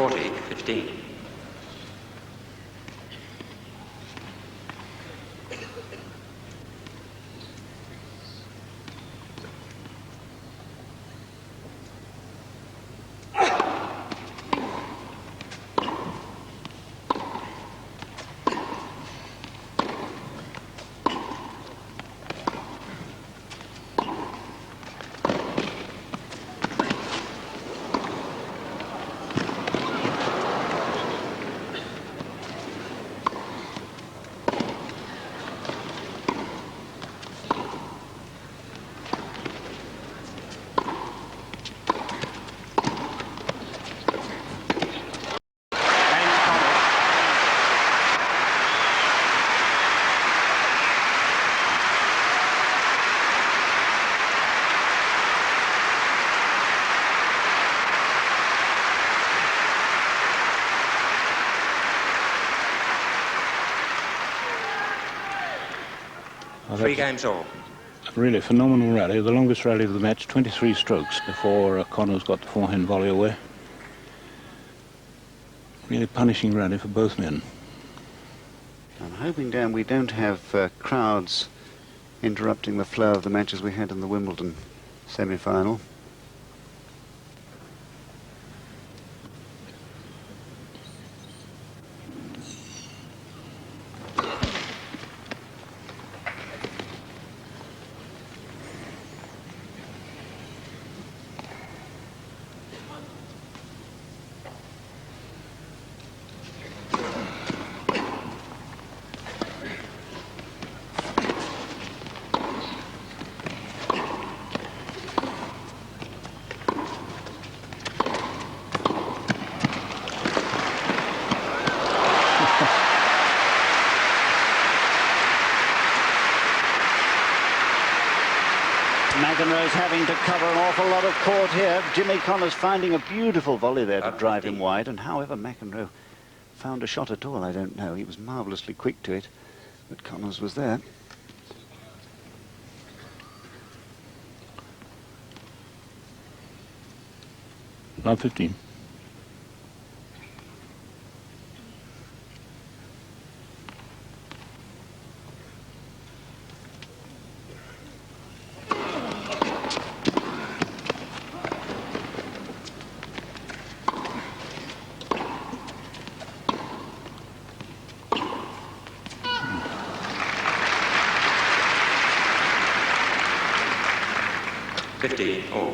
40-15. Well, 3 games all. Really phenomenal rally, the longest rally of the match, 23 strokes before Connors got the forehand volley away. Really punishing rally for both men. I'm hoping, Dan, we don't have crowds interrupting the flow of the matches we had in the Wimbledon semi-final. Mcenroe's having to cover an awful lot of court here. Jimmy Connors finding a beautiful volley there to drive him wide, and however Mcenroe found a shot at all, I don't know. He was marvellously quick to it, but Connors was there. Love 15. All.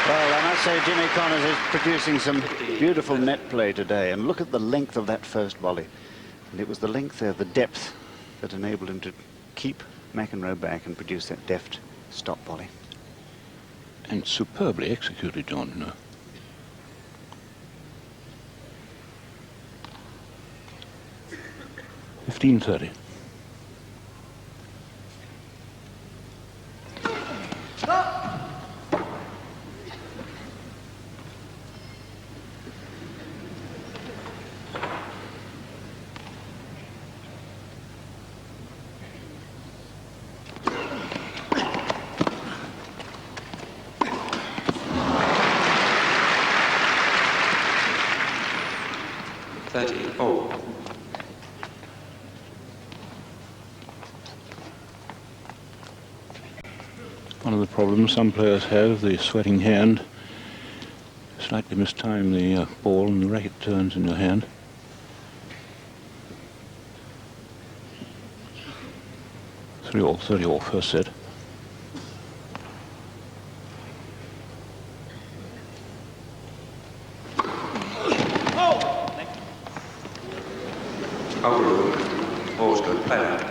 Well, I must say Jimmy Connors is producing some beautiful net play today, and look at the length of that first volley. And it was the length there, the depth, that enabled him to keep Mcenroe back and produce that deft stop volley. And superbly executed, John, you know. $15.30. One of the problems some players have, the sweating hand. Slightly mistime the ball and the racket turns in your hand. Three all, 30 all, first set. Ball's good. Play out.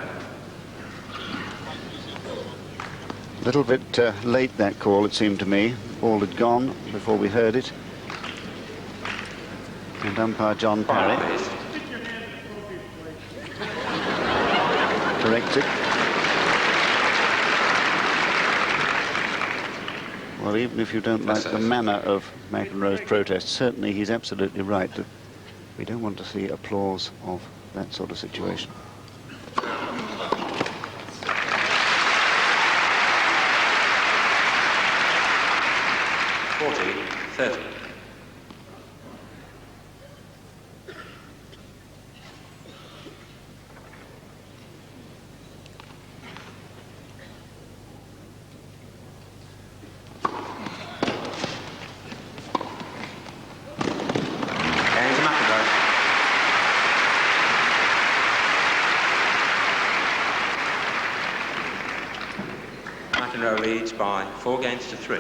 A little bit late, that call, it seemed to me. Ball had gone before we heard it. And umpire John Parry Fire, please. corrected. Well, even if you don't like the manner of McEnroe's protest, certainly he's absolutely right that we don't want to see applause of that sort of situation. 30. And to McEnroe. McEnroe leads by 4 games to 3.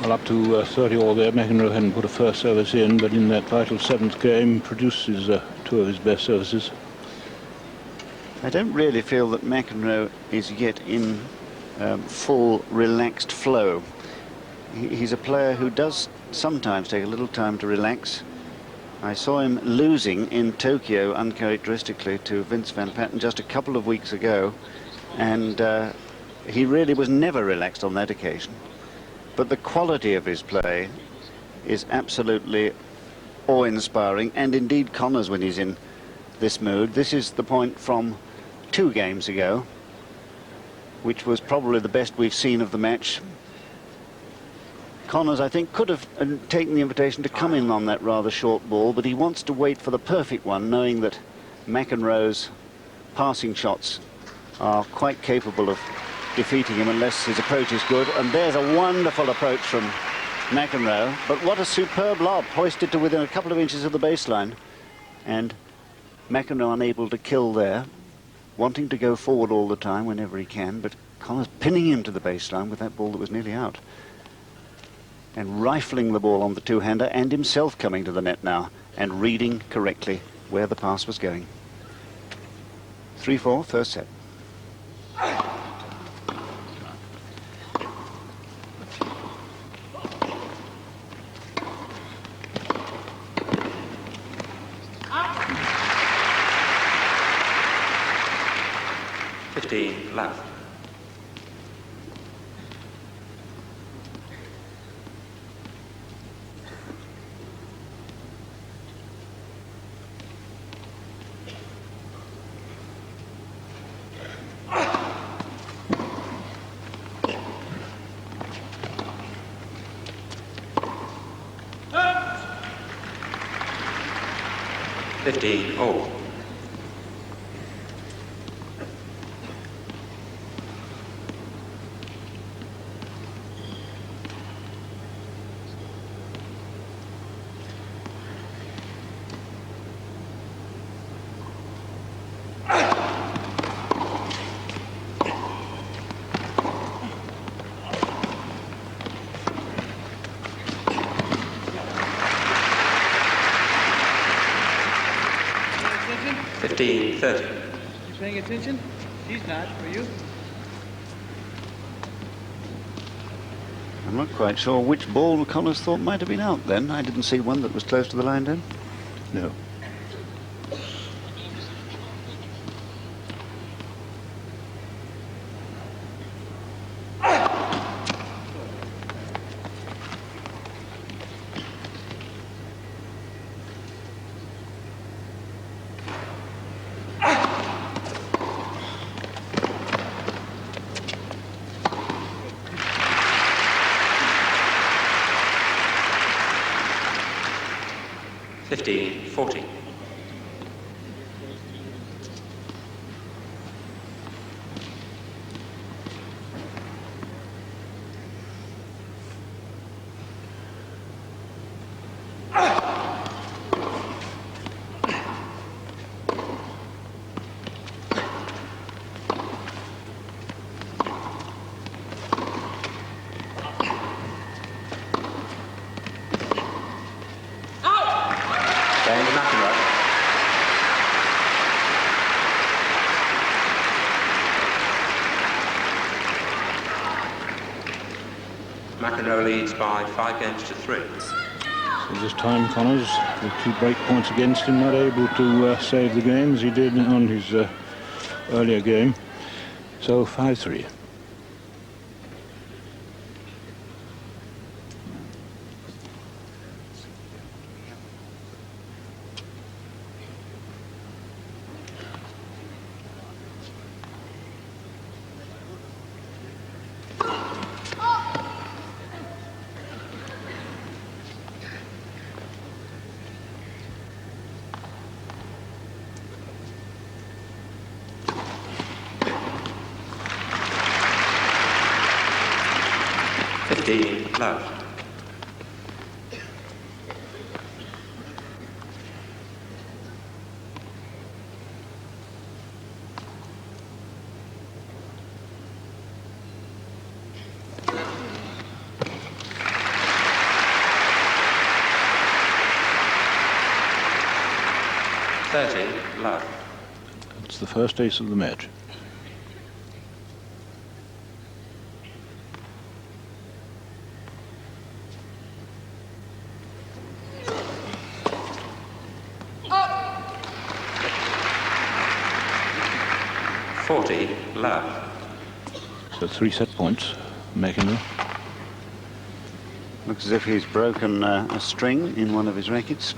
Well, up to 30 all there, McEnroe hadn't put a first service in, but in that vital 7th game produces 2 of his best services. I don't really feel that McEnroe is yet in full relaxed flow. He's a player who does sometimes take a little time to relax. I saw him losing in Tokyo uncharacteristically to Vince Van Patten just a couple of weeks ago, and he really was never relaxed on that occasion. But the quality of his play is absolutely awe-inspiring, and indeed Connors when he's in this mood. This is the point from 2 games ago, which was probably the best we've seen of the match. Connors, I think, could have taken the invitation to come in on that rather short ball, but he wants to wait for the perfect one, knowing that McEnroe's passing shots are quite capable of defeating him unless his approach is good. And there's a wonderful approach from McEnroe, but what a superb lob, hoisted to within a couple of inches of the baseline, and McEnroe unable to kill there, wanting to go forward all the time whenever he can, but Connors pinning him to the baseline with that ball that was nearly out, and rifling the ball on the two-hander, and himself coming to the net now and reading correctly where the pass was going. 3-4, first set. Left. Oh. You paying attention? She's not. For you? I'm not quite sure which ball Connors thought might have been out then. I didn't see one that was close to the line then. No. Game McEnroe. McEnroe leads by 5 games to 3. So this time Connors, with 2 break points against him, not able to save the game as he did on his earlier game. So 5-3. Love. Love. It's the first ace of the match. Love. So 3 set points, McEnroe. Looks as if he's broken a string in one of his rackets.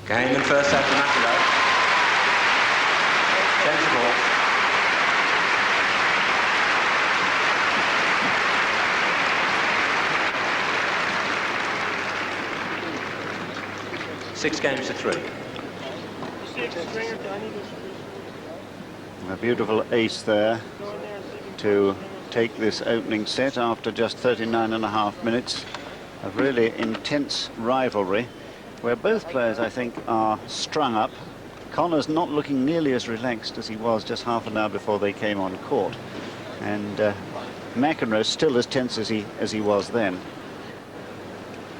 Game and first set for McEnroe. 10-4. Six games to 3. A beautiful ace there to take this opening set after just 39.5 minutes of really intense rivalry, where both players, I think, are strung up. Connors not looking nearly as relaxed as he was just half an hour before they came on court, and McEnroe still as tense as he was then.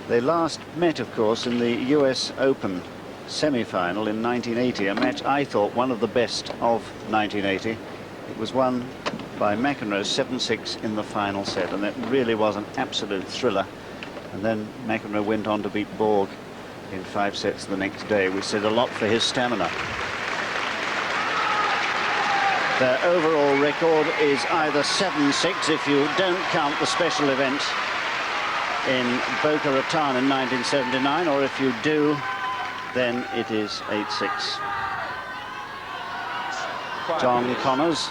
They last met, of course, in the US Open semi-final in 1980, a match I thought one of the best of 1980. It was won by McEnroe 7-6 in the final set, and that really was an absolute thriller. And then McEnroe went on to beat Borg in 5 sets the next day, which said a lot for his stamina. Their overall record is either 7-6 if you don't count the special event in Boca Raton in 1979, or if you do, then it is 8-6. John Connors,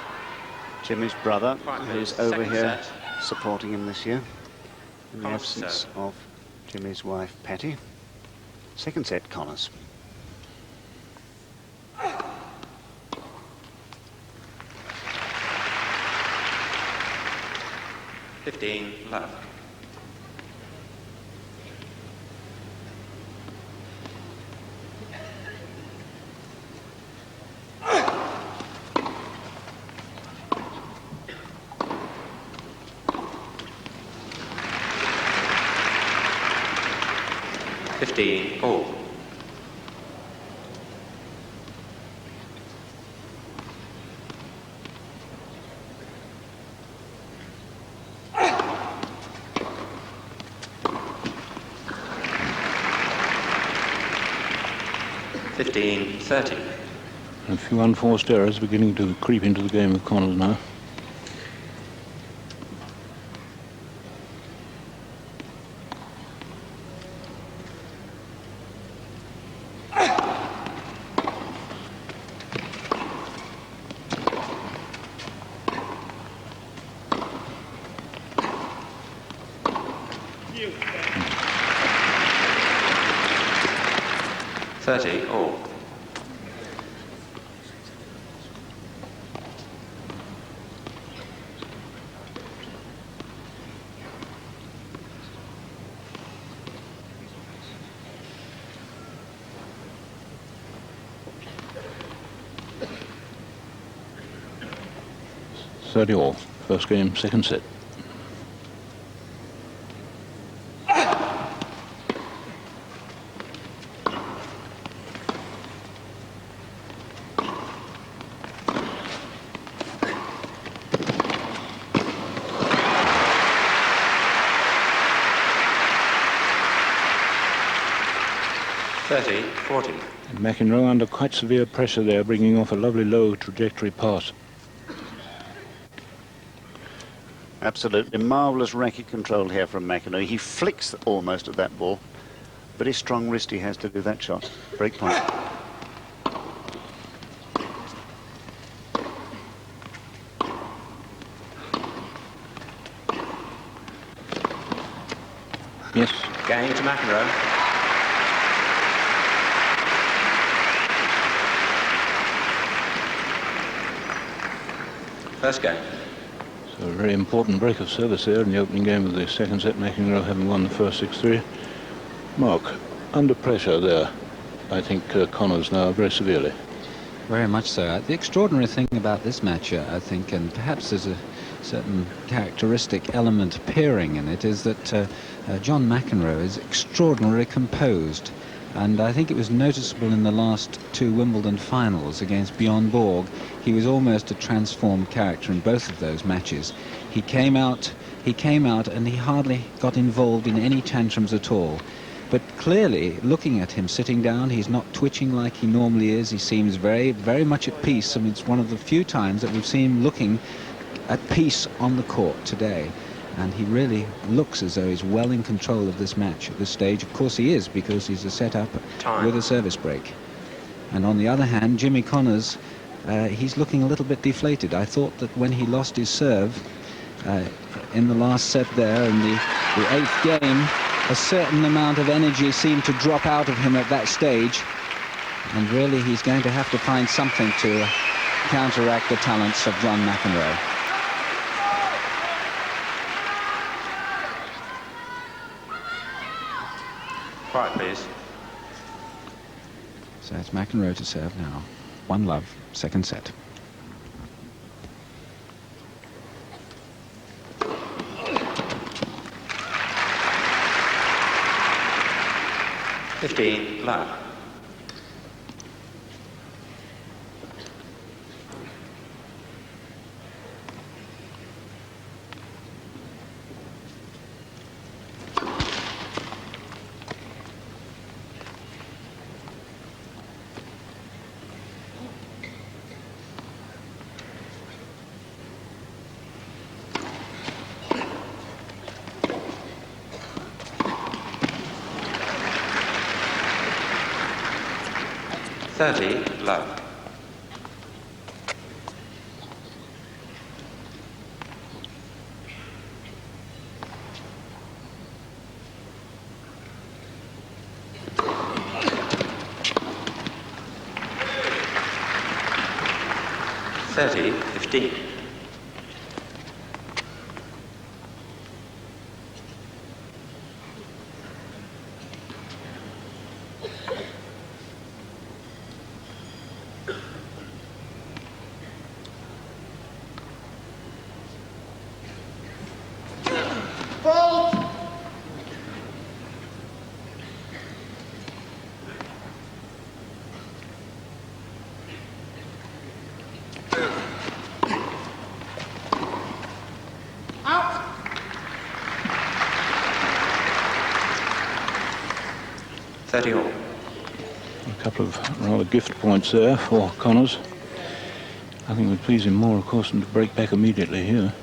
Jimmy's brother, who's over here supporting him this year, in the absence of Jimmy's wife, Patty. Second set, Connors. Love. All. A few unforced errors beginning to creep into the game of Connors now. All. 30 all. First game, second set. McEnroe under quite severe pressure there, bringing off a lovely low trajectory pass. Absolutely marvellous racket control here from McEnroe. He flicks almost at that ball. Very strong wrist he has to do that shot. Break point. Yes. Game to McEnroe. First game. So a very important break of service there in the opening game of the second set, McEnroe having won the first 6-3. Mark, under pressure there, I think Connors now very severely. Very much so. The extraordinary thing about this match, I think, and perhaps there's a certain characteristic element appearing in it, is that John McEnroe is extraordinarily composed. And I think it was noticeable in the last two Wimbledon finals against Bjorn Borg. He was almost a transformed character in both of those matches. He came out and he hardly got involved in any tantrums at all. But clearly, looking at him sitting down, he's not twitching like he normally is. He seems very, very much at peace. I mean, it's one of the few times that we've seen him looking at peace on the court today. And he really looks as though he's well in control of this match at this stage. Of course he is, because he's a set-up with a service break. And on the other hand, Jimmy Connors, he's looking a little bit deflated. I thought that when he lost his serve in the last set there in the eighth game, a certain amount of energy seemed to drop out of him at that stage. And really he's going to have to find something to counteract the talents of John McEnroe. Quiet, please. So it's McEnroe to serve now. 1-love, second set. Love. 30, love. 30-15. 30 all. A couple of rather gift points there for Connors. I think it would please him more, of course, than to break back immediately here.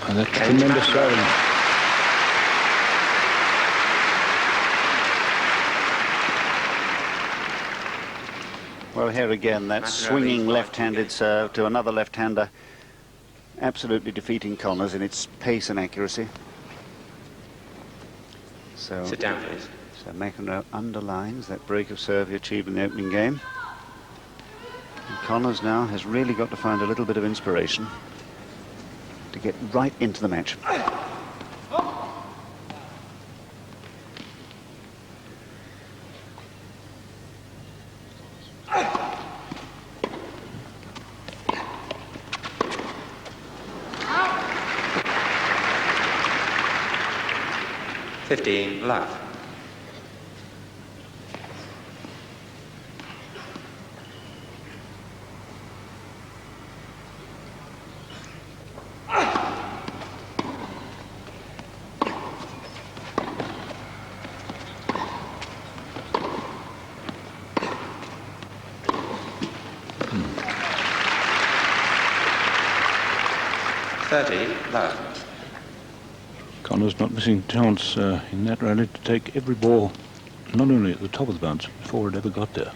And that's tremendous serving. Well, here again, that swinging left-handed serve to another left-hander, absolutely defeating Connors in its pace and accuracy. So, Sit down, please. so McEnroe underlines that break of serve he achieved in the opening game. And Connors now has really got to find a little bit of inspiration to get right into the match. Love. Love. Connors not missing a chance in that rally to take every ball, not only at the top of the bounce, before it ever got there.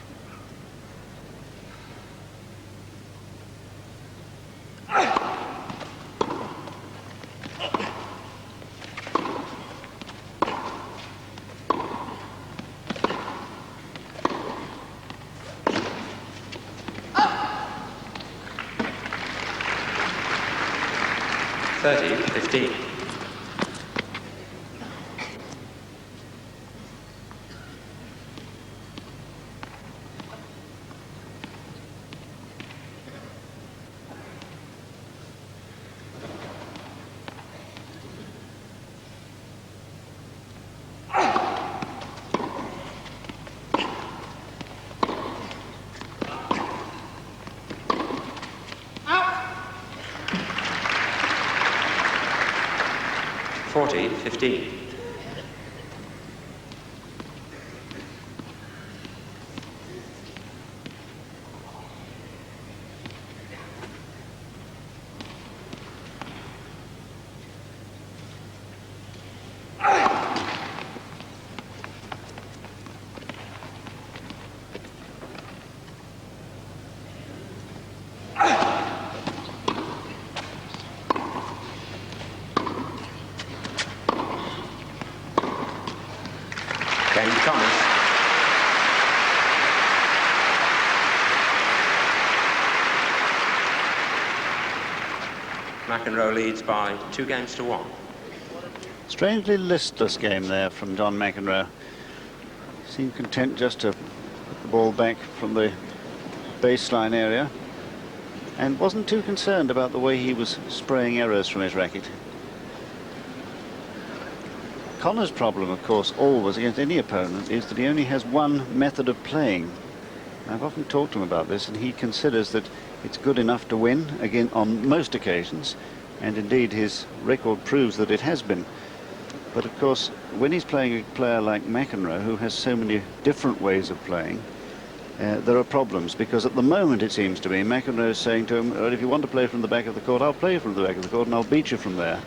Mcenroe leads by 2-1. Strangely listless game there from John McEnroe. Seemed content just to put the ball back from the baseline area and wasn't too concerned about the way he was spraying errors from his racket. Connor's problem, of course, always against any opponent is that he only has one method of playing. I've often talked to him about this, and he considers that it's good enough to win again on most occasions, and indeed his record proves that it has been. But of course, when he's playing a player like McEnroe, who has so many different ways of playing, there are problems, because at the moment it seems to me McEnroe is saying to him, well, if you want to play from the back of the court, I'll play from the back of the court and I'll beat you from there.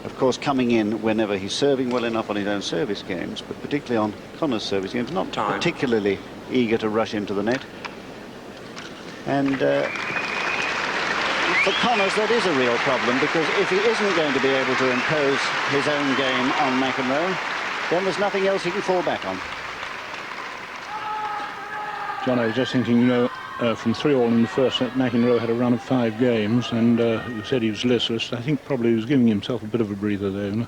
Of course, coming in whenever he's serving well enough on his own service games, but particularly on Connor's service games, not particularly eager to rush into the net. And for Connors, that is a real problem, because if he isn't going to be able to impose his own game on McEnroe, then there's nothing else he can fall back on. John, I was just thinking, you know, from 3-all in the first set, McEnroe had a run of 5 games, and you said he was listless. I think probably he was giving himself a bit of a breather there, you know?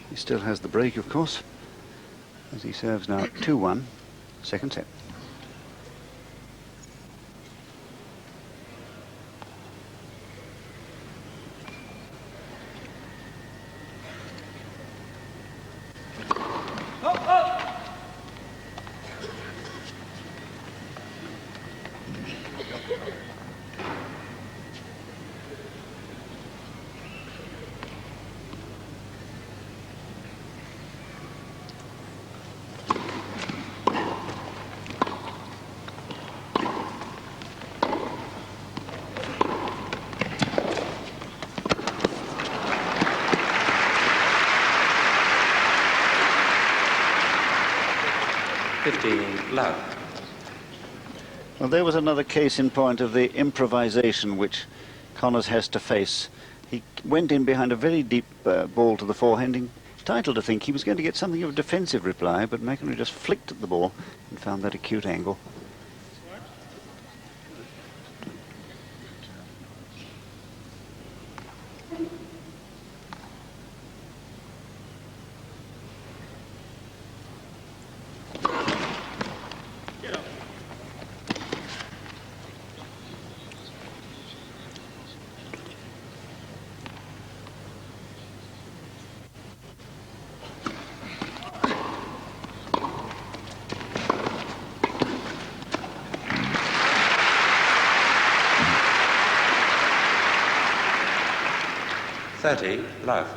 He still has the break, of course, as he serves now at 2-1, second set. Love. Well, there was another case in point of the improvisation which Connors has to face. He went in behind a very deep ball to the forehand, entitled to think he was going to get something of a defensive reply, but McEnroe just flicked at the ball and found that acute angle. Love.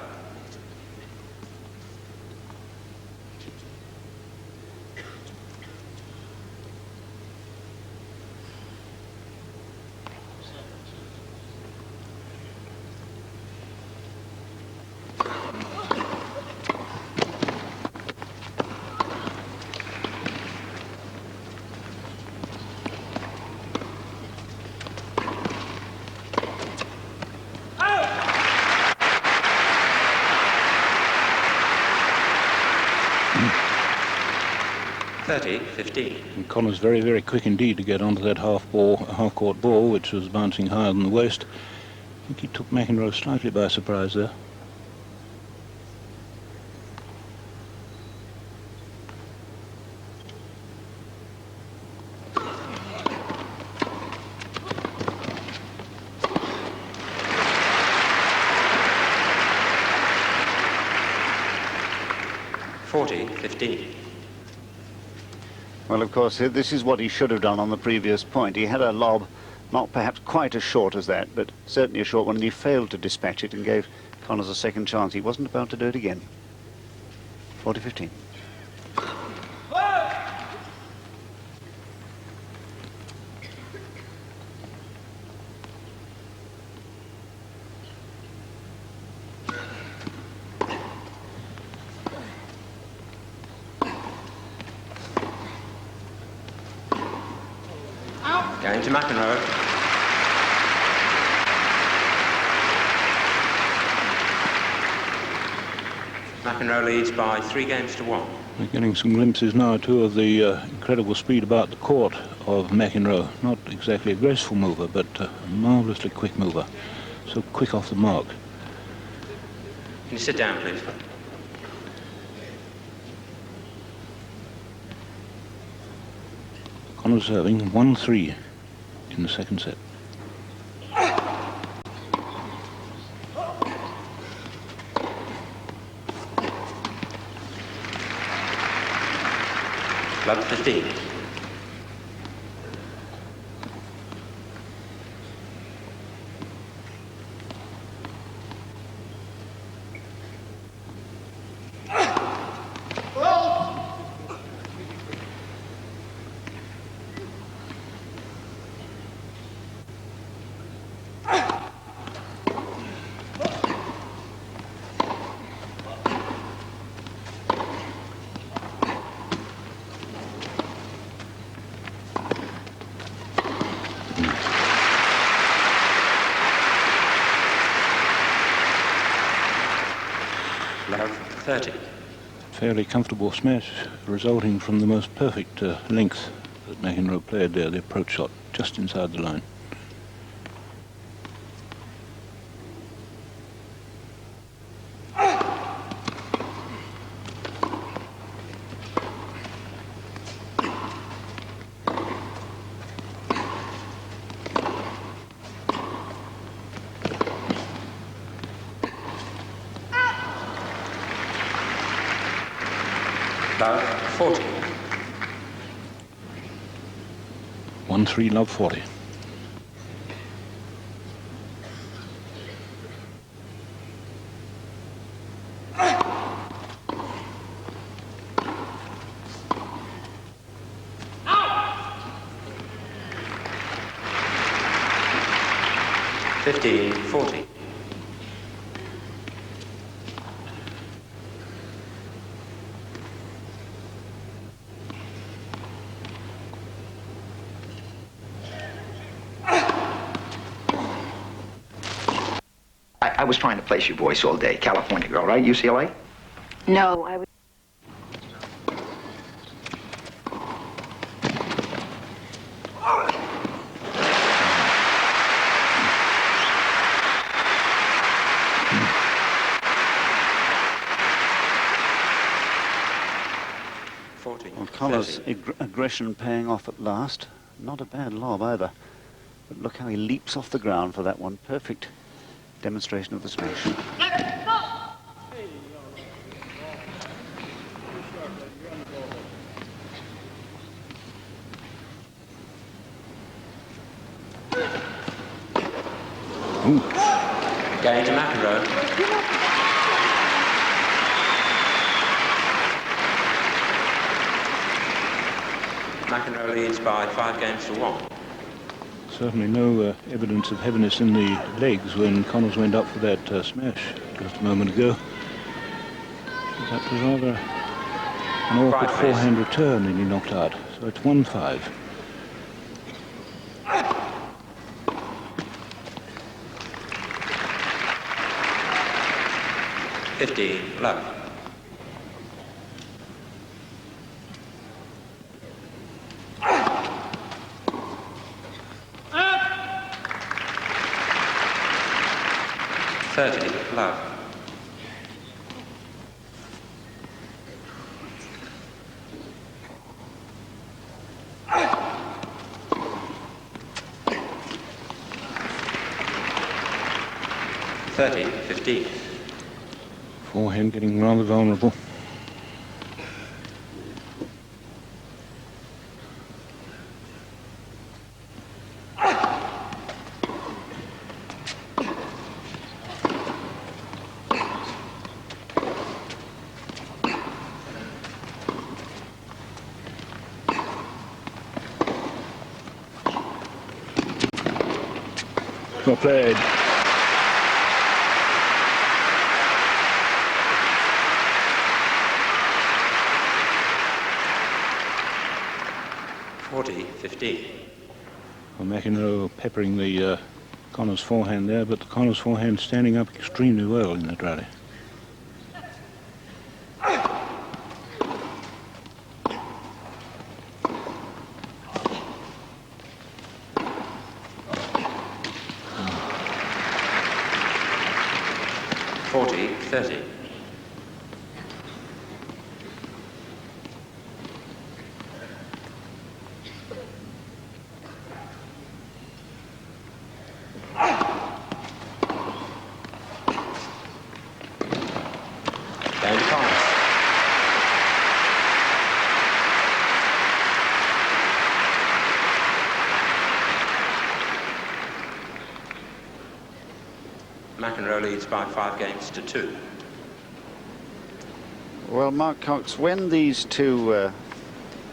And Connors very, very quick indeed to get onto that half-court ball, which was bouncing higher than the waist. I think he took McEnroe slightly by surprise there. Well, of course, this is what he should have done on the previous point. He had a lob, not perhaps quite as short as that, but certainly a short one, and he failed to dispatch it and gave Connors a second chance. He wasn't about to do it again. 40-15. Going to McEnroe. McEnroe leads by 3 games to 1. We're getting some glimpses now, too, of the incredible speed about the court of McEnroe. Not exactly a graceful mover, but a marvellously quick mover. So quick off the mark. Can you sit down, please? Connors serving 1-3 in the second set. Love 15. Love 30. Fairly comfortable smash, resulting from the most perfect length that McEnroe played there, the approach shot just inside the line. Love 40. 1-3, love 40. Fifteen, 40. I was trying to place your voice all day. California girl, right? UCLA? No, I was. Well, Connors' aggression paying off at last. Not a bad lob either. But look how he leaps off the ground for that one. Perfect demonstration of the smash. Going to McEnroe. McEnroe leads by 5 games to 1. Certainly no evidence of heaviness in the legs when Connors went up for that smash just a moment ago. That was rather an awkward Right, forehand return and he knocked out. So it's 1-5. Love. Love. $30-15. Forehand getting rather vulnerable. Well played. Well, McEnroe peppering the Connors forehand there, but the Connors forehand standing up extremely well in that rally. $40-30. Down to Connors. McEnroe leads by 5 games to 2. Well, Mark Cox, when these two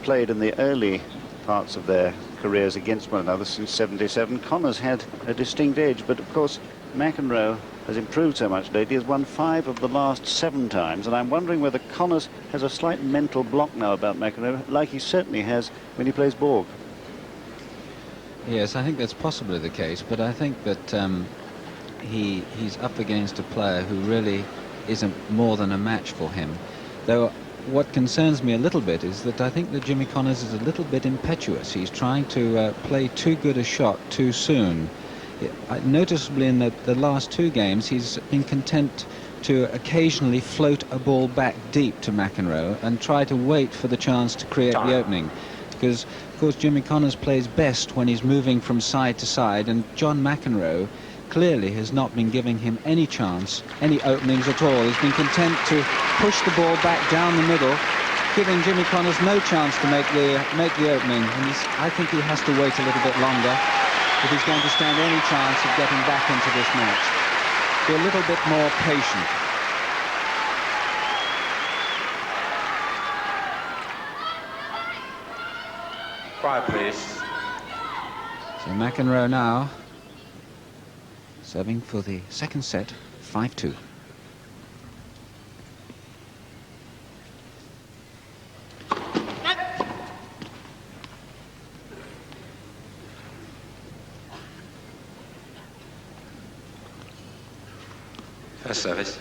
played in the early parts of their careers against one another since '77, Connors had a distinct edge, but of course McEnroe has improved so much lately. He has won 5 of the last 7 times, and I'm wondering whether Connors has a slight mental block now about McEnroe, like he certainly has when he plays Borg. Yes, I think that's possibly the case, but I think that he's up against a player who really isn't more than a match for him. Though what concerns me a little bit is that I think that Jimmy Connors is a little bit impetuous. He's trying to play too good a shot too soon. Noticeably in the last 2 games, he's been content to occasionally float a ball back deep to McEnroe and try to wait for the chance to create the opening. Because, of course, Jimmy Connors plays best when he's moving from side to side, and John McEnroe clearly has not been giving him any chance, any openings at all. He's been content to push the ball back down the middle, giving Jimmy Connors no chance to make the opening. And I think he has to wait a little bit longer if he's going to stand any chance of getting back into this match. Be a little bit more patient. Quiet, please. So McEnroe now serving for the second set, 5-2. First service.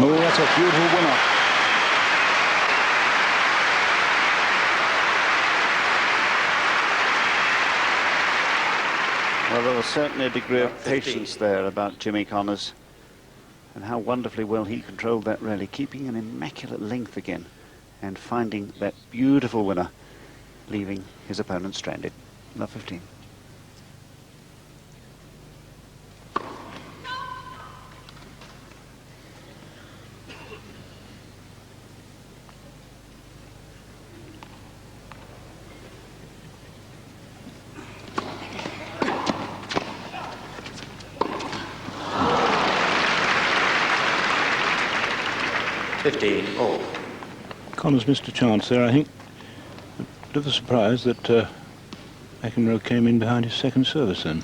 Oh, that's a beautiful winner. Well, there was certainly a degree of 50. patience there about Jimmy Connors, and how wonderfully well he controlled that rally, keeping an immaculate length again and finding that beautiful winner, leaving his opponent stranded. Love 15. All. Connors missed a chance there, I think. A bit of a surprise that Mcenroe came in behind his second service then.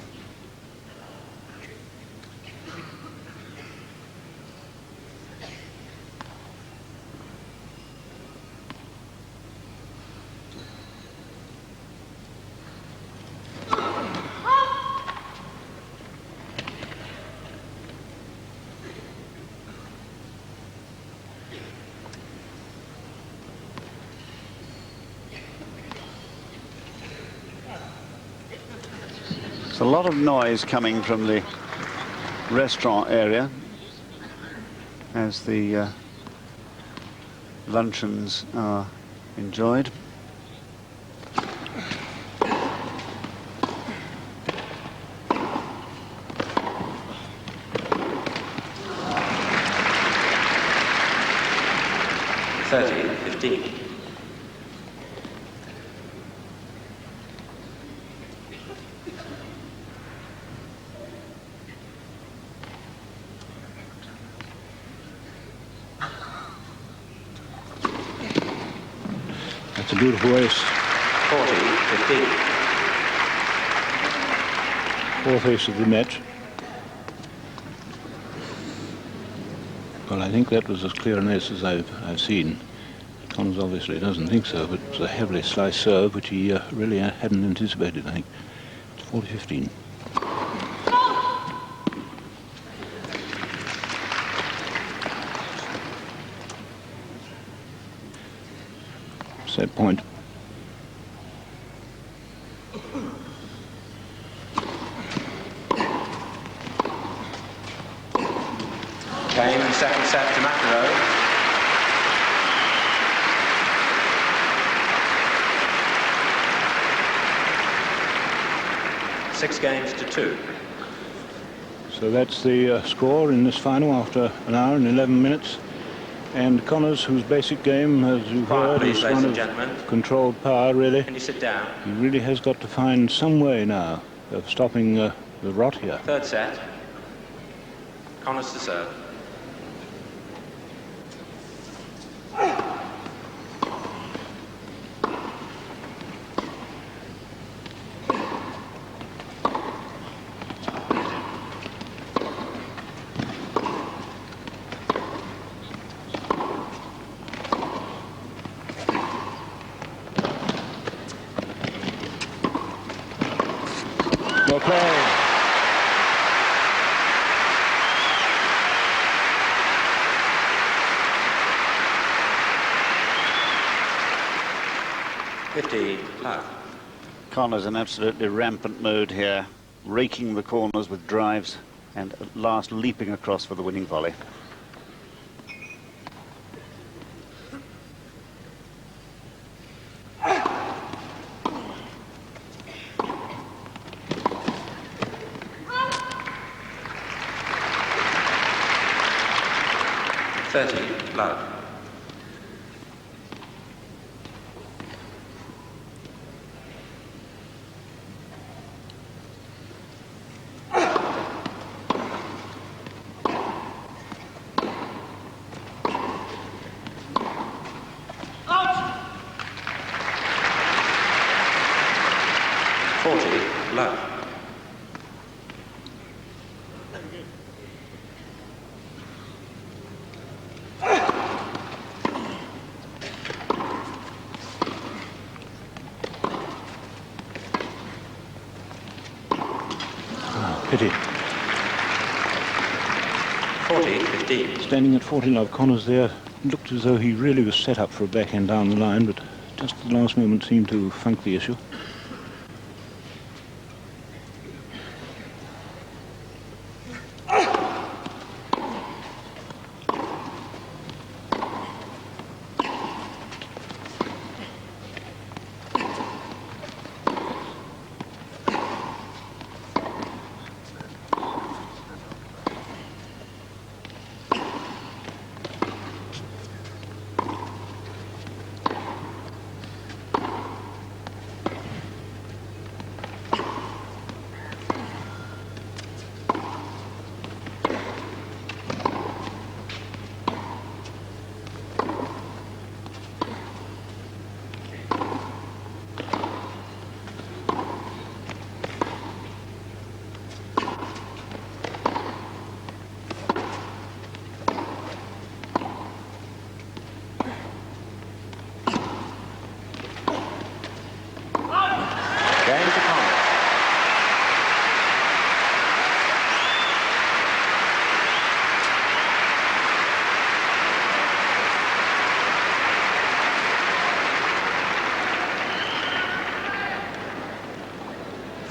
There's a lot of noise coming from the restaurant area as the luncheons are enjoyed. That's a beautiful ace. 40-15. Fourth ace of the match. Well, I think that was as clear an ace as I've seen. Connors obviously doesn't think so, but it's a heavily sliced serve, which he really hadn't anticipated, I think. It's 40-15. Set point. Game and second set to Mcenroe. Six games to 2. So that's the score in this final after an hour and 11 minutes. And Connors, whose basic game, as you've heard, Please, is ladies one and of gentlemen. controlled power, really. Can you sit down? He really has got to find some way now of stopping the rot here. Third set. Connors to serve. Well played. Love. Connors in absolutely rampant mode here, raking the corners with drives and at last leaping across for the winning volley. 30, low. Low. Pity. 40, 15. Standing at 40 love, Connors there looked as though he really was set up for a backhand down the line, but just at the last moment seemed to funk the issue.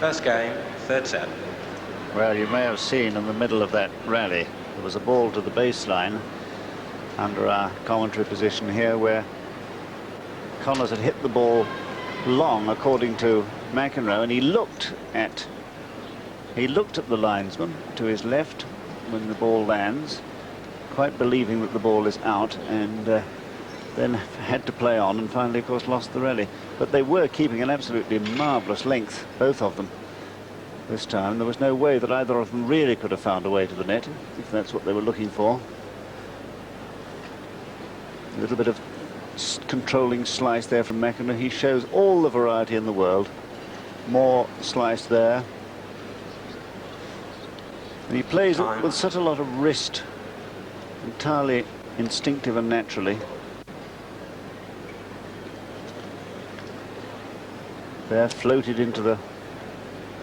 First game, third set. Well, you may have seen in the middle of that rally, there was a ball to the baseline under our commentary position here where Connors had hit the ball long, according to Mcenroe, and he looked at the linesman to his left when the ball lands, quite believing that the ball is out, and then had to play on and finally, of course, lost the rally. But they were keeping an absolutely marvellous length, both of them, this time. There was no way that either of them really could have found a way to the net, if that's what they were looking for. A little bit of controlling slice there from Mcenroe. He shows all the variety in the world. More slice there. And he plays it with such a lot of wrist, entirely instinctive and naturally. There, floated into the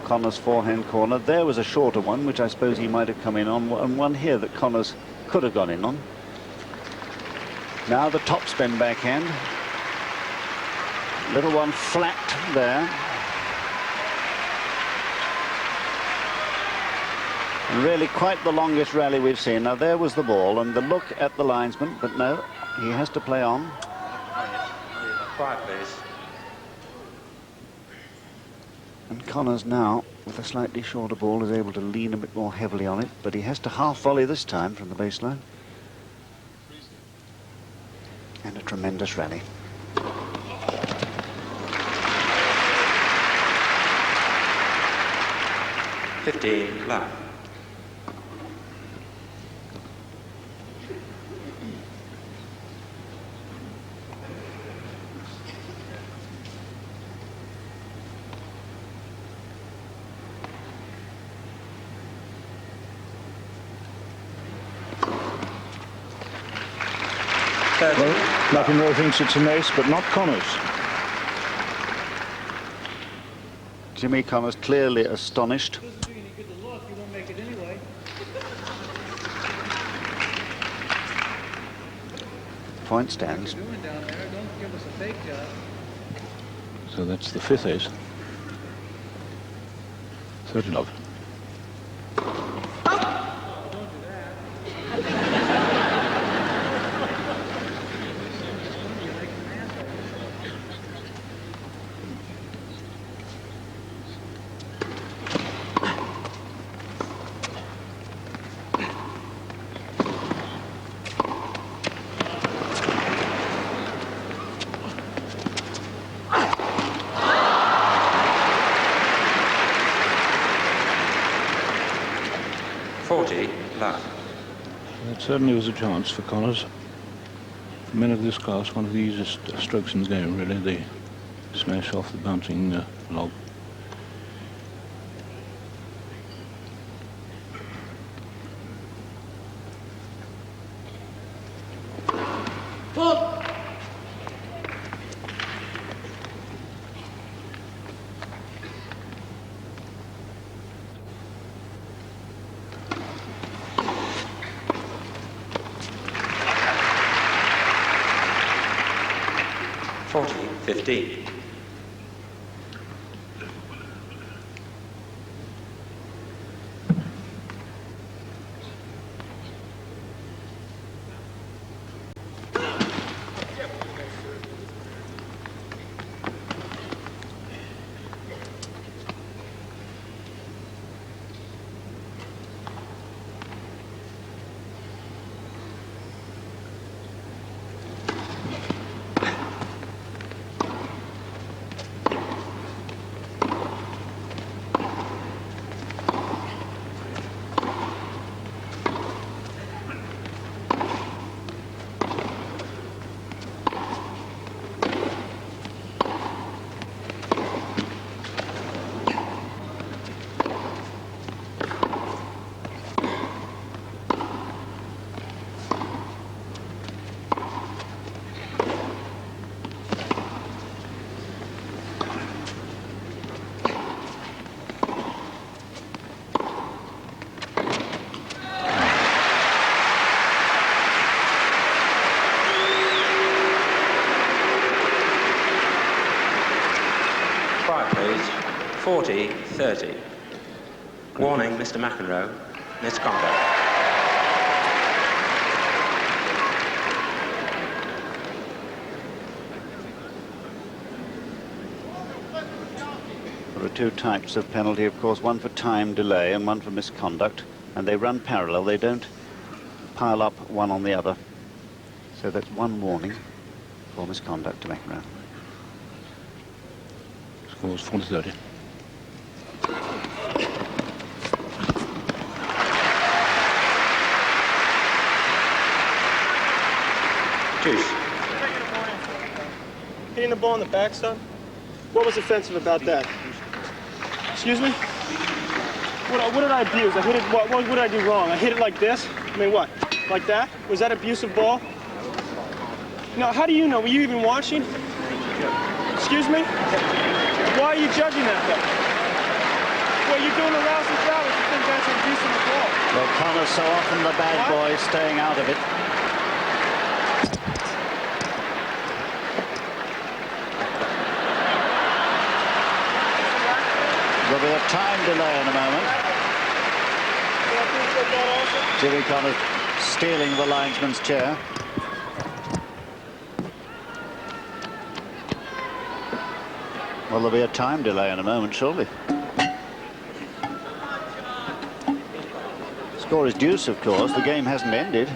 Connors forehand corner. There was a shorter one, which I suppose he might have come in on, and one here that Connors could have gone in on. Now the topspin backhand. Little one flapped there. And really quite the longest rally we've seen. Now there was the ball and the look at the linesman, but no, he has to play on. Quiet, please. And Connors now, with a slightly shorter ball, is able to lean a bit more heavily on it, but he has to half volley this time from the baseline. And a tremendous rally. $15, low. Well, Mcenroe thinks it's an ace, but not Connors. Jimmy Connors clearly astonished. Doesn't do you any good to look. You won't make it anyway. Point stands. What you're doing down there, don't give us a fake job. So that's the fifth ace. 30 love. That certainly was a chance for Connors. For men of this class, one of the easiest strokes in the game, really. They smash off the bouncing log. Pull! 40-15. Please. 40-30. Warning, Mr. McEnroe. Misconduct. There are two types of penalty, of course, one for time delay and one for misconduct, and they run parallel. They don't pile up one on the other. So that's one warning for misconduct to McEnroe. Scores 40-30. Juice. Hitting the ball in the backstop? What was offensive about that? Excuse me? What did I abuse? I hit it. What did I do wrong? I hit it like this? I mean, what? Like that? Was that abusive ball? No, how do you know? Were you even watching? Excuse me? Why are you judging that, though? Well, you're doing a rousing foul if you think that's abusive ball. Well, Connors so often the bad boy staying out of it. There'll be a time delay in a moment. Jimmy Connors stealing the linesman's chair. Well, there'll be a time delay in a moment, surely. Score is deuce, of course. The game hasn't ended.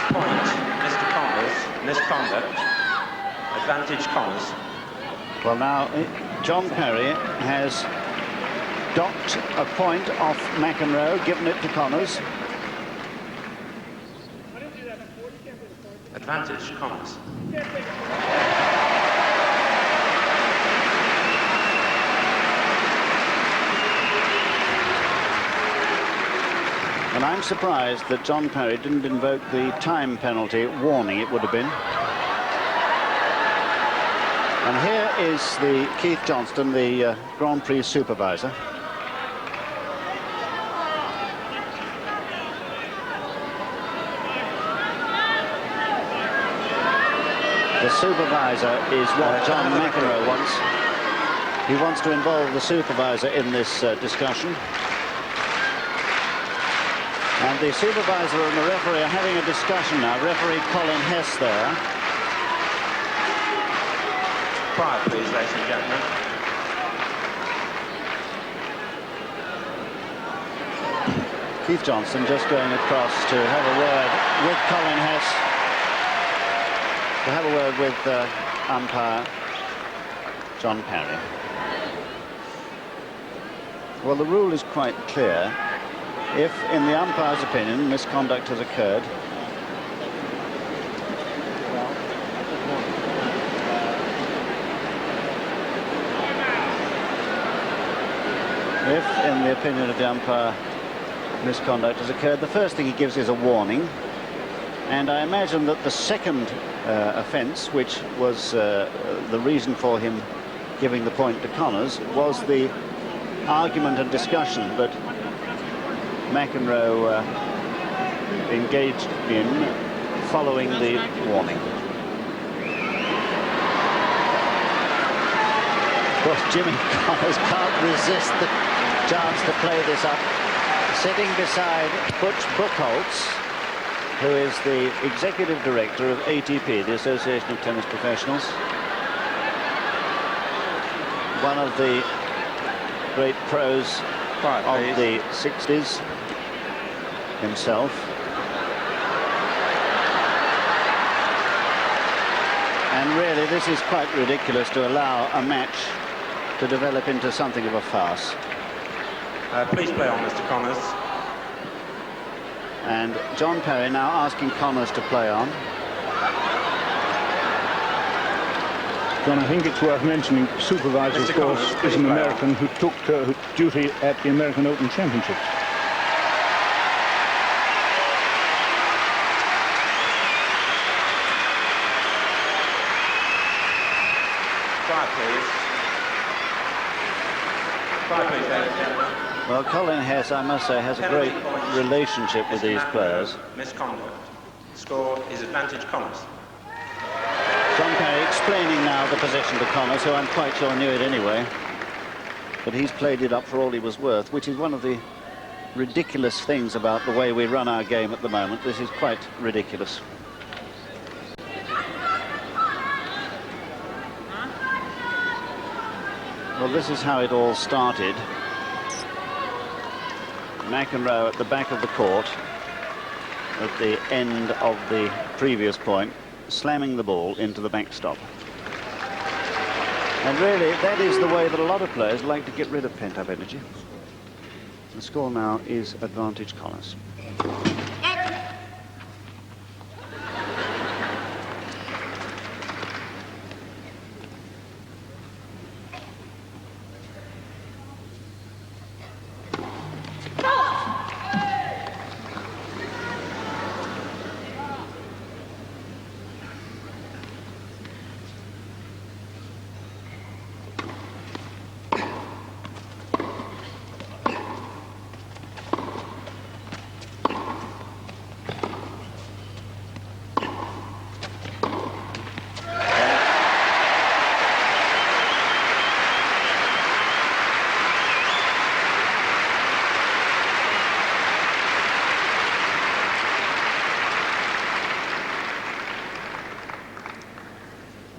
Point, Mr. Connors. Misconduct. Advantage Connors. Well, now, John Perry has docked a point off McEnroe, given it to Connors. Advantage Connors. And I'm surprised that John Perry didn't invoke the time penalty warning, it would have been. And here is the Keith Johnston, the Grand Prix supervisor. The supervisor is what John McEnroe wants. He wants to involve the supervisor in this discussion. And the supervisor and the referee are having a discussion now. Referee Colin Hess there. Quiet, please, ladies and gentlemen. Keith Johnston just going across to have a word with Colin Hess. To have a word with umpire John Parry. Well, the rule is quite clear. If, in the umpire's opinion, misconduct has occurred, if, in the opinion of the umpire, misconduct has occurred, the first thing he gives is a warning. And I imagine that the second offence, which was the reason for him giving the point to Connors, was the argument and discussion that Mcenroe engaged in following the warning. Of course, Jimmy Connors can't resist the chance to play this up. Sitting beside Butch Buchholz, who is the executive director of ATP, the Association of Tennis Professionals. One of the great pros of the 60s himself. And really, this is quite ridiculous to allow a match to develop into something of a farce. Please play on, Mr. Connors. And John Parry now asking Connors to play on. John, I think it's worth mentioning, supervisor, of course, is an American who took duty at the American Open Championships. Quiet, please. Quiet, please, ladies and gentlemen. Well, Colin Hess, I must say, has a great relationship with these players. Misconduct. Score is advantage Connors. John Parry explaining now the position to Connors, who I'm quite sure knew it anyway. But he's played it up for all he was worth, which is one of the ridiculous things about the way we run our game at the moment. This is quite ridiculous. Well, this is how it all started. Mcenroe at the back of the court at the end of the previous point, slamming the ball into the backstop. And really, that is the way that a lot of players like to get rid of pent-up energy. The score now is advantage Connors.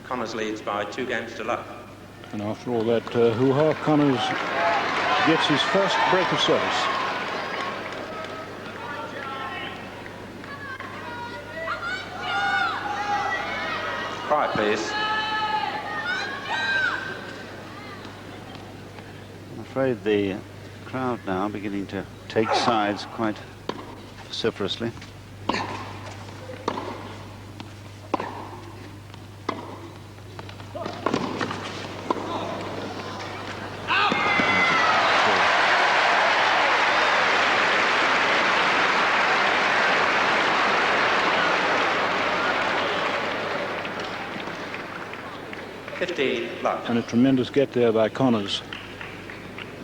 Connors leads by 2 games to love. And after all that hoo-ha, Connors gets his first break of service. Quiet, please. I'm afraid the crowd now beginning to take sides quite vociferously. And a tremendous get there by Connors.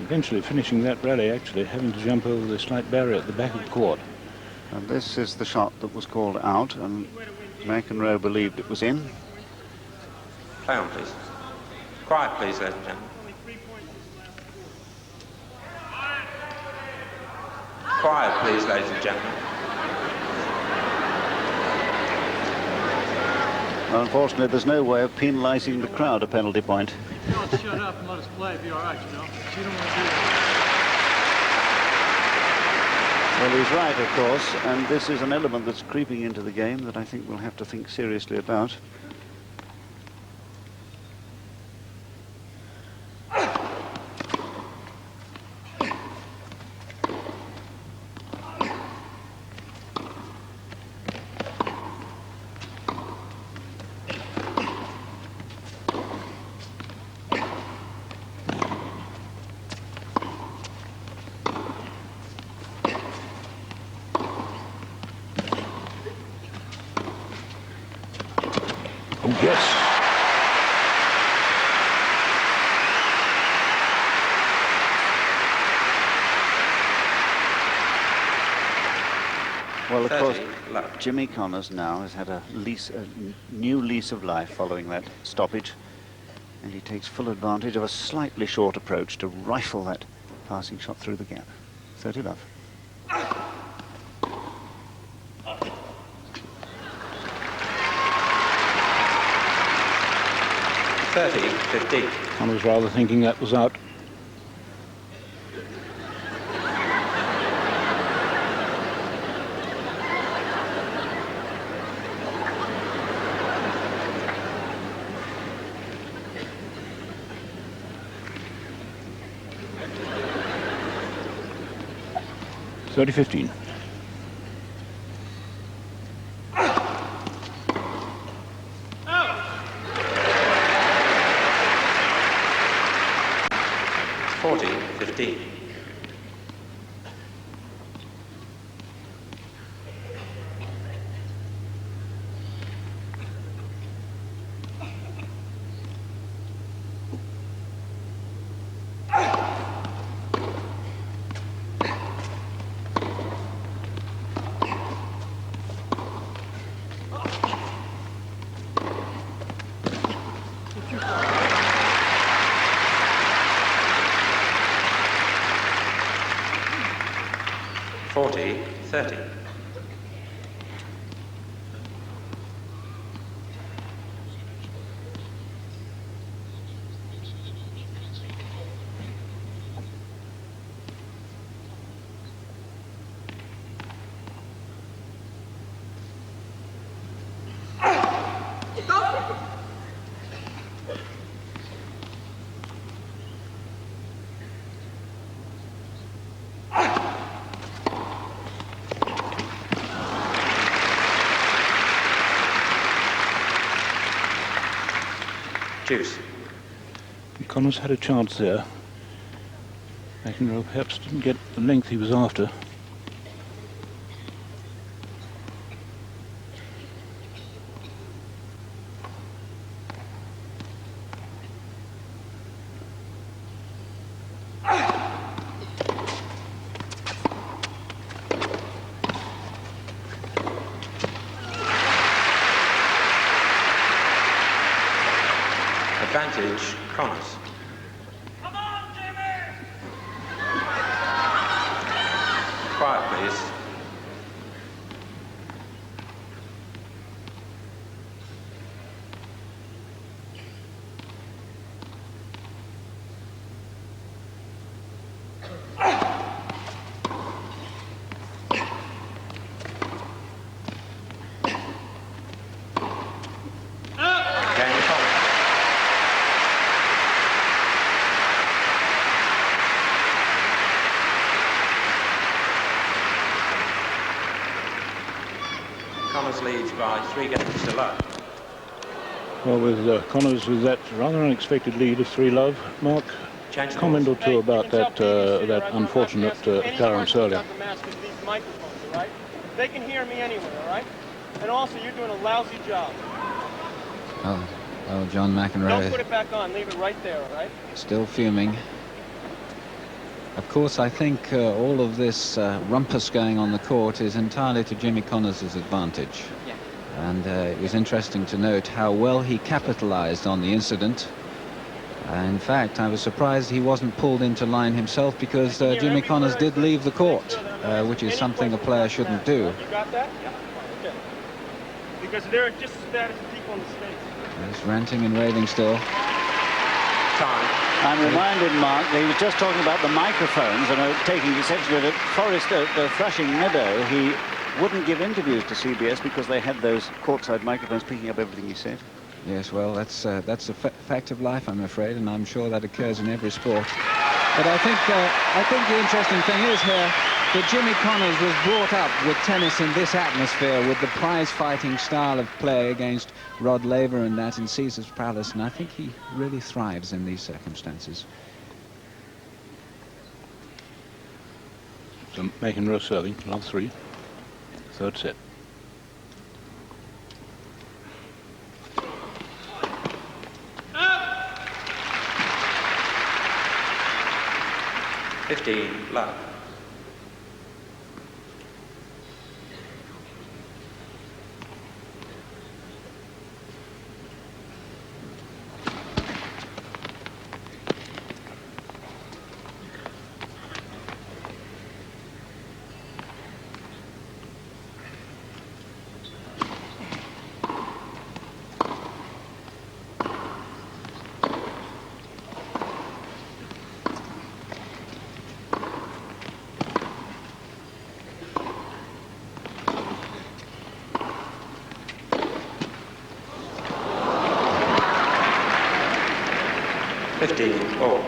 Eventually finishing that rally, actually, having to jump over the slight barrier at the back of the court. And this is the shot that was called out, and Mcenroe believed it was in. Play on, please. Quiet, please, ladies and gentlemen. Quiet, please, ladies and gentlemen. Well, unfortunately, there's no way of penalising the crowd a penalty point. Shut up and let us play. It'll be all right, you know. You don't want to do that. Well, he's right, of course, and this is an element that's creeping into the game that I think we'll have to think seriously about. Yes. Well, of 30, course, love. Jimmy Connors now has had a new lease of life following that stoppage, and he takes full advantage of a slightly short approach to rifle that passing shot through the gap. 30 love. Thirty, 15. Connors rather thinking that was out. $30-15. Forty, 15. Forty, 30. Deuce. Connors had a chance there. Mcenroe perhaps didn't get the length he was after. Advantage, Connors. Come on, Jimmy! Quiet, please. Game Connors. Connors leads by 3 games to love. Well, with Connors with that rather unexpected lead of 3-love, Mark, Change the comment or balls. two about that unfortunate occurrence earlier. They can hear me anywhere, all right? And also, you're doing a lousy job. Oh, John Don't McEnroe put it back on. Leave it right there, all right? still fuming. Of course, I think all of this rumpus going on the court is entirely to Jimmy Connors' advantage. Yeah. And it was interesting to note how well he capitalized on the incident. In fact, I was surprised he wasn't pulled into line himself, because Jimmy Connors did leave the court, which is something a player shouldn't do. You got that? Yeah. Okay. Because they're just as bad as the people in the States. He's ranting and raving still. Time. I'm reminded, Mark, that he was just talking about the microphones, and taking exception that at Forest at Flushing Meadow, he wouldn't give interviews to CBS because they had those courtside microphones picking up everything he said. Yes, well, that's a fact of life, I'm afraid, and I'm sure that occurs in every sport. But I think the interesting thing is here that Jimmy Connors was brought up with tennis in this atmosphere, with the prize-fighting style of play against Rod Laver and that in Caesar's Palace, and I think he really thrives in these circumstances. So McEnroe serving, love 3, third set. 15 low. Oh.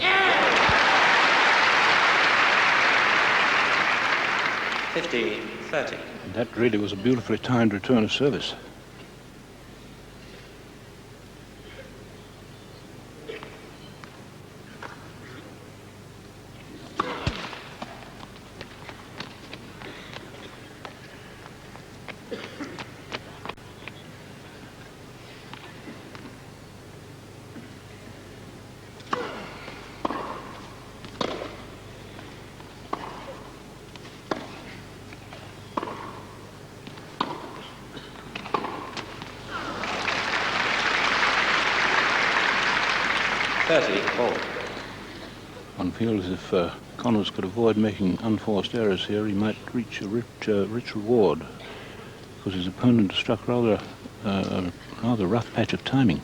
Yeah. 15-30. That really was a beautifully timed return of service. One feels if Connors could avoid making unforced errors here, he might reach a rich reward, because his opponent struck a rather rough patch of timing.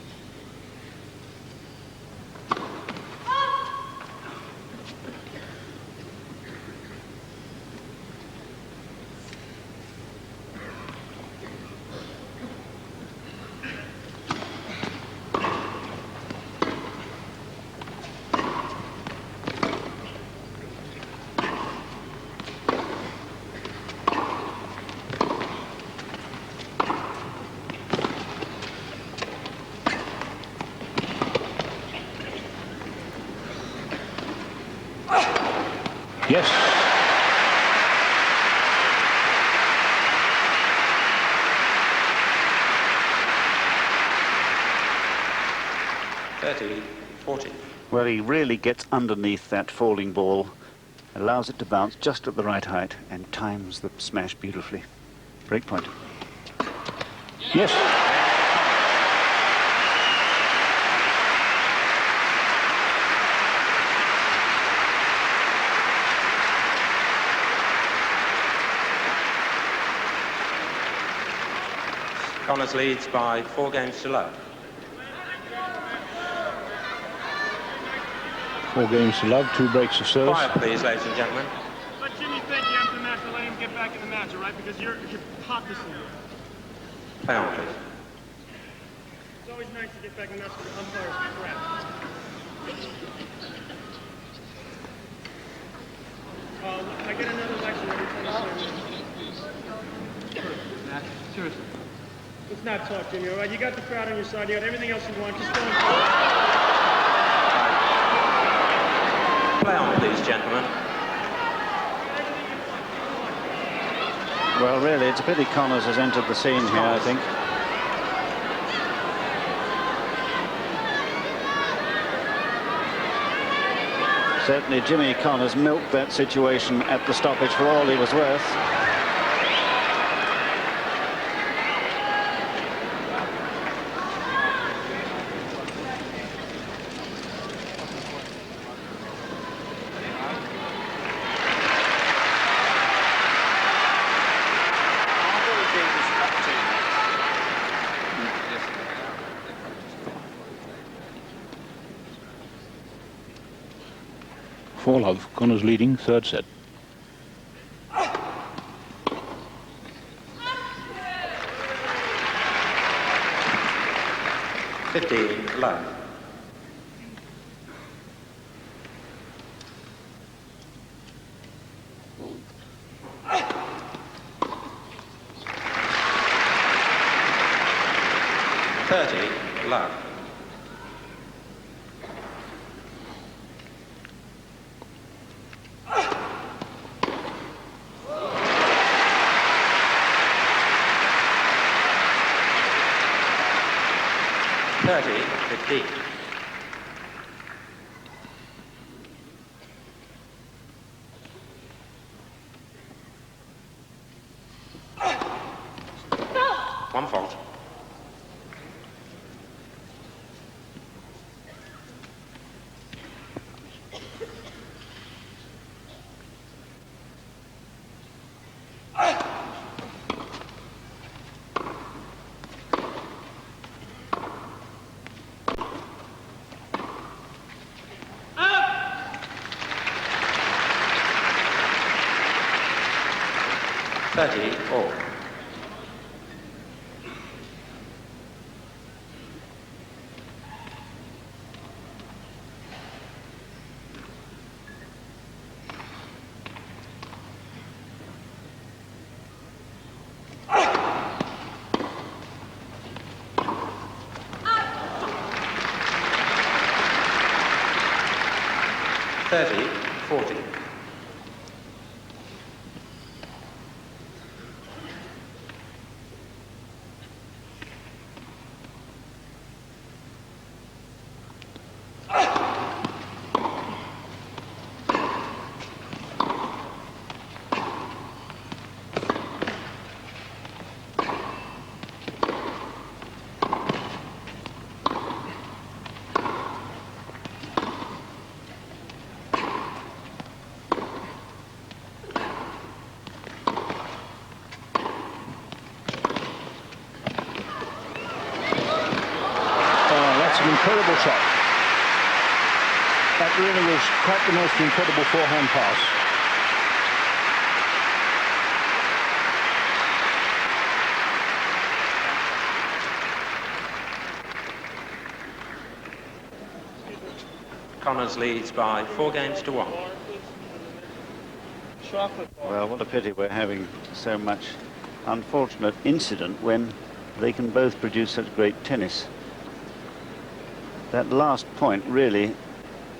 Yes. Well, he really gets underneath that falling ball, allows it to bounce just at the right height, and times the smash beautifully. Break point. Yes. Connors leads by 4 games to love. 4 games to love, 2 breaks of service. Quiet, please, ladies and gentlemen. Let Jimmy think you have the match to let him get back in the match, all right? Because you're hot this year. Play on, please. It's always nice to get back in the match with the umpires crap. I get another lecture every time I say Matt, seriously. Let's not talk, Jimmy, all right? You got the crowd on your side. You got everything else you want. Just go and Play on, please, gentlemen. Well, really, it's a pity Connors has entered the scene here, I think. Certainly, Jimmy Connors milked that situation at the stoppage for all he was worth. Fall of Connors leading, 3rd set. Low. Low. 30-15. One fault. All. Thirty, 40. Incredible shot. That really was quite the most incredible forehand pass. Connors leads by 4 games to 1. Well, what a pity we're having so much unfortunate incident when they can both produce such great tennis. That last point really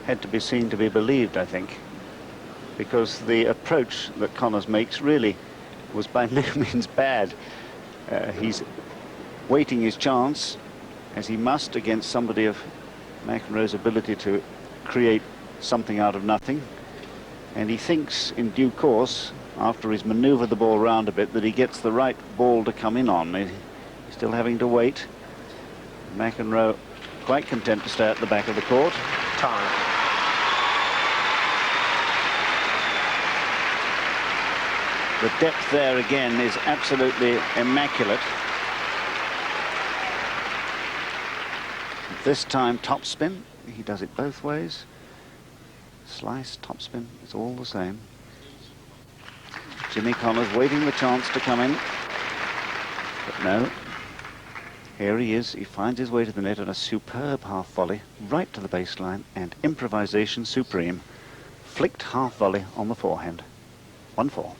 had to be seen to be believed, I think, because the approach that Connors makes really was by no means bad. He's waiting his chance, as he must, against somebody of McEnroe's ability to create something out of nothing. And he thinks in due course, after he's manoeuvred the ball round a bit, that he gets the right ball to come in on. He's still having to wait. McEnroe quite content to stay at the back of the court. Time. The depth there again is absolutely immaculate. This time topspin. He does it both ways. Slice, topspin, it's all the same. Jimmy Connors waiting the chance to come in. But no. Here he is, he finds his way to the net on a superb half volley, right to the baseline, and improvisation supreme. Flicked half volley on the forehand. 1-4.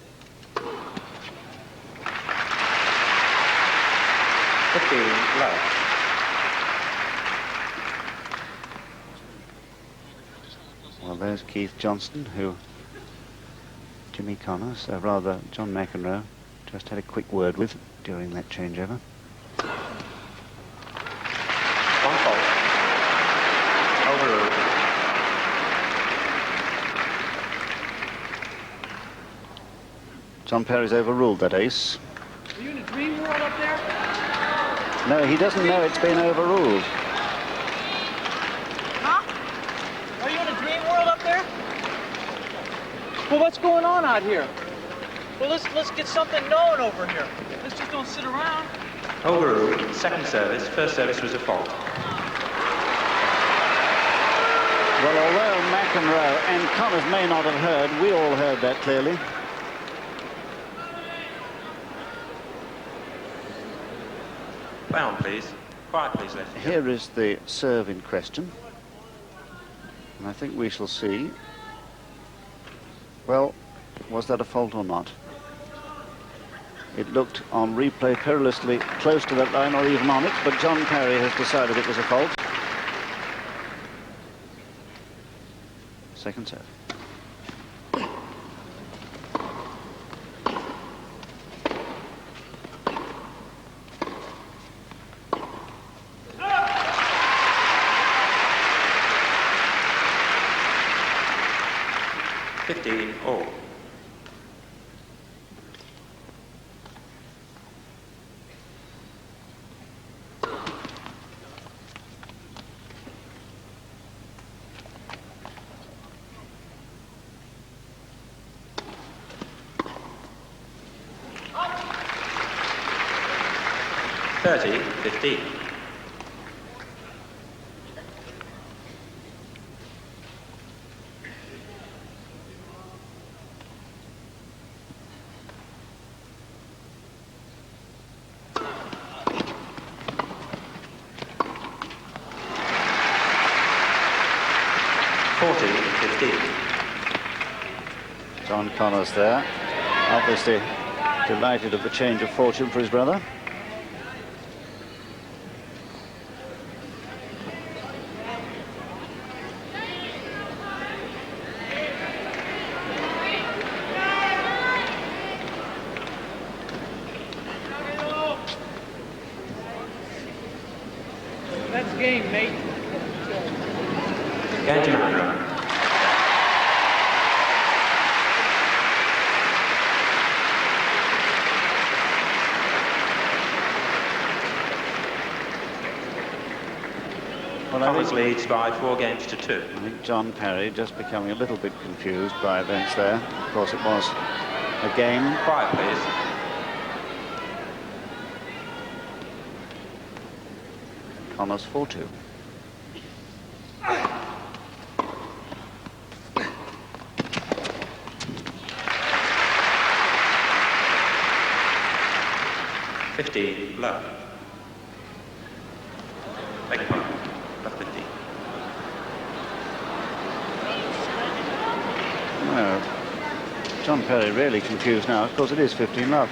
15 low. Well, there's Keith Johnston, who Jimmy Connors, rather John McEnroe, just had a quick word with during that changeover. John Perry's overruled that ace. Are you in a dream world up there? No, he doesn't know it's been overruled. Huh? Are you in a dream world up there? Well, what's going on out here? Well, let's get something known over here. Let's just don't sit around. Overruled. Second service. First service was a fault. Well, although McEnroe and Connors may not have heard, we all heard that clearly. Play on, please. Quiet, please, left. Here is the serve in question. And I think we shall see. Well, was that a fault or not? It looked on replay perilously close to that line or even on it, but John Perry has decided it was a fault. Second serve. 15 all. Thirty, 15. John Connors there, obviously delighted at the change of fortune for his brother. That's game, mate. Game to Mcenroe. Well, Connors leads by 4 games to 2. I think John Parry just becoming a little bit confused by events there. Of course, it was a game. Quiet, please. Connors 4-2. Low. Beg your pardon. Love 15. No. John Parry really confused now. Of course, it is 15 love.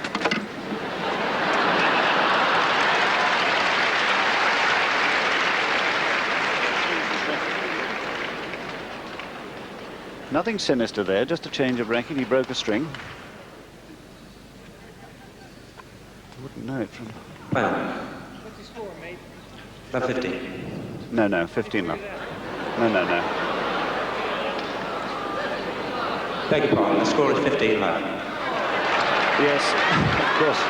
Nothing sinister there, just a change of racket. He broke a string. I wouldn't know it from... Well, What's the score, mate? love 15. No, 15 love. No. Beg your pardon, the score is 15 low. Yes, of course.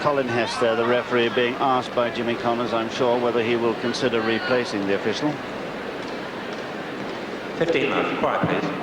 Colin Hess there, the referee, being asked by Jimmy Connors, I'm sure, whether he will consider replacing the official. 15 low. Quiet, please.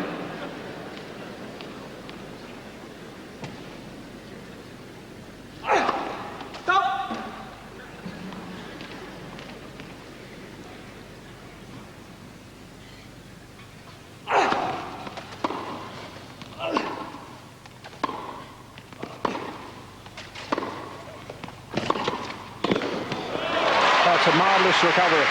That's a marvellous recovery.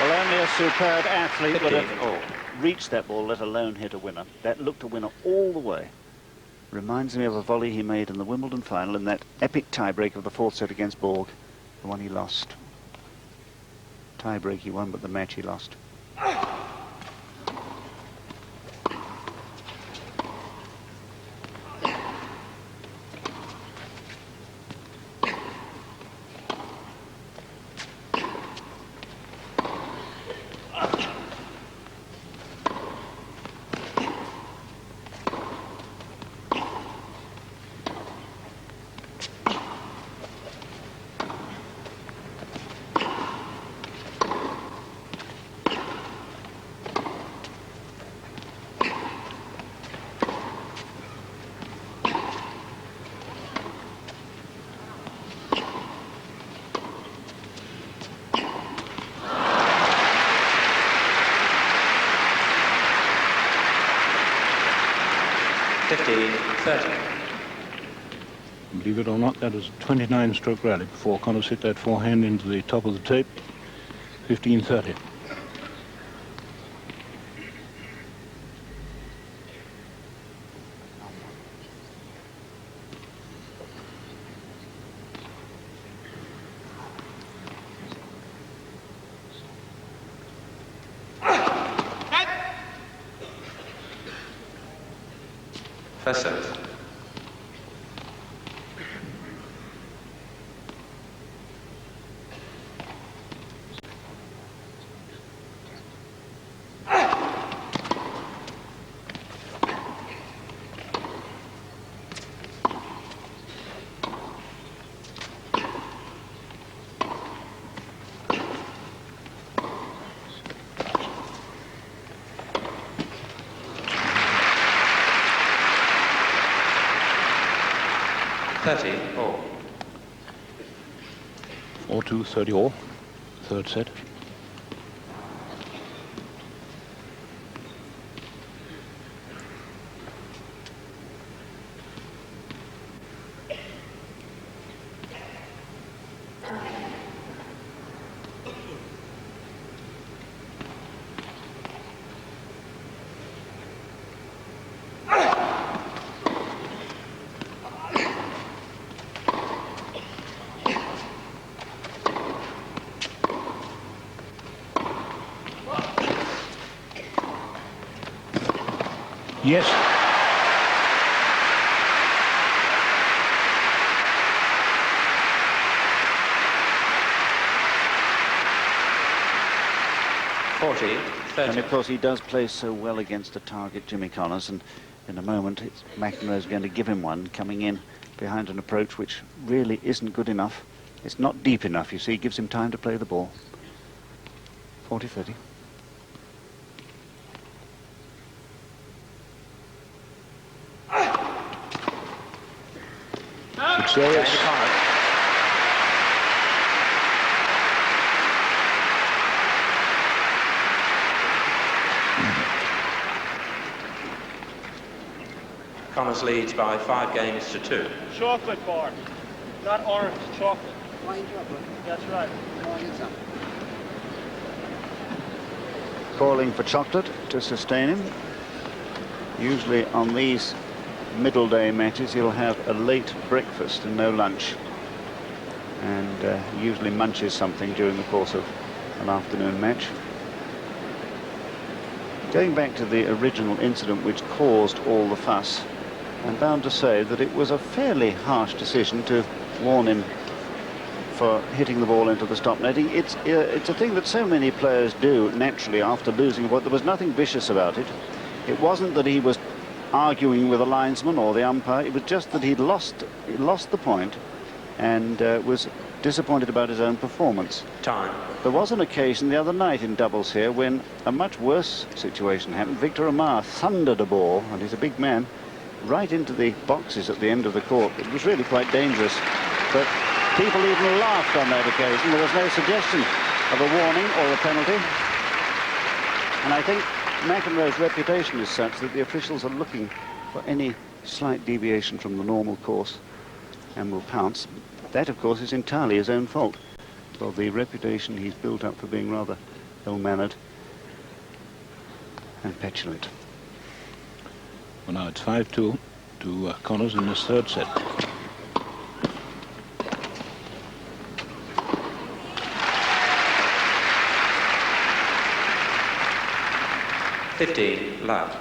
Well, only a superb athlete would 15 all. have reached that ball, let alone hit a winner. That looked a winner all the way. Reminds me of a volley he made in the Wimbledon final in that epic tiebreak of the 4th set against Borg, the one he lost. Tiebreak he won, but the match he lost. Believe it or not, that was a 29-stroke rally before Connors hit that forehand into the top of the tape. 15-30. First set. 30 all. 4-2, 30 all. Third set. Yes. And of course he does play so well against a target, Jimmy Connors, and in a moment McEnroe's going to give him one, coming in behind an approach which really isn't good enough. It's not deep enough, you see. It gives him time to play the ball. 40-30. Serious. Connors leads by 5 games to 2. Chocolate bar, not orange, chocolate. Wine chocolate. That's right. Calling for chocolate to sustain him. Usually on these middle day matches he'll have a late breakfast and no lunch, and he usually munches something during the course of an afternoon match. Going back to the original incident which caused all the fuss, I'm bound to say that it was a fairly harsh decision to warn him for hitting the ball into the stop netting. It's a thing that so many players do naturally after losing, but there was nothing vicious about it. It wasn't that he was arguing with a linesman or the umpire. It was just that he lost the point and was disappointed about his own performance. Time. There was an occasion the other night in doubles here when a much worse situation happened. Victor Amar thundered a ball, and he's a big man, right into the boxes at the end of the court. It was really quite dangerous, but people even laughed on that occasion. There was no suggestion of a warning or a penalty, and I think McEnroe's reputation is such that the officials are looking for any slight deviation from the normal course and will pounce. That, of course, is entirely his own fault. Well, the reputation he's built up for being rather ill-mannered and petulant. Well, now it's 5-2 to Connors in this third set. Love.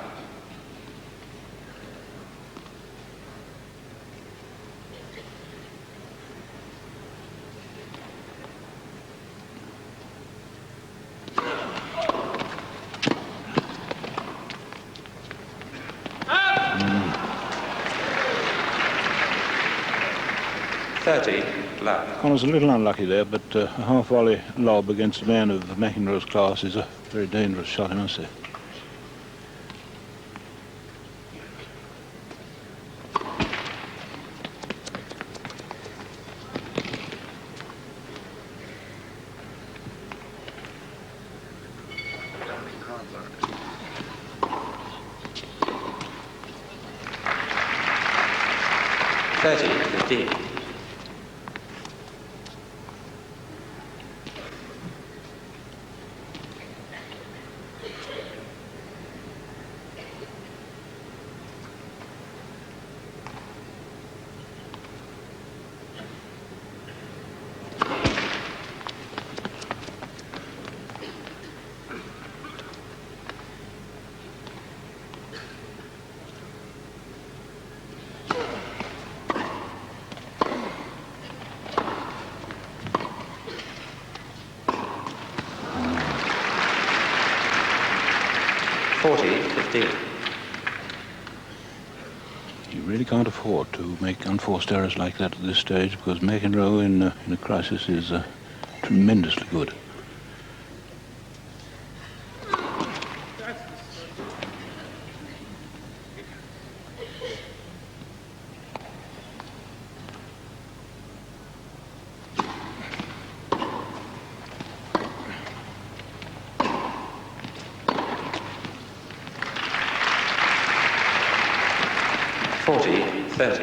Love. Connors a little unlucky there, but a half volley lob against a man of McEnroe's class is a very dangerous shot, I must say. You really can't afford to make unforced errors like that at this stage, because McEnroe in a crisis is tremendously good. 40-30.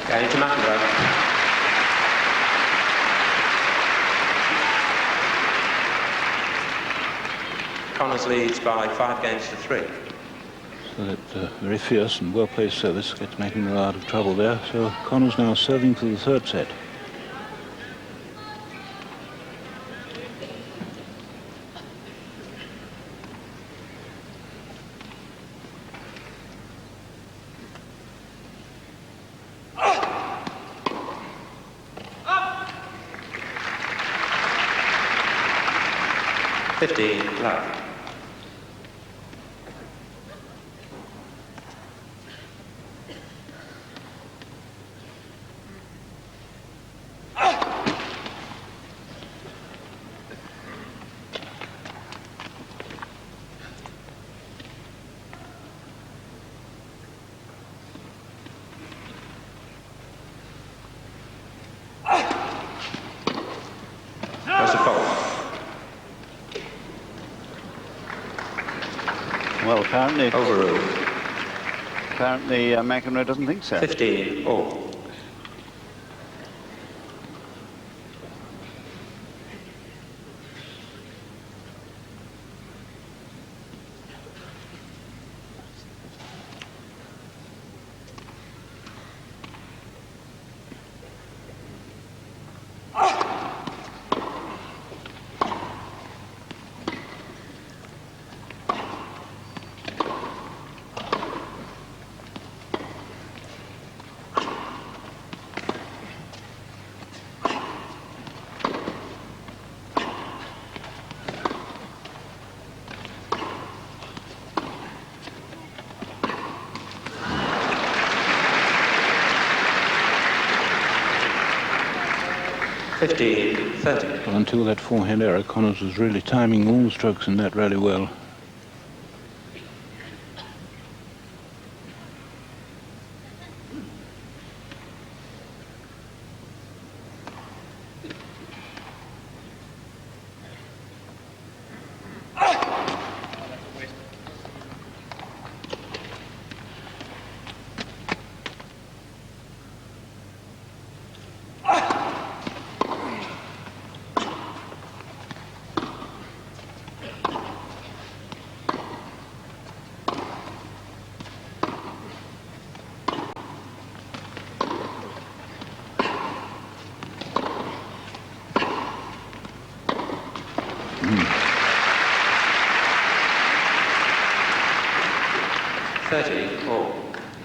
Going to Mcenroe. Connors leads by 5 games to 3. So that very fierce and well-placed service gets Mcenroe out of trouble there. So Connors now serving for the third set. Love. There's a fault. Well, apparently Overruled. Mcenroe doesn't think so. 15 all. Well, until that forehand error, Connors was really timing all the strokes in that really well.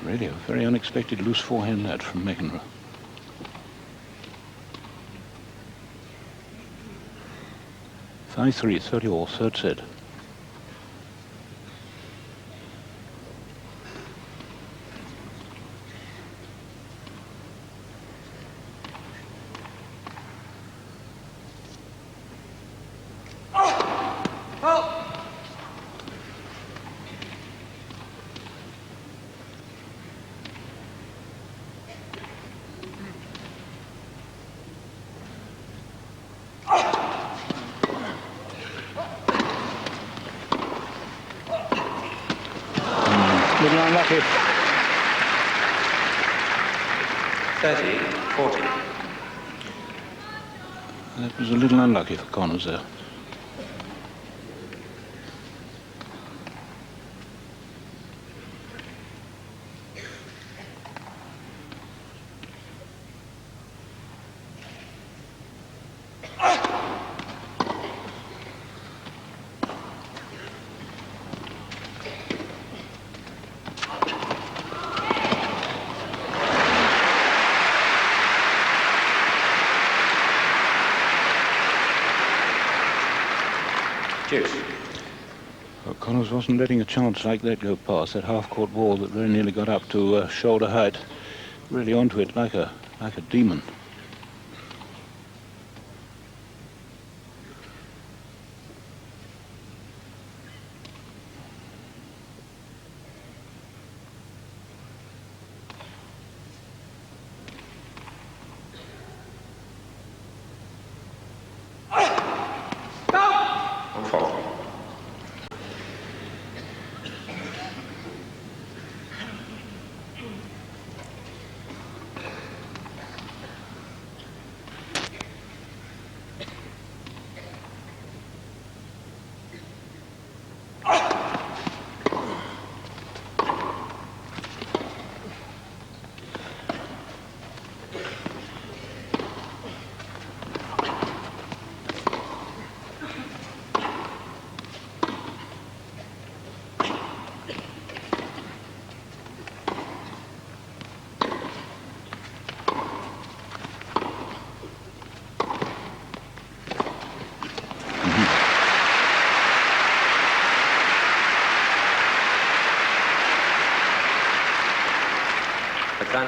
Really a very unexpected loose forehand that from Mcenroe. Five, 3, 30 all, third set. Little unlucky. 30-40. That was a little unlucky for Connors there. Well, Connors wasn't letting a chance like that go past. That half-court ball that very nearly got up to shoulder height, really onto it like a demon.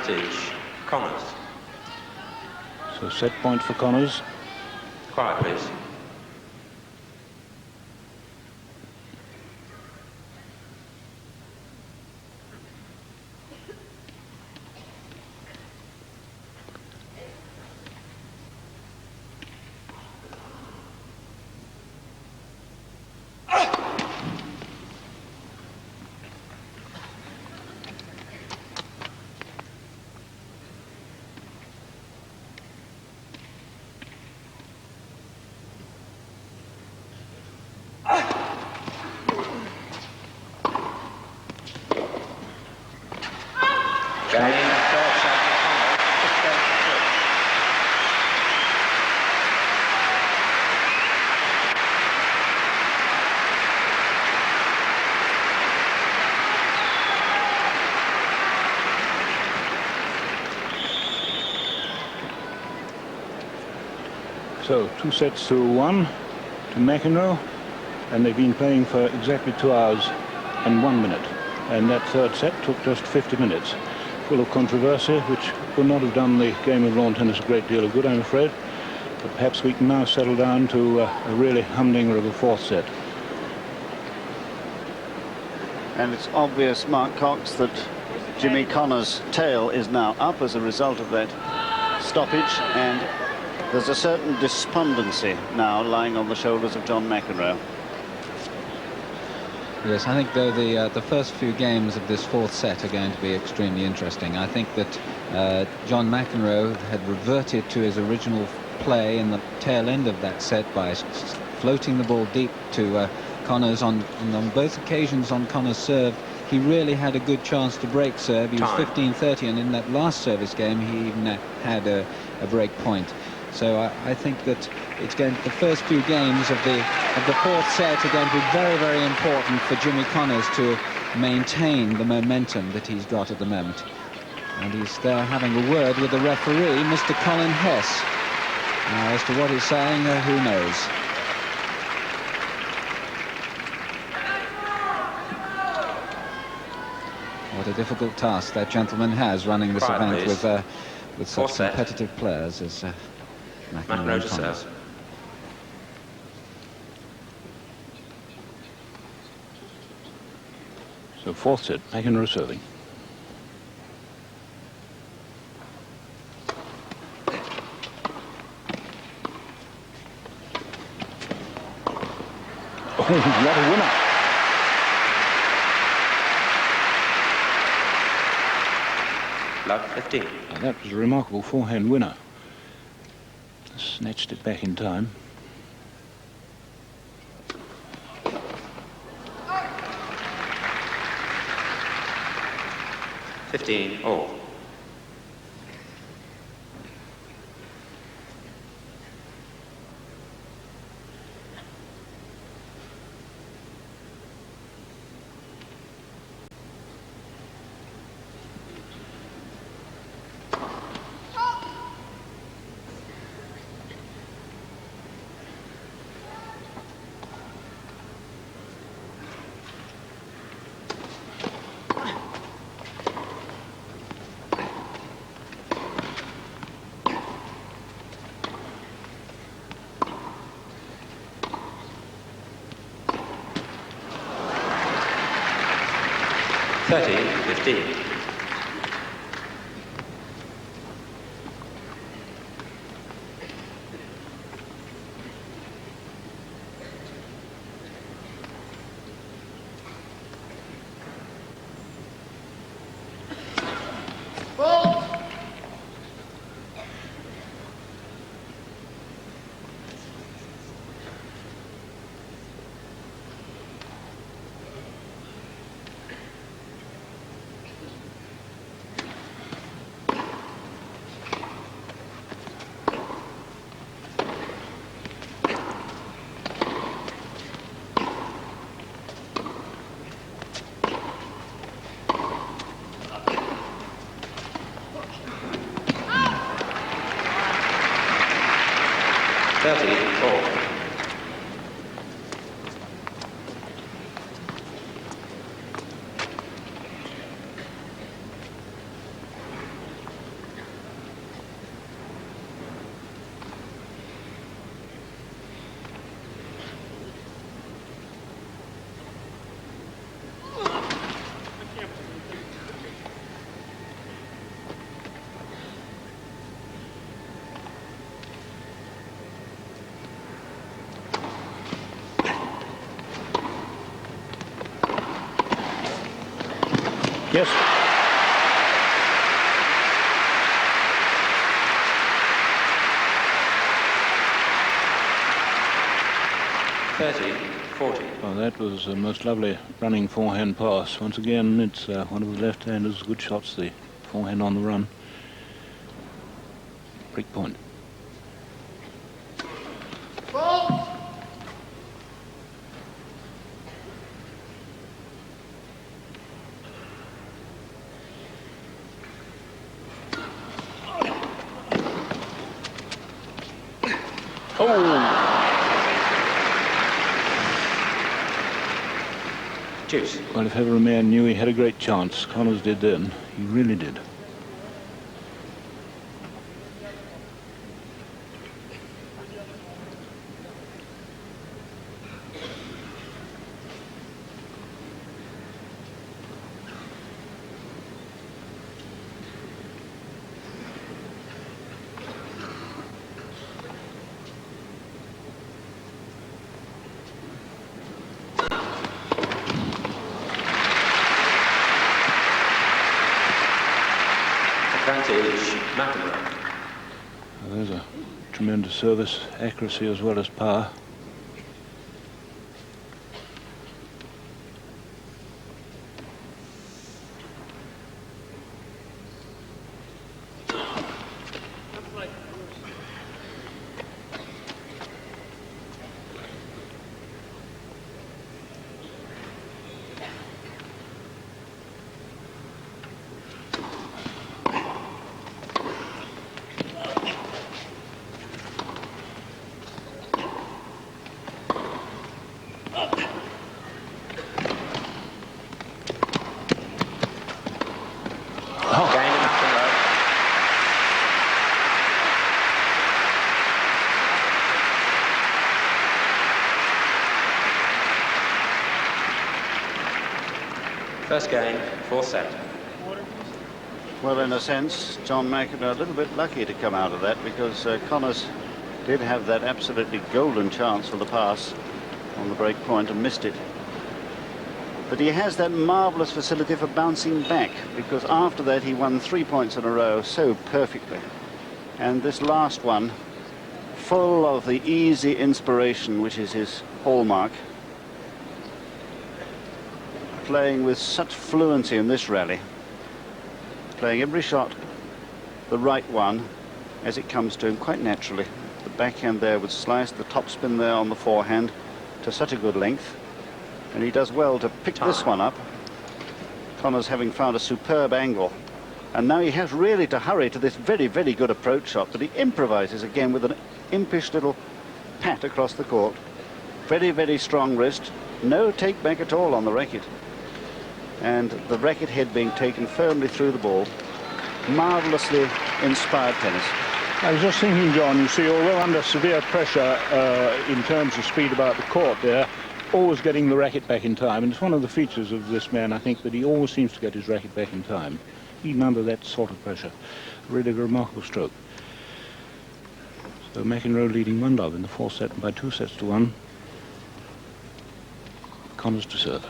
advantage, Connors. So set point for Connors. Quiet, please. Game, third set for Connors. Just going to switch. So 2-1 to Mcenroe, and they've been playing for exactly 2 hours and 1 minute. And that third set took just 50 minutes. Full of controversy, which would not have done the game of lawn tennis a great deal of good, I'm afraid. But perhaps we can now settle down to a really humdinger of a fourth set. And it's obvious, Mark Cox, that Jimmy Connors' tail is now up as a result of that stoppage, and there's a certain despondency now lying on the shoulders of John McEnroe. Yes, I think though the first few games of this fourth set are going to be extremely interesting. I think that John McEnroe had reverted to his original play in the tail end of that set by floating the ball deep to Connors on both occasions on Connors' serve. He really had a good chance to break serve. He was 15-30, and in that last service game he even had a break point. So I think that it's going the first few games of the fourth set are going to be very, very important for Jimmy Connors to maintain the momentum that he's got at the moment. And he's there having a word with the referee, Mr. Colin Hess. Now, as to what he's saying, who knows? What a difficult task that gentleman has running this event with such competitive players as McEnroe to serve. So fourth set, McEnroe serving. Oh, what a winner. Love 15. Now, that was a remarkable forehand winner. Snatched it back in time. All. $30-15. Yes. 40. Well, that was a most lovely running forehand pass. Once again, it's one of the left-handers' good shots, the forehand on the run. Break point. Juice. Well, if ever a man knew he had a great chance, Connors did then. He really did. Advantage, Mcenroe. Well, there's a tremendous service, accuracy as well as power. First game, fourth set. Well, in a sense, John McEnroe a little bit lucky to come out of that, because Connors did have that absolutely golden chance for the pass on the break point and missed it. But he has that marvellous facility for bouncing back, because after that he won 3 points in a row so perfectly. And this last one, full of the easy inspiration, which is his hallmark, playing with such fluency in this rally, playing every shot the right one as it comes to him quite naturally. The backhand there would slice, the topspin there on the forehand to such a good length, and he does well to pick this one up. Connors having found a superb angle, and now he has really to hurry to this very, very good approach shot, but he improvises again with an impish little pat across the court. Very, very strong wrist, no take back at all on the racket, and the racket head being taken firmly through the ball. Marvellously inspired tennis. I was just thinking, John, you see, although under severe pressure in terms of speed about the court there, always getting the racket back in time. And it's one of the features of this man, I think, that he always seems to get his racket back in time, even under that sort of pressure. Really a remarkable stroke. So McEnroe leading 1-love in the fourth set by 2-1. Connors to serve.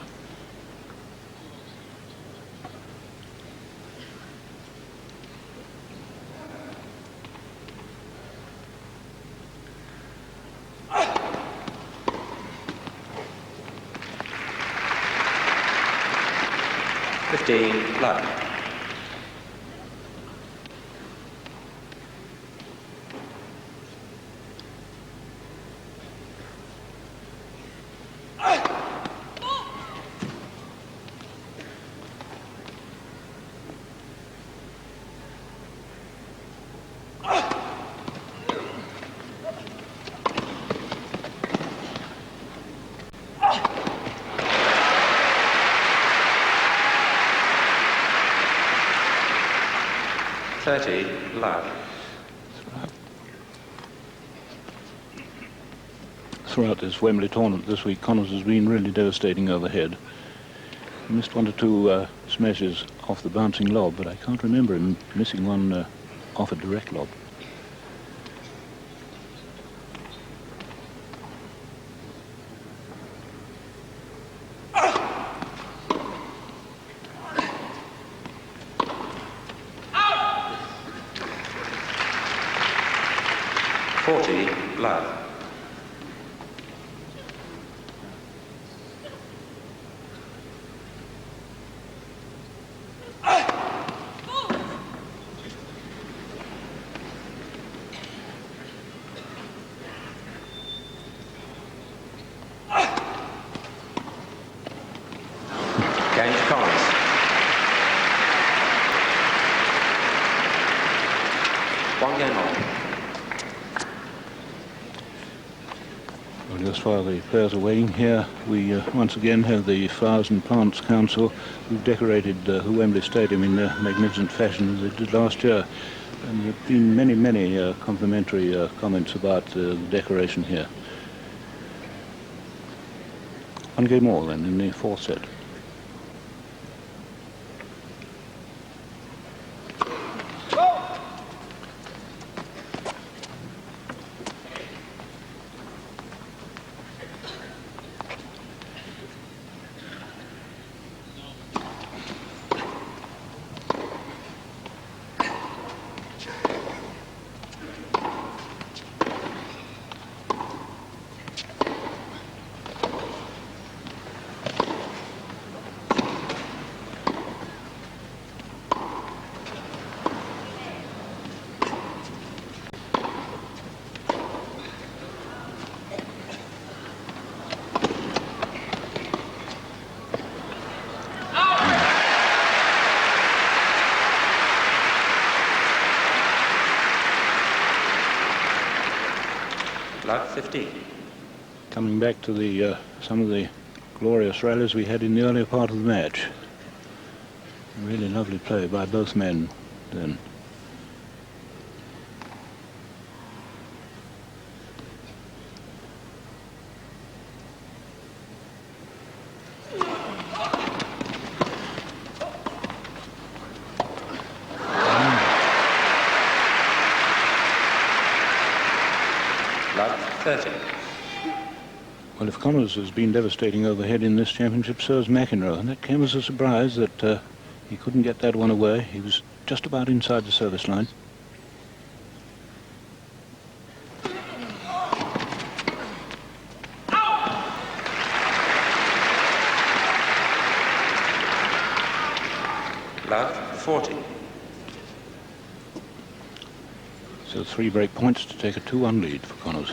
Love. Love. Throughout this Wembley tournament this week, Connors has been really devastating overhead. He missed 1 or 2 smashes off the bouncing lob, but I can't remember him missing one off a direct lob. 40, love. Game to Connors. One game on. Well, just while the players are waiting here, we once again have the Flowers and Plants Council, who've decorated Wembley Stadium in magnificent fashion as they did last year. And there have been many, many complimentary comments about the decoration here. One game all then in the fourth set. Love 15. Coming back to the some of the glorious rallies we had in the earlier part of the match. A really lovely play by both men then. Love 30. Well, if Connors has been devastating overhead in this championship, so has Mcenroe, and that came as a surprise that he couldn't get that one away. He was just about inside the service line. Love 40. So 3 break points to take a 2-1 lead for Connors.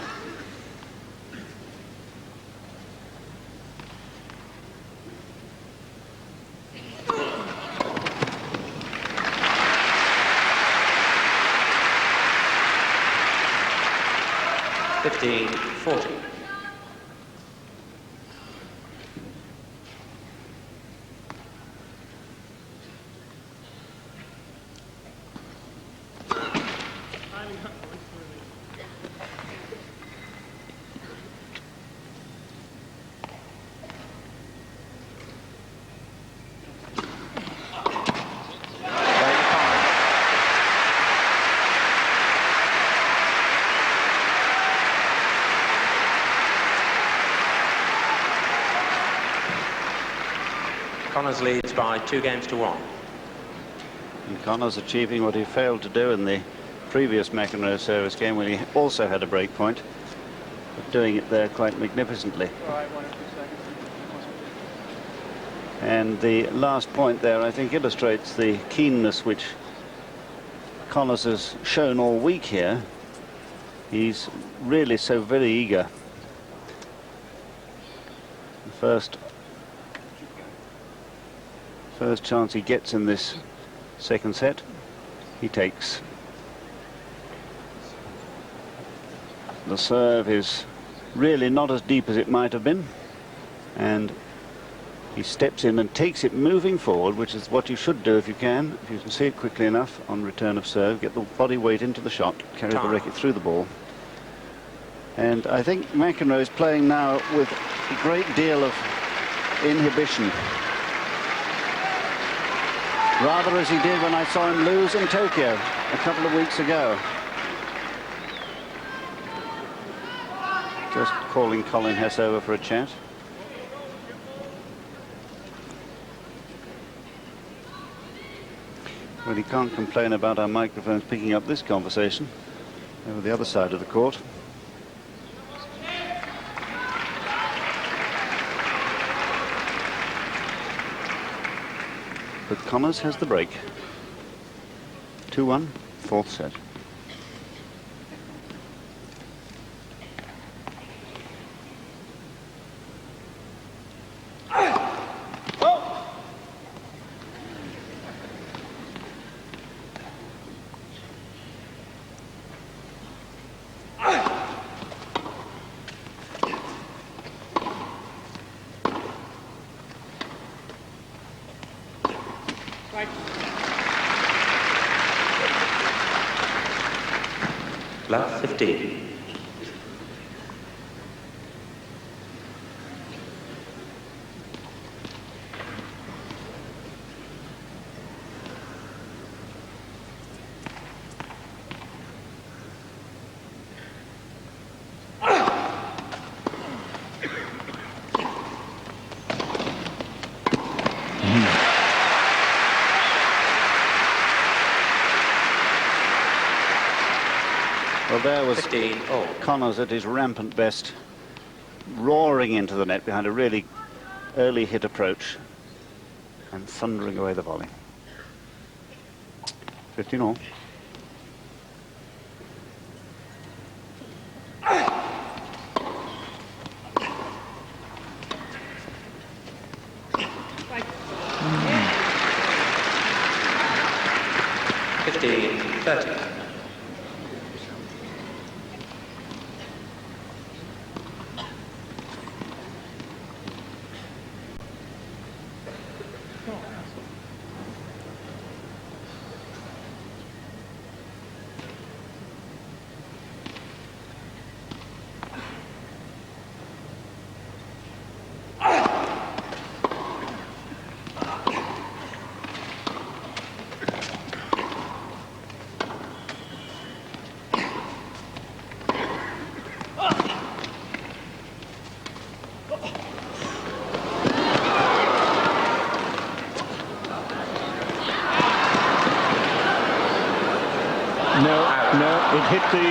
Fifteen, 40. Connors leads by 2 games to 1. And Connors achieving what he failed to do in the previous Mcenroe service game when he also had a break point, but doing it there quite magnificently. And the last point there, I think, illustrates the keenness which Connors has shown all week here. He's really so very eager. The first chance he gets in this second set, he takes. The serve is really not as deep as it might have been, and he steps in and takes it moving forward, which is what you should do if you can see it quickly enough on return of serve. Get the body weight into the shot, carry the racket through the ball. And I think Mcenroe is playing now with a great deal of inhibition, rather as he did when I saw him lose in Tokyo a couple of weeks ago. Just calling Colin Hess over for a chat. Well, he can't complain about our microphones picking up this conversation. over the other side of the court. But Connors has the break. 2-1, fourth set. Love 15. Well, there was 15. Oh. Connors at his rampant best, roaring into the net behind a really early hit approach and thundering away the volley. 15 all. Fifteen, 30. No, it hit the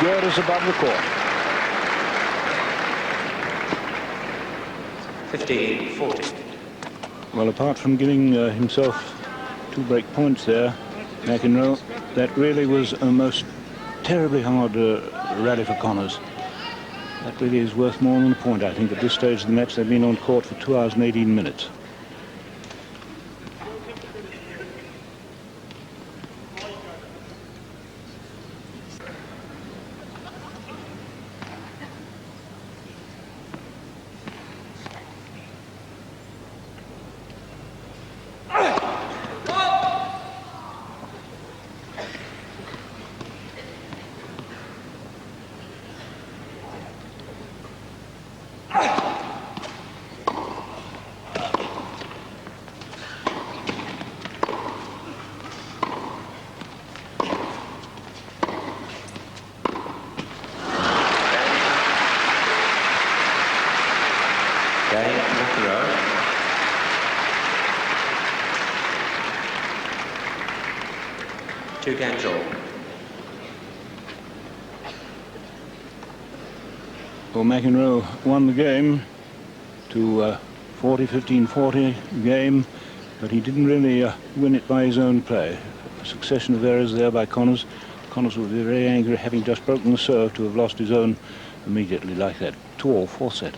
girders above the court. 15, 40. Well, apart from giving himself 2 break points there, Mcenroe, that really was a most terribly hard rally for Connors. That really is worth more than a point, I think. At this stage of the match, they've been on court for 2 hours and 18 minutes. Mcenroe. Two games all. Well, Mcenroe won the game to 40-15-40 game, but he didn't really win it by his own play. A succession of errors there by Connors. Connors would be very angry, having just broken the serve, to have lost his own immediately like that. 2-all, fourth set.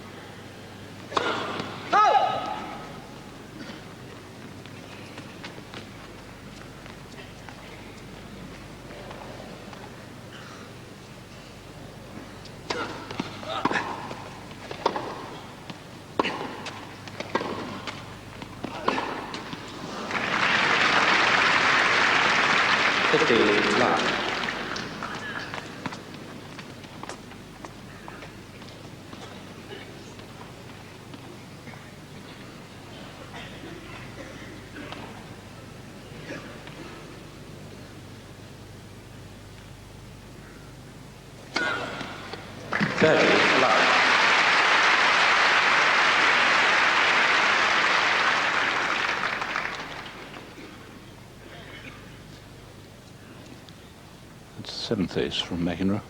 7th ace from McEnroe.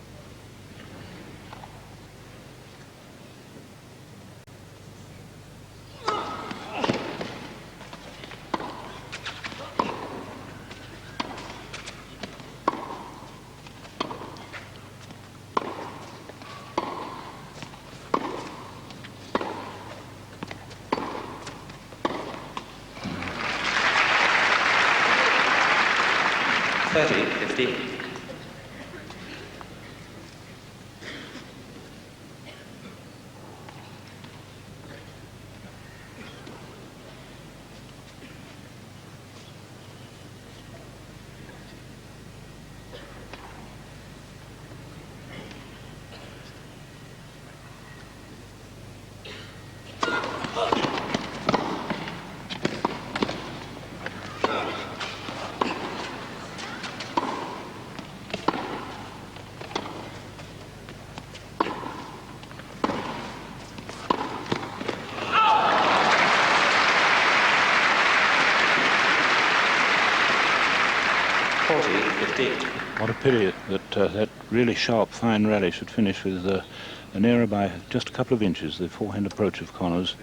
What a pity that that really sharp, fine rally should finish with an error by just a couple of inches, the forehand approach of Connors.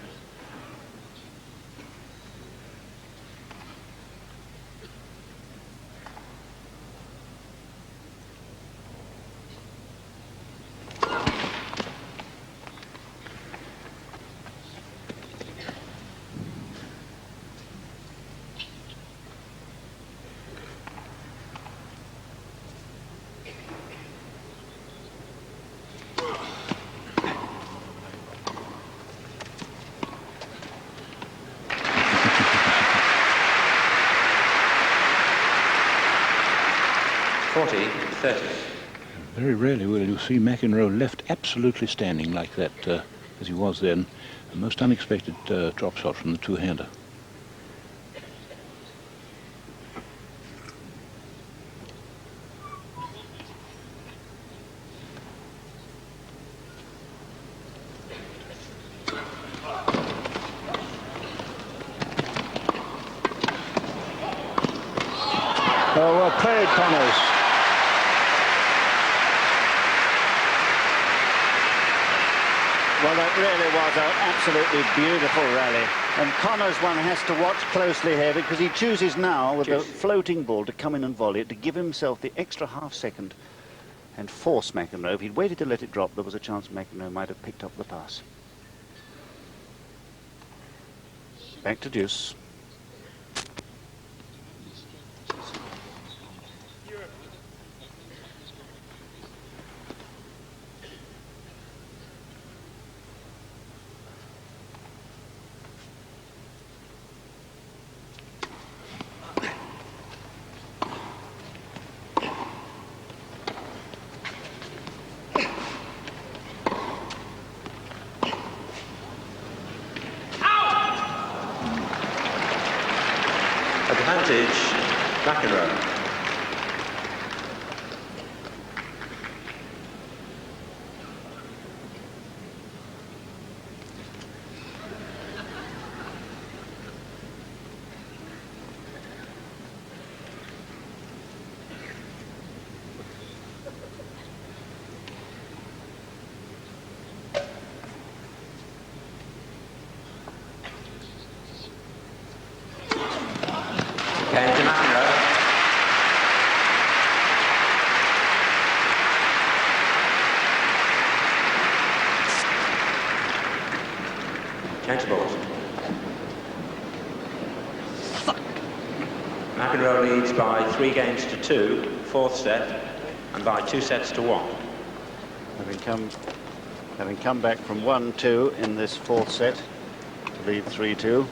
Very rarely will you see McEnroe left absolutely standing like that, as he was then. A most unexpected drop shot from the two-hander. Oh, well played, Connors. Well, that really was an absolutely beautiful rally. And Connors, one has to watch closely here because he chooses now with the floating ball to come in and volley it, to give himself the extra half second and force McEnroe. If he'd waited to let it drop, there was a chance McEnroe might have picked up the pass. Back to deuce. Advantage, McEnroe. Game to McEnroe. Change the balls. McEnroe leads by 3 games to 2, fourth set, and by 2 sets to 1. Having come back from 1-2 in this fourth set to lead 3-2.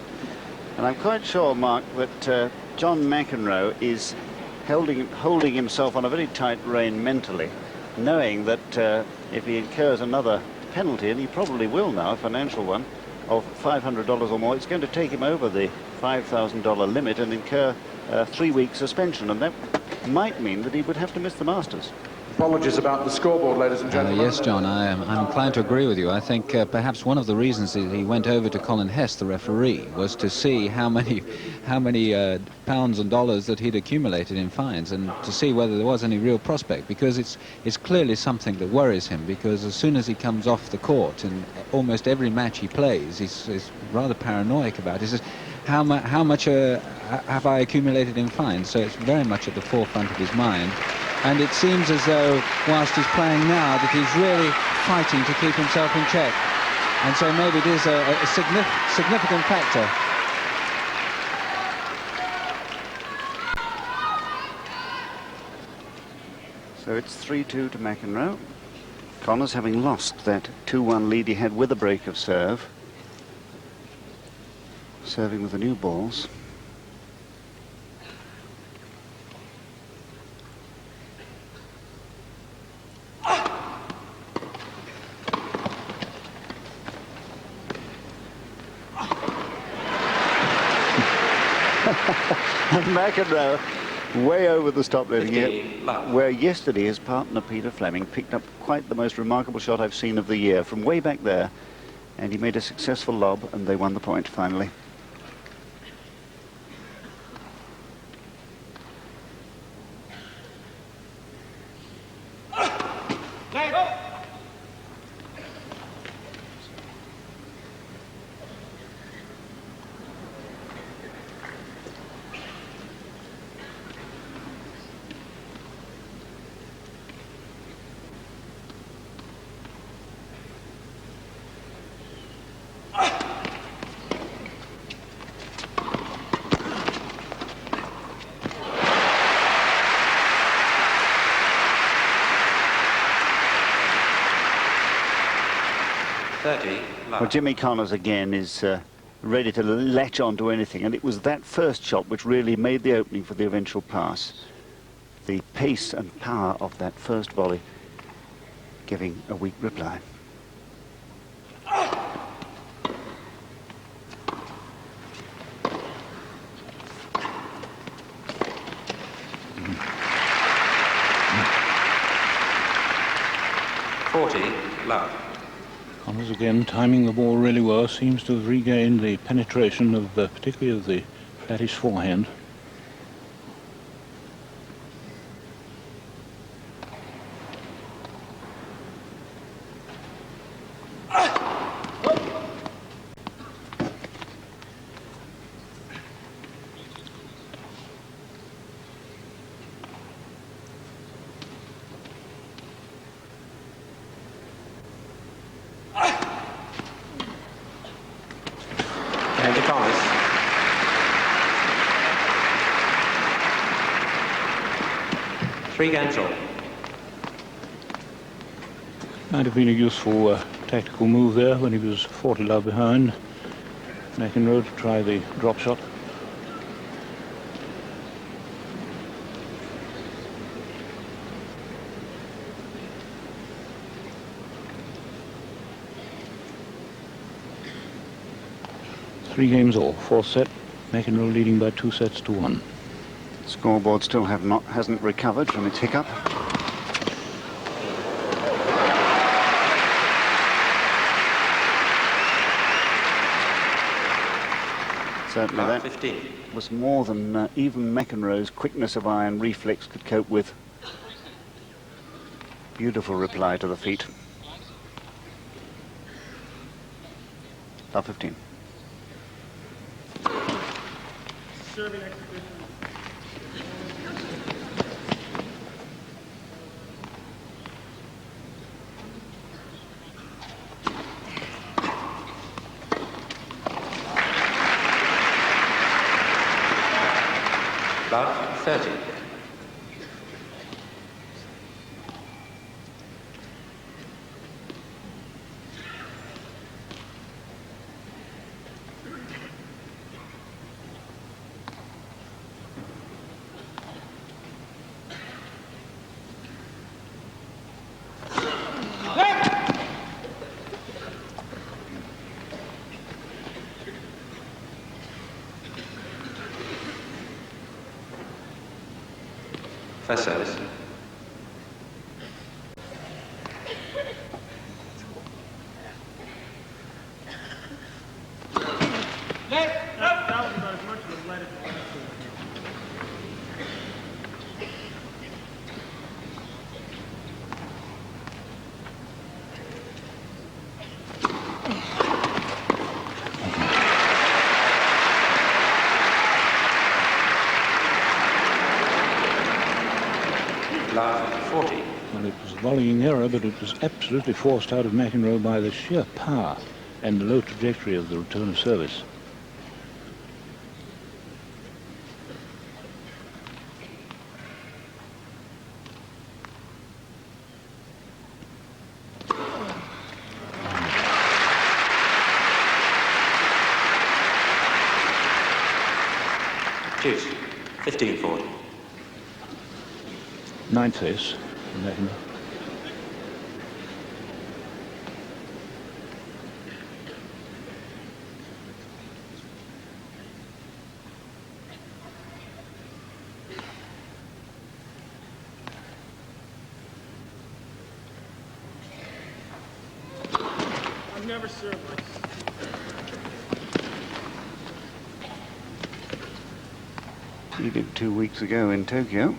And I'm quite sure, Mark, that John McEnroe is holding himself on a very tight rein mentally, knowing that if he incurs another penalty, and he probably will now, a financial one, of $500 or more, it's going to take him over the $5,000 limit and incur a 3-week suspension, and that might mean that he would have to miss the Masters. Apologies about the scoreboard, ladies and gentlemen. Yes, John, I'm inclined to agree with you. I think perhaps one of the reasons that he went over to Colin Hess, the referee, was to see how many pounds and dollars that he'd accumulated in fines, and to see whether there was any real prospect, because it's clearly something that worries him, because as soon as he comes off the court, in almost every match he plays, he's rather paranoid about it. He says, how much have I accumulated in fines? So it's very much at the forefront of his mind. And it seems as though, whilst he's playing now, that he's really fighting to keep himself in check. And so maybe it is a significant factor. So it's 3-2 to McEnroe. Connors, having lost that 2-1 lead he had with a break of serve, serving with the new balls. And McEnroe way over the stop letting here, where yesterday his partner Peter Fleming picked up quite the most remarkable shot I've seen of the year from way back there, and he made a successful lob and they won the point finally. Well, Jimmy Connors again is ready to latch on to anything, and it was that first shot which really made the opening for the eventual pass. The pace and power of that first volley giving a weak reply. Love. Connors again timing the ball really well, seems to have regained the penetration of particularly of the flattish forehand. Three games all. Might have been a useful tactical move there when he was 40 love behind. McEnroe to try the drop shot. Three games all. Fourth set, McEnroe leading by 2-1. Scoreboard still hasn't recovered from its hiccup. Certainly that 15. Was more than even McEnroe's quickness of eye and reflex could cope with. Beautiful reply to the feet. Love 15. Serving exhibition. Love 30. First service. That was about as much of a lead as it was. Love 40. Well, it was a volleying error, but it was absolutely forced out of McEnroe by the sheer power and the low trajectory of the return of service. Choose. 15-40. Ninth ace for McEnroe. I've never served like this. He did 2 weeks ago in Tokyo.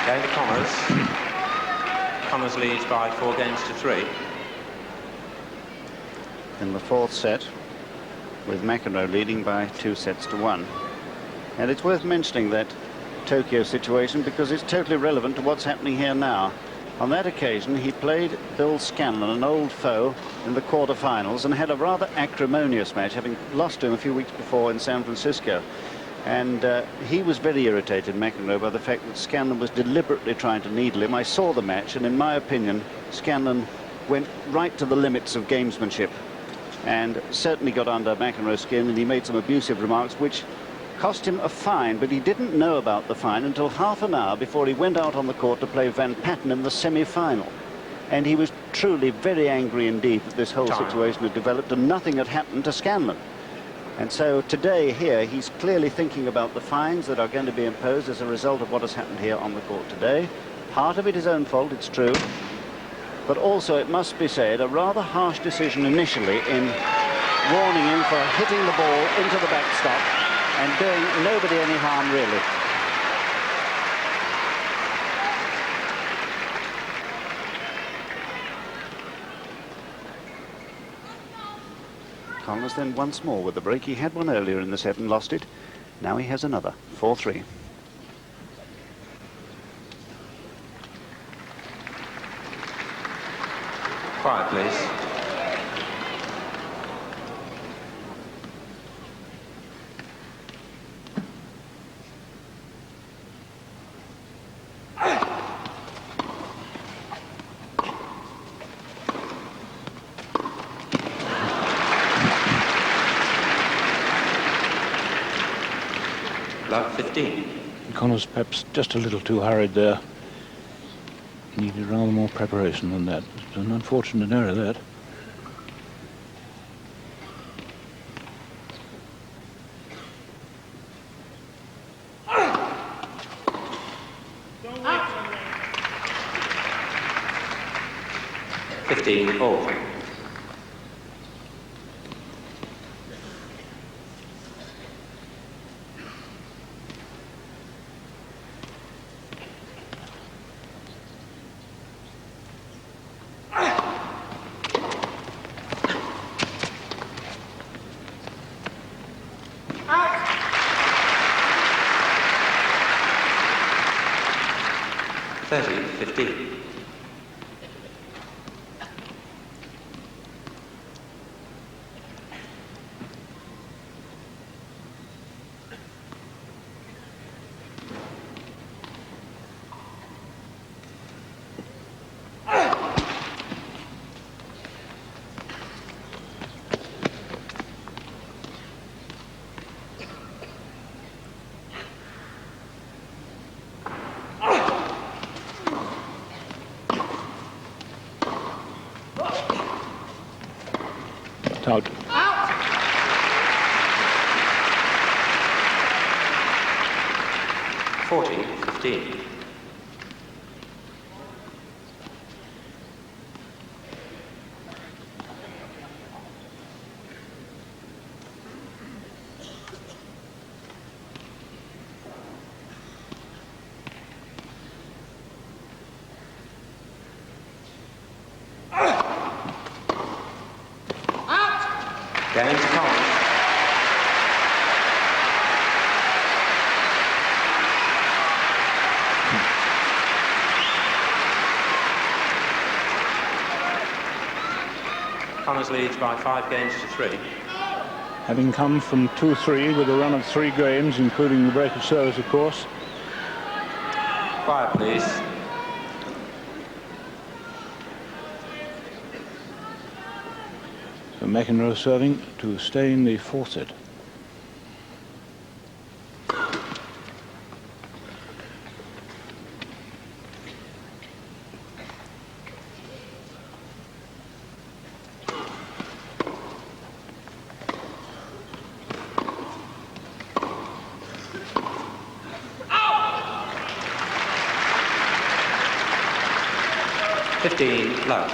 Game to Connors. Connors leads by 4 games to 3. In the fourth set, with McEnroe leading by 2 sets to 1. And it's worth mentioning that Tokyo situation because it's totally relevant to what's happening here now. On that occasion, he played Bill Scanlon, an old foe, in the quarterfinals and had a rather acrimonious match, having lost to him a few weeks before in San Francisco. And he was very irritated, McEnroe, by the fact that Scanlon was deliberately trying to needle him. I saw the match, and in my opinion, Scanlon went right to the limits of gamesmanship and certainly got under McEnroe's skin, and he made some abusive remarks which cost him a fine, but he didn't know about the fine until half an hour before he went out on the court to play Van Patten in the semi-final. And he was truly very angry indeed that this whole situation had developed and nothing had happened to Scanlon. And so today here, he's clearly thinking about the fines that are going to be imposed as a result of what has happened here on the court today. Part of it is own fault, it's true. But also, it must be said, a rather harsh decision initially in warning him for hitting the ball into the backstop and doing nobody any harm, really. Connors then once more with the break. He had one earlier in the set and lost it. Now he has another. 4-3. Quiet, please. Love 15. Connors perhaps just a little too hurried there. Needed rather more preparation than that. It's an unfortunate error, that. Don't wait. 15-all. 40-15. Game to Collins. Collins leads by 5 games to 3. Having come from 2-3 with a run of 3 games, including the break of service, of course. Quiet, please. So Mcenroe serving to stay in the 4th set. Love.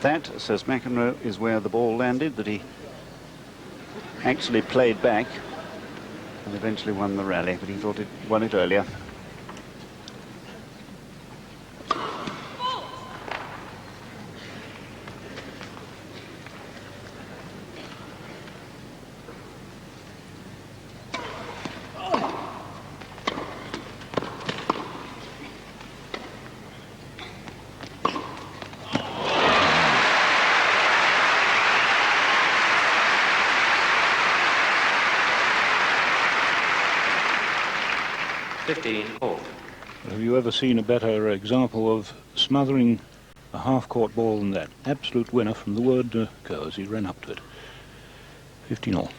That, says Mcenroe, is where the ball landed, that he actually played back and eventually won the rally, but he thought he'd won it earlier. Have you ever seen a better example of smothering a half-court ball than that? Absolute winner from the word go as he ran up to it. 15-all.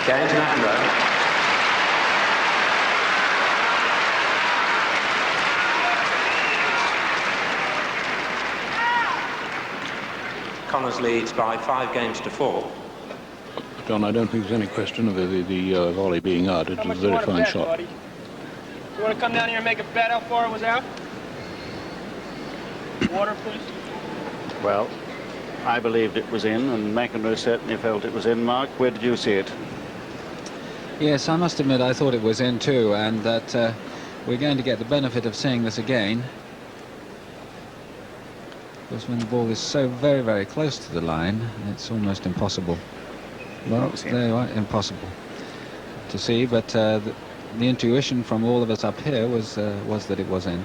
Game to Mcenroe. Connors leads by 5 games to 4. John, I don't think there's any question of the volley being out. It was a very fine shot. Buddy? You want to come down here and make a bet how far it was out? Water, please. Well, I believed it was in, and Mcenroe certainly felt it was in. Mark, where did you see it? Yes, I must admit I thought it was in too, and that we're going to get the benefit of seeing this again. Because when the ball is so very, very close to the line, it's almost impossible. Well, there you are, impossible to see, but the intuition from all of us up here was that it was in.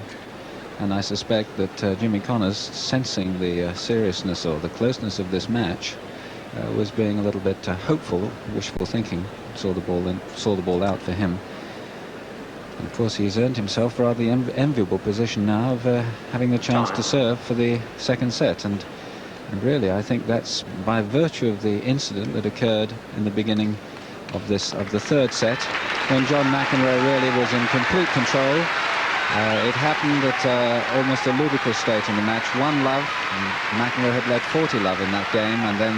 And I suspect that Jimmy Connors, sensing the seriousness or the closeness of this match, was being a little bit hopeful, wishful thinking. Saw the ball out for him. And of course, he's earned himself a rather enviable position now of having the chance to serve for the second set. And really, I think that's by virtue of the incident that occurred in the beginning of the third set, when John McEnroe really was in complete control. It happened at almost a ludicrous state in the match. 1 love, and McEnroe had led 40 love in that game, and then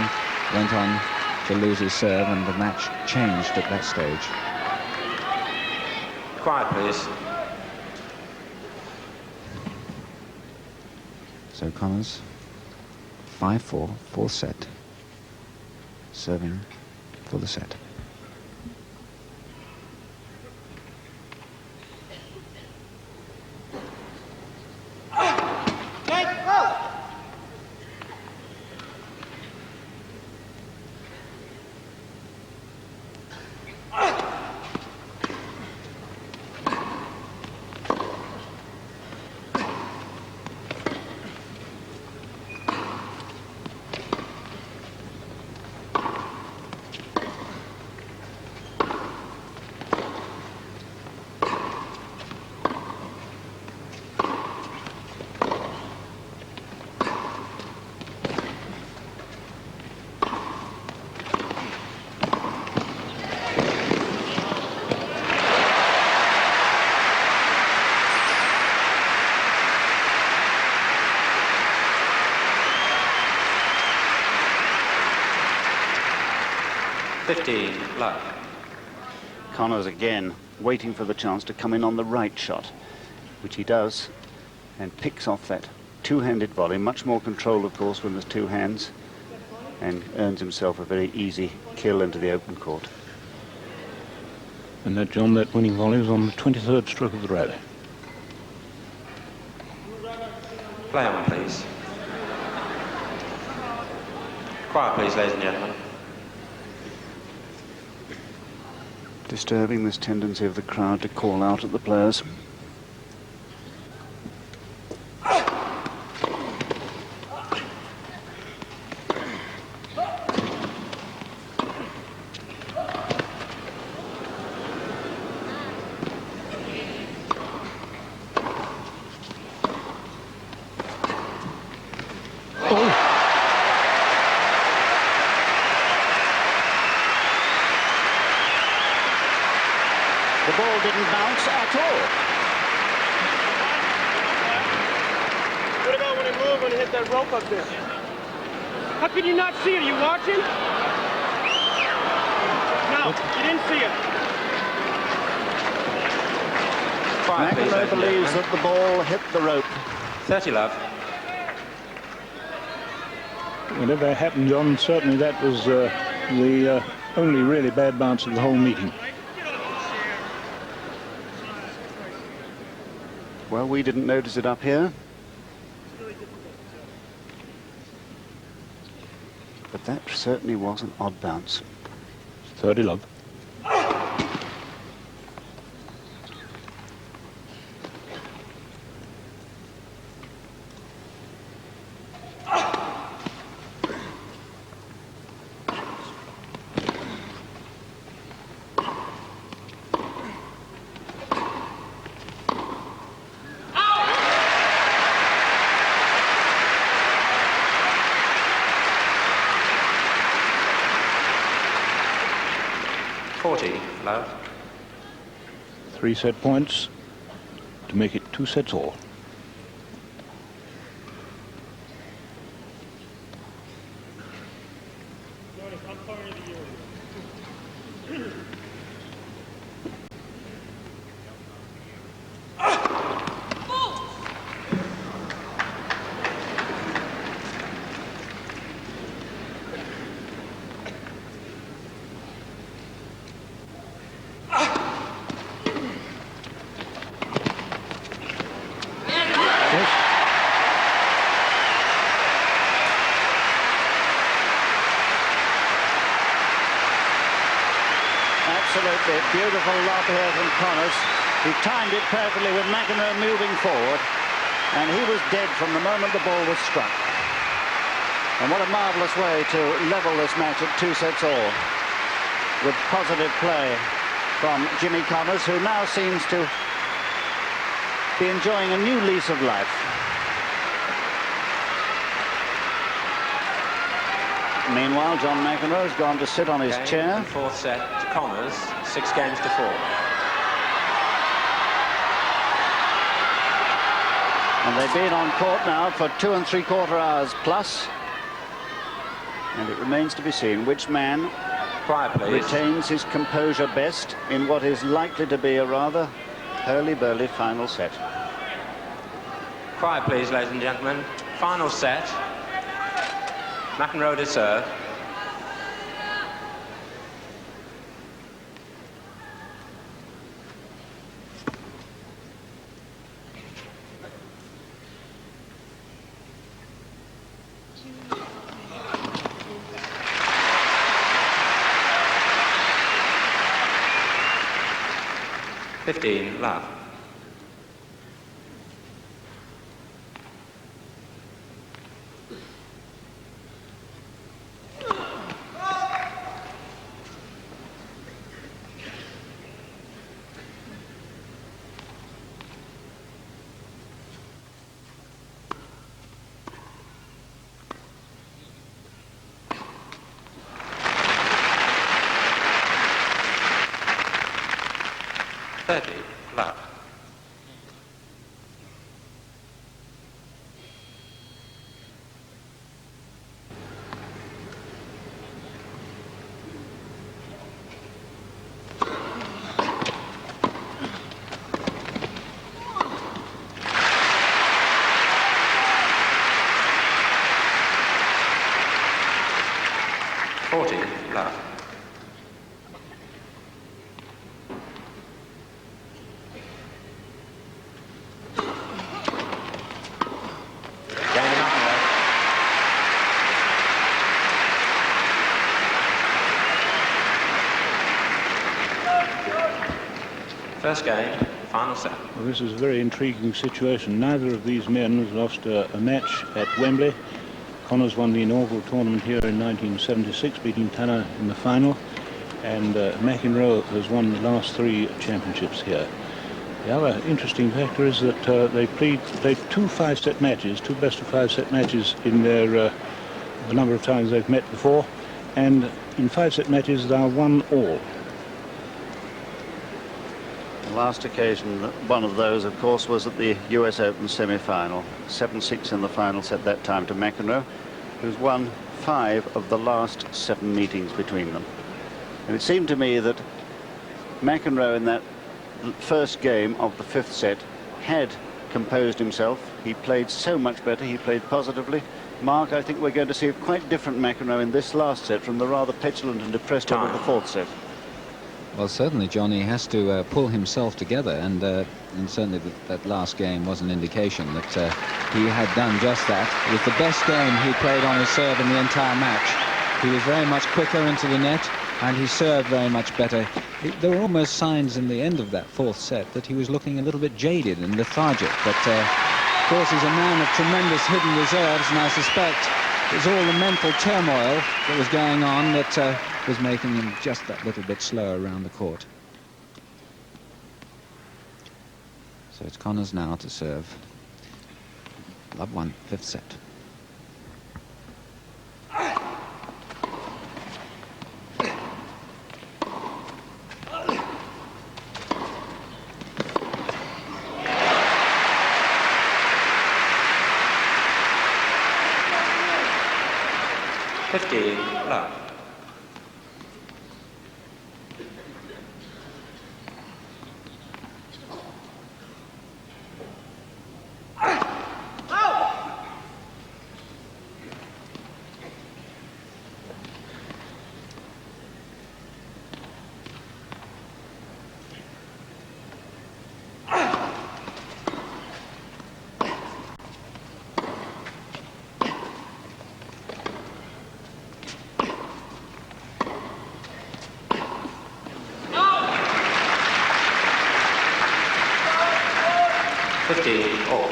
went on to lose his serve, and the match changed at that stage. Quiet, please. So Connors, 5-4, fourth set, serving for the set. Love. Connors again waiting for the chance to come in on the right shot, which he does, and picks off that two-handed volley. Much more control, of course, when there's two hands, and earns himself a very easy kill into the open court. And that, John, that winning volley was on the 23rd stroke of the rally. Play on, please. Quiet, please, ladies and gentlemen. Disturbing this tendency of the crowd to call out at the players. The ball didn't bounce at all. What about when he moved when he hit that rope up there? How could you not see it? Are you watching? No, you didn't see it. McEnroe believes that the ball hit the rope. 30 love. Whatever happened, John, certainly that was the only really bad bounce of the whole meeting. Well, we didn't notice it up here. But that certainly was an odd bounce. 30 love. Love. 3 set points to make it 2 sets all. lot here from Connors. He timed it perfectly with McEnroe moving forward, and he was dead from the moment the ball was struck. And what a marvellous way to level this match at 2 sets all, with positive play from Jimmy Connors, who now seems to be enjoying a new lease of life. Meanwhile, John McEnroe has gone to sit on his chair. And fourth set to Connors, 6 games to 4. And they've been on court now for 2 3/4 hours plus. And it remains to be seen which man Quiet, please. retains his composure best in what is likely to be a rather hurly-burly final set. Quiet, please, ladies and gentlemen. Final set. McEnroe to serve. Love. Love. Love. First game, final set. Well, this is a very intriguing situation. Neither of these men has lost a match at Wembley. Connors won the inaugural tournament here in 1976, beating Tanner in the final, and McEnroe has won the last 3 championships here. The other interesting factor is that they played 2 5-set matches, 2 best-of-5-set matches in their the number of times they've met before, and in 5-set matches they are 1 all. Last occasion, one of those, of course, was at the US Open semi-final. 7-6 in the final set that time to McEnroe, who's won 5 of the last 7 meetings between them. And it seemed to me that McEnroe in that first game of the 5th set had composed himself. He played so much better, he played positively. Mark, I think we're going to see a quite different McEnroe in this last set from the rather petulant and depressed one of the 4th set. Well, certainly, John, he has to pull himself together, and certainly that last game was an indication that he had done just that. It was the best game he played on his serve in the entire match. He was very much quicker into the net, and he served very much better. There were almost signs in the end of that 4th set that he was looking a little bit jaded and lethargic, but of course he's a man of tremendous hidden reserves, and I suspect it was all the mental turmoil that was going on that was making him just that little bit slower around the court. So it's Connors now to serve. Love 1, 5th set. Love. 15 all.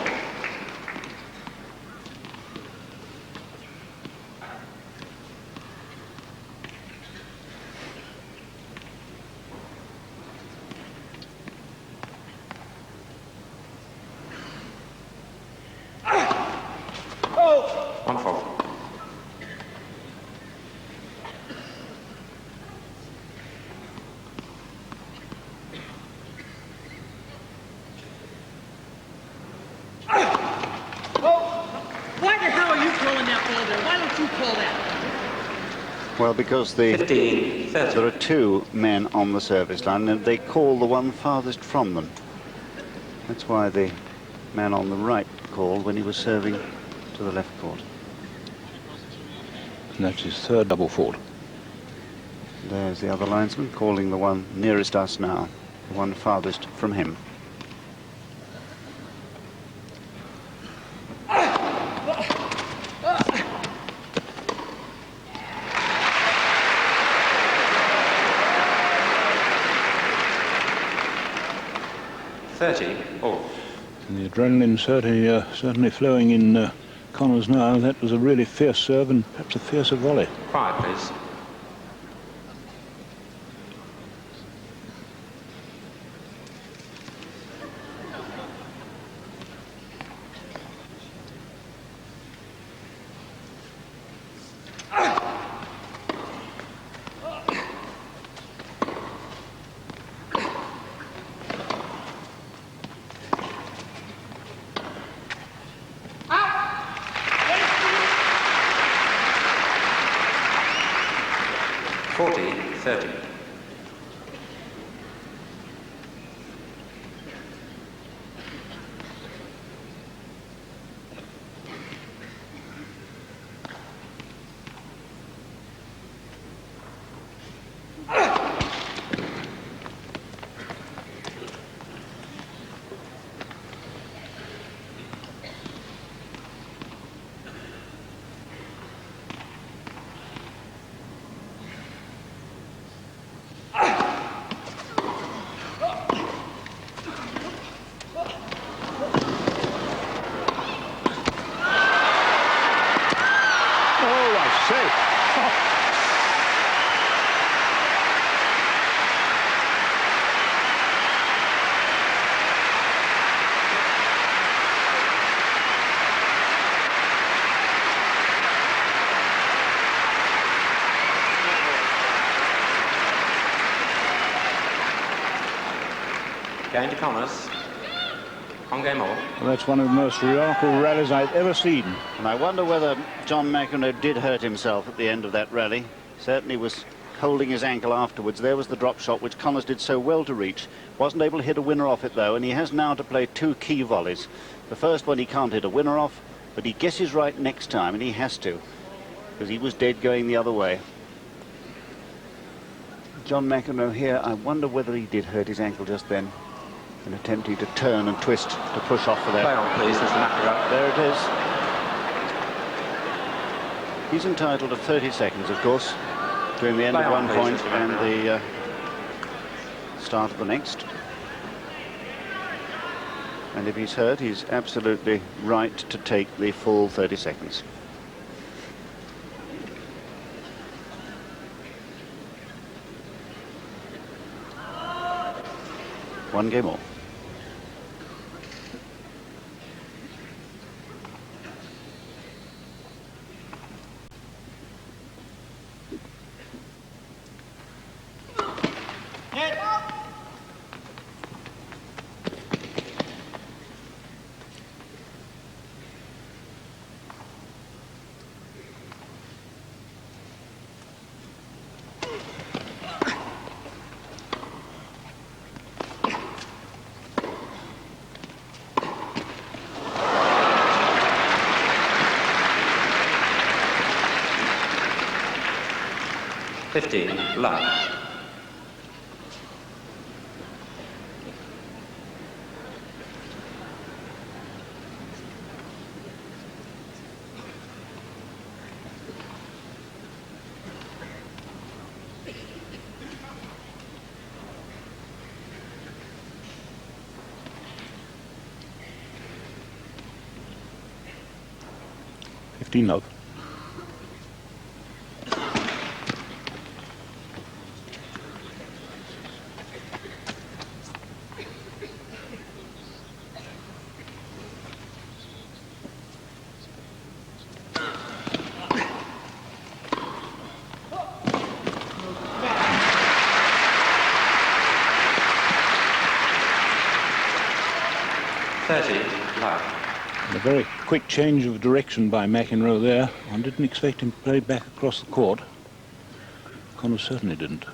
One fault. Why the hell are you throwing that ball there? Why don't you call that? Well, because 15, 30. there are two men on the service line, and they call the one farthest from them. That's why the man on the right called when he was serving to the left court. And that's his third double fault. There's the other linesman calling the one nearest us now, the one farthest from him. And the adrenaline certainly flowing in Connors now. That was a really fierce serve and perhaps a fiercer volley. Quiet, please. Going to Connors. On game all. Well, that's one of the most remarkable rallies I've ever seen. And I wonder whether John Mcenroe did hurt himself at the end of that rally. Certainly was holding his ankle afterwards. There was the drop shot, which Connors did so well to reach. Wasn't able to hit a winner off it, though, and he has now to play two key volleys. The first one he can't hit a winner off, but he guesses right next time, and he has to, because he was dead going the other way. John Mcenroe here, I wonder whether he did hurt his ankle just then in attempting to turn and twist to push off for that. Play on, please. There's the knacker up. There it is. He's entitled to 30 seconds, of course, between the end Play of on, one please, point Mr. and Mcenroe. the start of the next. And if he's hurt, he's absolutely right to take the full 30 seconds. One game all. Love. 15 love. A very quick change of direction by Mcenroe there. One didn't expect him to play back across the court. Connors certainly didn't.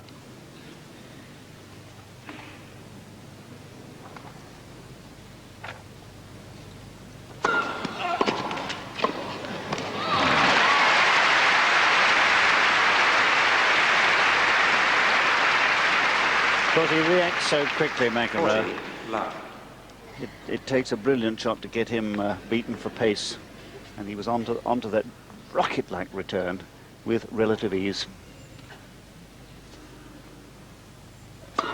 Because he reacts so quickly, Mcenroe. 40 love. It takes a brilliant shot to get him beaten for pace, and he was onto that rocket-like return with relative ease. Quiet,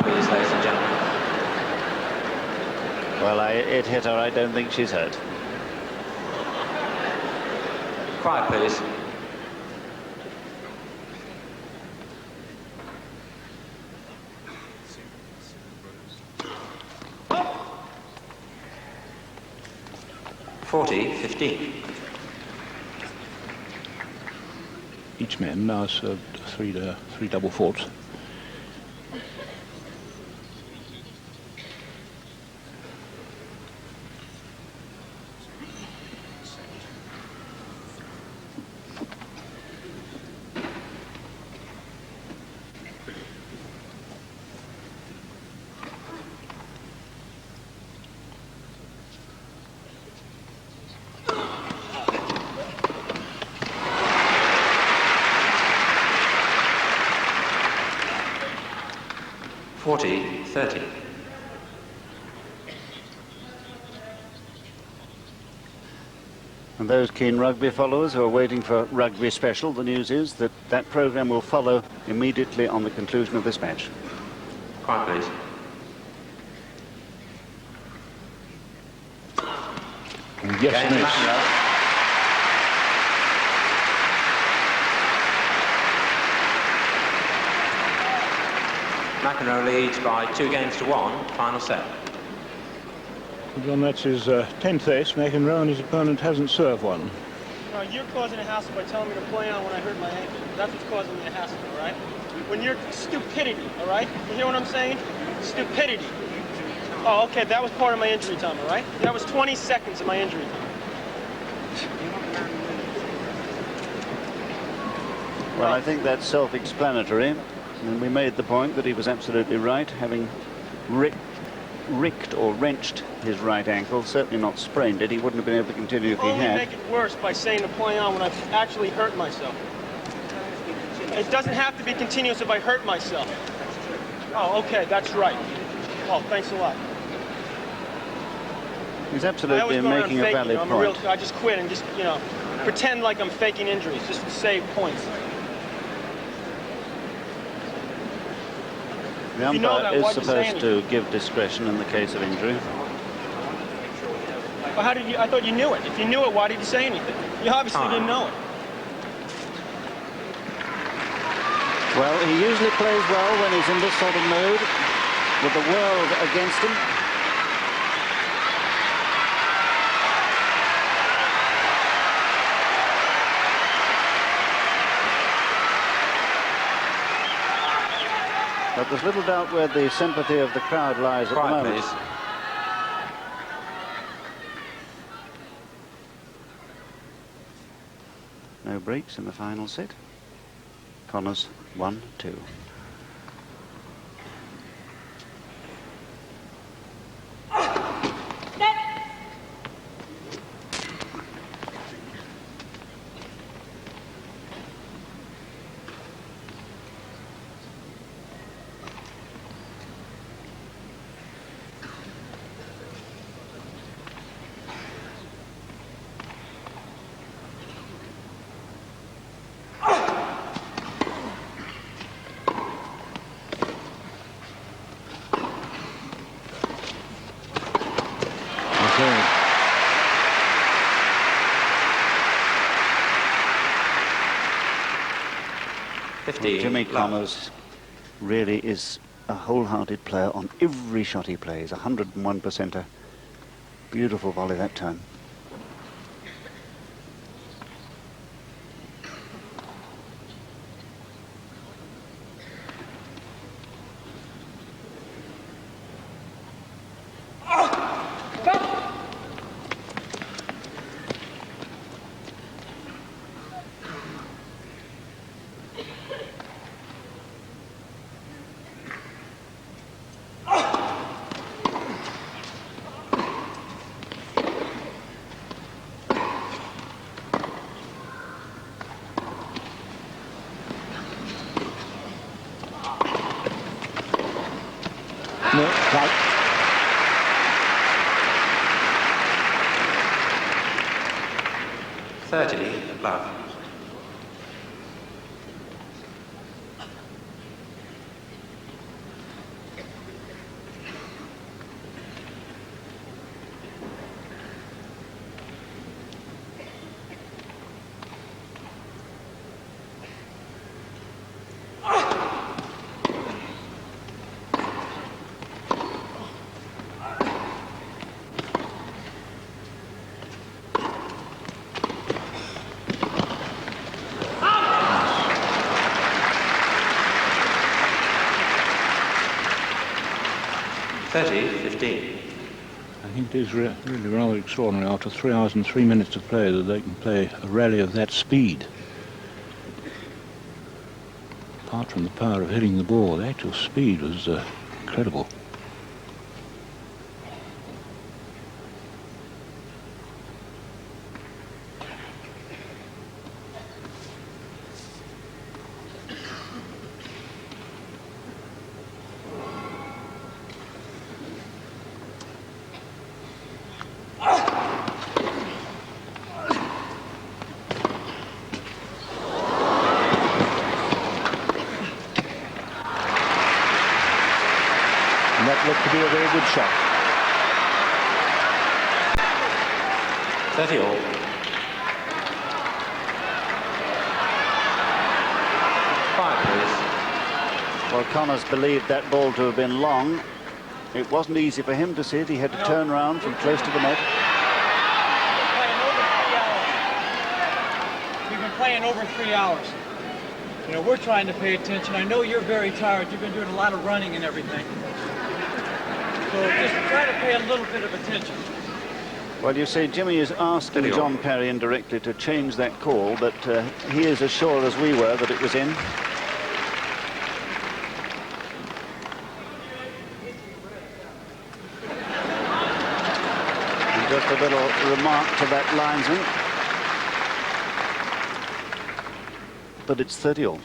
please, ladies and gentlemen. Well, it hit her. I don't think she's hurt. Quiet, please. .40-15. Each man now served three double faults. .40-30. And those keen rugby followers who are waiting for Rugby Special, the news is that that programme will follow immediately on the conclusion of this match. Quiet, please. Yes, miss. Mcenroe leads by 2-1, final set. John, that's his 10th ace. Mcenroe and his opponent hasn't served one. No, you're causing a hassle by telling me to play on when I hurt my ankle. That's what's causing me a hassle, all right? When you're stupidity, all right? You hear what I'm saying? Stupidity. Oh, okay, that was part of my injury time, all right? That was 20 seconds of my injury time. Well, I think that's self-explanatory. And we made the point that he was absolutely right, having ricked or wrenched his right ankle, certainly not sprained it. He wouldn't have been able to continue if he Only had. make it worse by saying to play on when I've actually hurt myself. It doesn't have to be continuous if I hurt myself. Oh, okay, that's right. Oh, thanks a lot. He's I absolutely always go around making a faking, valid I'm a real, point. I just quit and just, you know, pretend like I'm faking injuries just to save points. The You know umpire that, is why'd you say supposed to give discretion in the case of injury. Well, how did you? I thought you knew it. If you knew it, why did you say anything? You obviously didn't know it. Well, he usually plays well when he's in this sort of mood, with the world against him. But there's little doubt where the sympathy of the crowd lies at the Quiet, moment. please. No breaks in the final set. Connors 1-2. 15. Jimmy love. Connors really is a wholehearted player on every shot he plays. 101%er. Beautiful volley that time. No, right. 30. love. .15. I think it is really rather extraordinary after 3 hours and 3 minutes of play that they can play a rally of that speed. Apart from the power of hitting the ball, the actual speed was incredible. And that looked to be a very good shot. 30 all. Five, please. Well, Connors believed that ball to have been long. It wasn't easy for him to see it. He had to turn around from close to the net. We've been playing over 3 hours. You know, we're trying to pay attention. I know you're very tired. You've been doing a lot of running and everything. So just try to pay a little bit of attention. Well, you see, Jimmy is asking John Parry indirectly to change that call, but he is as sure as we were that it was in. And just a little remark to that linesman. But it's 30 all.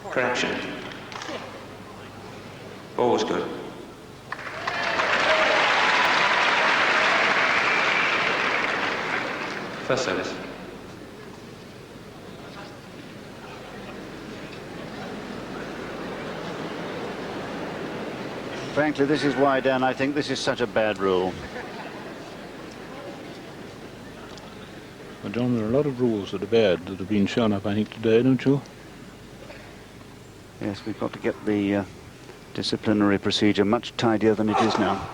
Correction. Ball was good. First service. Frankly, this is why, Dan, I think this is such a bad rule. Well, John, there are a lot of rules that are bad that have been shown up, I think, today, don't you? Yes, we've got to get the disciplinary procedure much tidier than it is now.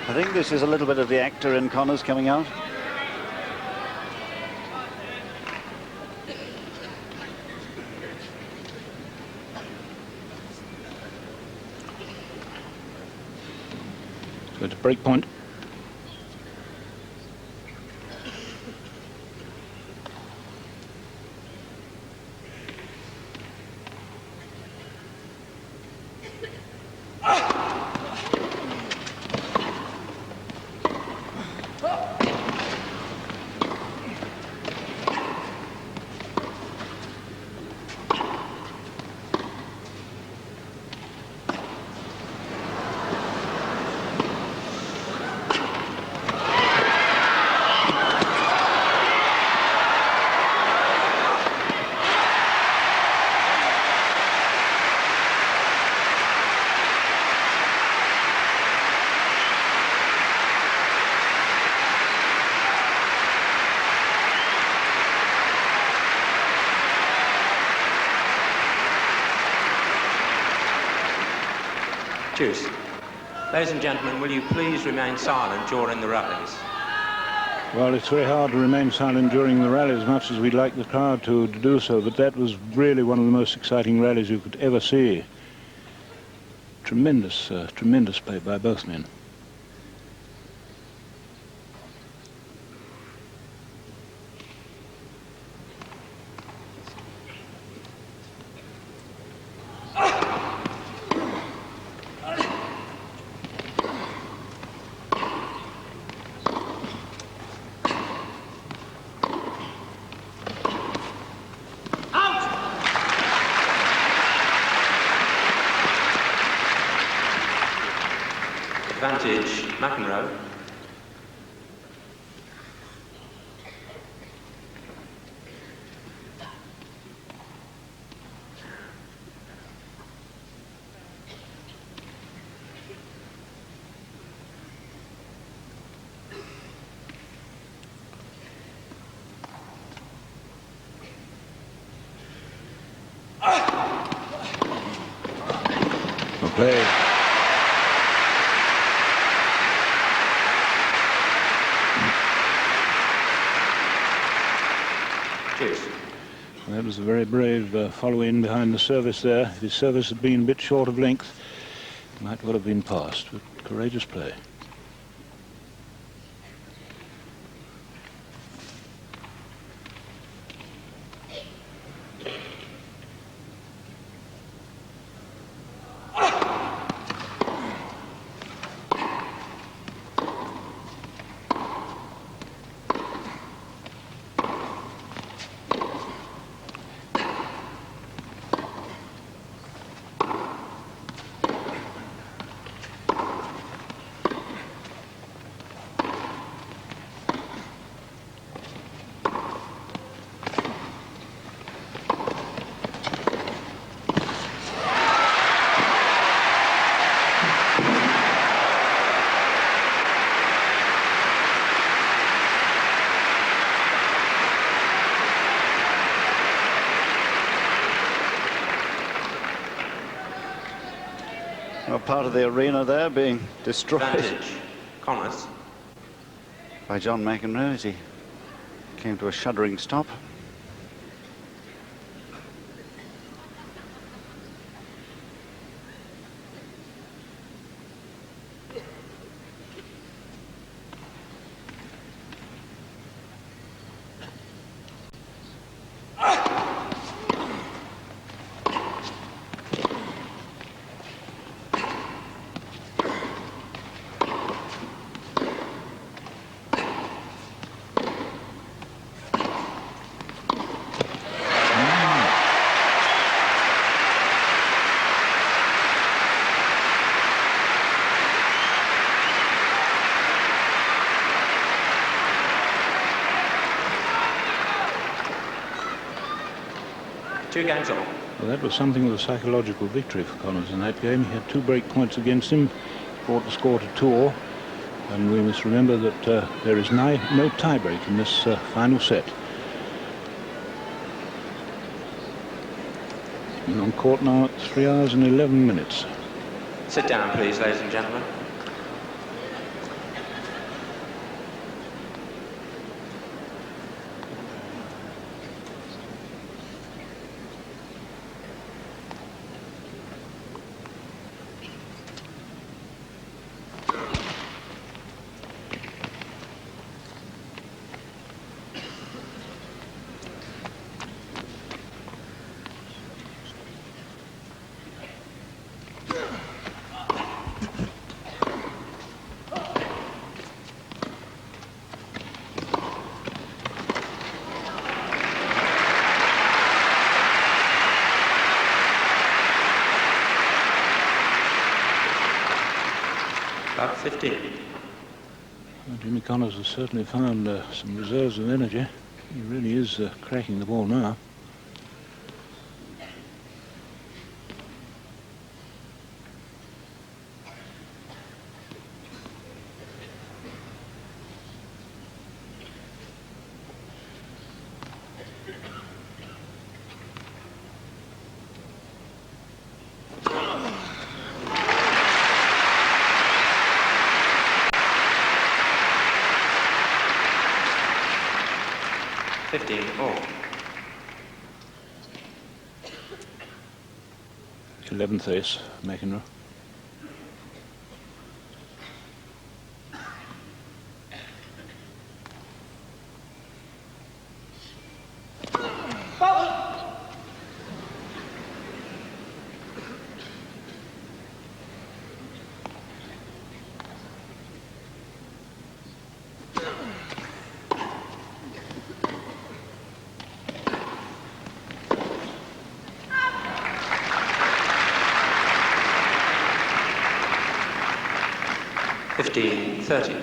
I think this is a little bit of the actor in Connors coming out. So it's a break point. Juice. Ladies and gentlemen, will you please remain silent during the rallies? Well, it's very hard to remain silent during the rally as much as we'd like the crowd to do so, but that was really one of the most exciting rallies you could ever see. Tremendous play by both men. Advantage, Mcenroe. Well played. That was a very brave follow-in behind the service there. If his service had been a bit short of length, it might well have been passed, but courageous play. Well, part of the arena there being destroyed Advantage, Connors. by John McEnroe as he came to a shuddering stop. Two games all. Well, that was something of a psychological victory for Connors in that game. He had 2 break points against him, brought the score to 2-all, and we must remember that there is no tie-break in this final set. And on court now at 3 hours and 11 minutes. Sit down, please, ladies and gentlemen. About 15. Well, Jimmy Connors has certainly found some reserves of energy. He really is cracking the ball now. 15 all. 11th ace, McEnroe. Fifteen 30.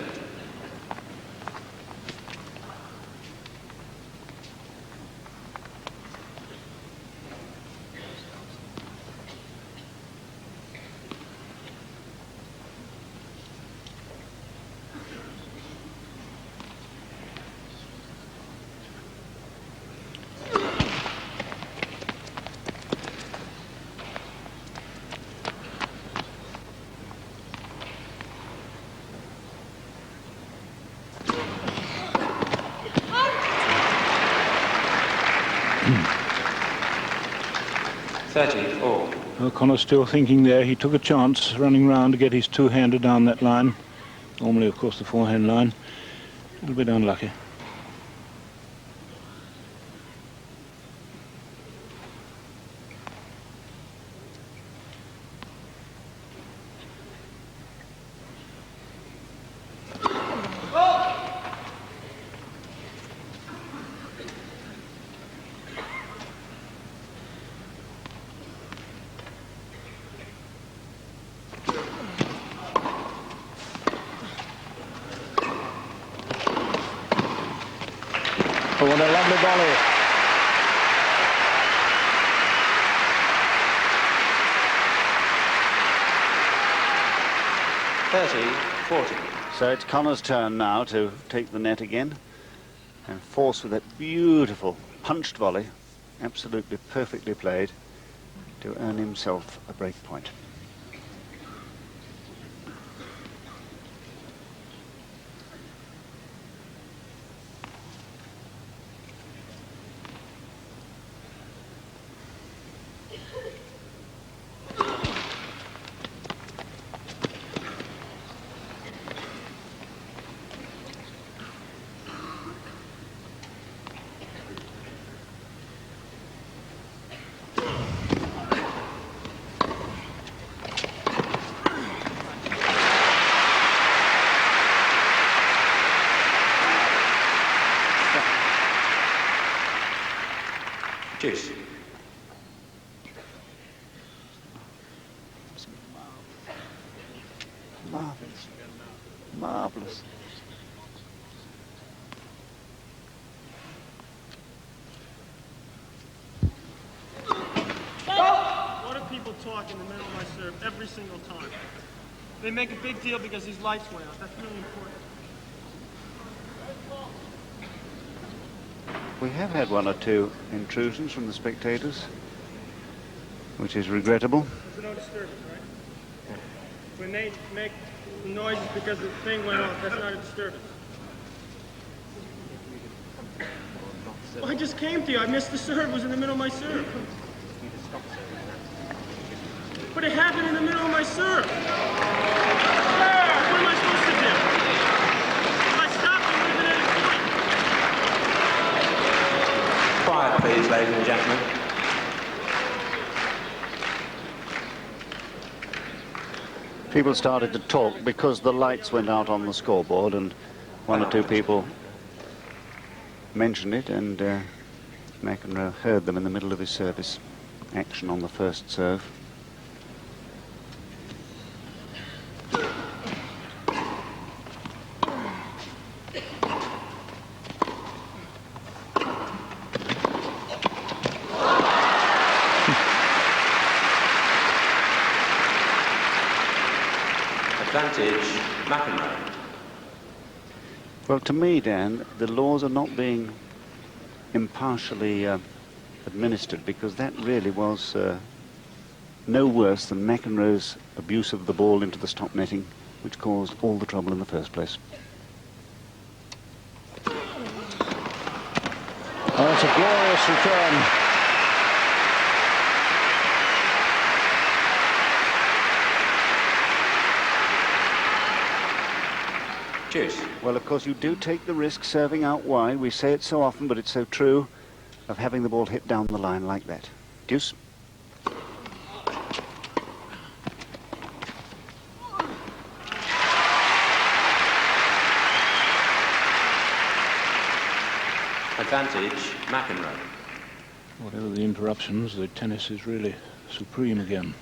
O'Connor's still thinking there. He took a chance running round to get his two-hander down that line. Normally, of course, the forehand line. A little bit unlucky. Oh, what a lovely volley. So it's Connor's turn now to take the net again and force with that beautiful punched volley, absolutely perfectly played, to earn himself a break point. Juice. Marvellous. Marvellous. What do people talk in the middle of my serve every single time? They make a big deal because these lights went out. That's really important. We have had one or two intrusions from the spectators, which is regrettable. There's no disturbance, right? When they make noises because the thing went off, that's not a disturbance. Well, I just came to you. I missed the serve. It was in the middle of my serve. But it happened in the middle of my serve. What am I supposed to do? If I stopped, it would have been any point. Quiet, please, ladies and gentlemen. People started to talk because the lights went out on the scoreboard, and one or two people mentioned it, and McEnroe heard them in the middle of his service action on the first serve. Advantage, Mcenroe. Well, to me, Dan, the laws are not being impartially administered, because that really was no worse than McEnroe's abuse of the ball into the stop netting, which caused all the trouble in the first place. Oh, it's a glorious return. Deuce. Well, of course, you do take the risk serving out wide. We say it so often, but it's so true, of having the ball hit down the line like that. Deuce. Advantage, Mcenroe. Whatever the interruptions, the tennis is really supreme again.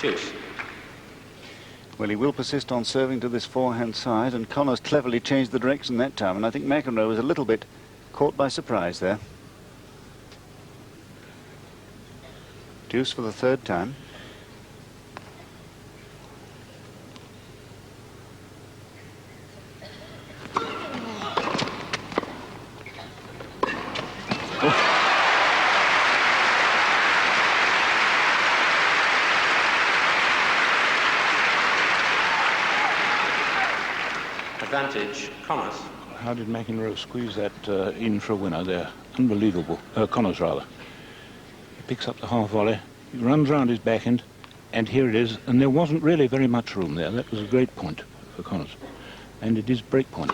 Deuce. Well, he will persist on serving to this forehand side, and Connors cleverly changed the direction that time, and I think McEnroe was a little bit caught by surprise there. Deuce for the third time. Advantage, Connors. How did McEnroe squeeze that in for a winner there? Unbelievable. Connors, rather. He picks up the half volley, he runs round his backhand, and here it is. And there wasn't really very much room there. That was a great point for Connors. And it is break point.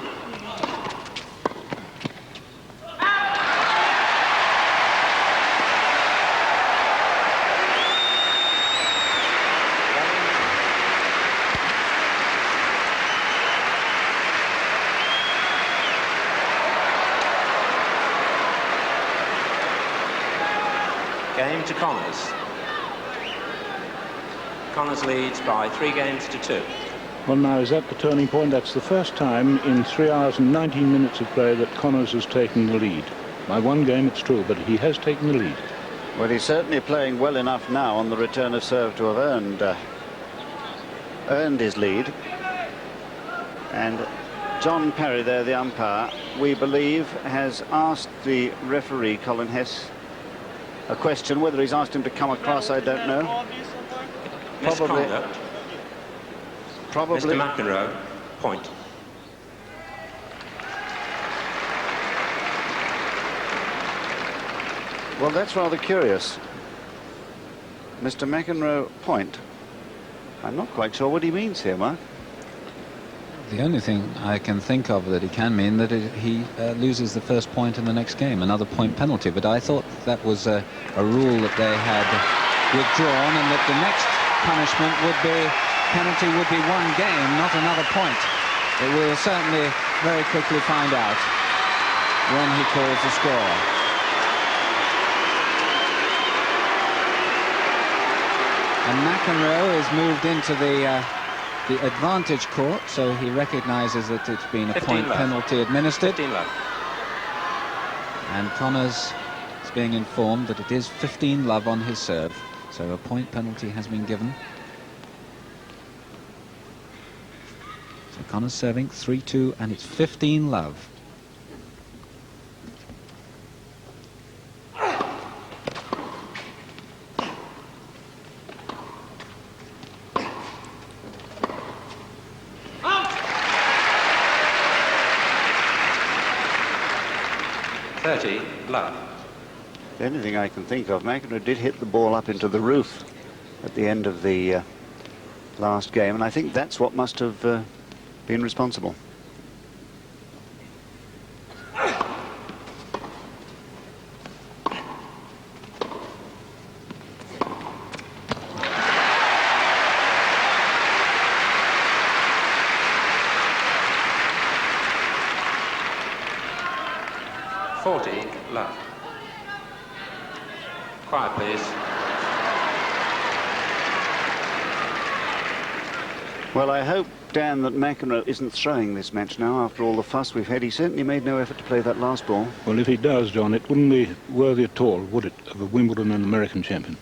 Game to Connors. Connors leads by 3 games to 2. Well, now, is that the turning point? That's the first time in 3 hours and 19 minutes of play that Connors has taken the lead. By 1 game, it's true, but he has taken the lead. Well, he's certainly playing well enough now on the return of serve to have earned his lead. And John Parry there, the umpire, we believe, has asked the referee, Colin Hess, a question. Whether he's asked him to come across, I don't know. Misconduct. Probably. Mr. McEnroe, point. Well, that's rather curious. Mr. McEnroe, point. I'm not quite sure what he means here, Mark. The only thing I can think of that it can mean that he loses the first point in the next game, another point penalty. But I thought that was a rule that they had withdrawn, and that the next punishment penalty would be 1 game, not another point. But we'll certainly very quickly find out when he calls the score. And McEnroe is moved into the advantage court, so he recognises that it's been a point penalty administered. 15 love. And Connors is being informed that it is 15 love on his serve, so a point penalty has been given. So Connors serving 3-2, and it's 15 love. Love. The only thing I can think of, McEnroe did hit the ball up into the roof at the end of the last game, and I think that's what must have been responsible. Love. Quiet, please. Well, I hope, Dan, that McEnroe isn't throwing this match now after all the fuss we've had. He certainly made no effort to play that last ball. Well, if he does, John, it wouldn't be worthy at all, would it, of a Wimbledon and American champion?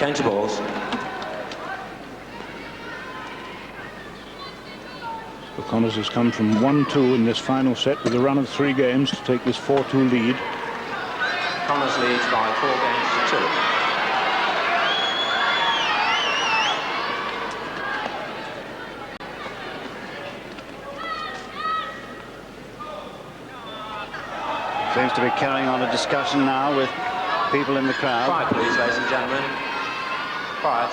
Change the balls. O'Connor's has come from 1-2 in this final set with a run of 3 games to take this 4-2 lead. Connors leads by 4 games to 2. Seems to be carrying on a discussion now with people in the crowd. Quiet, please, ladies and gentlemen. Quiet.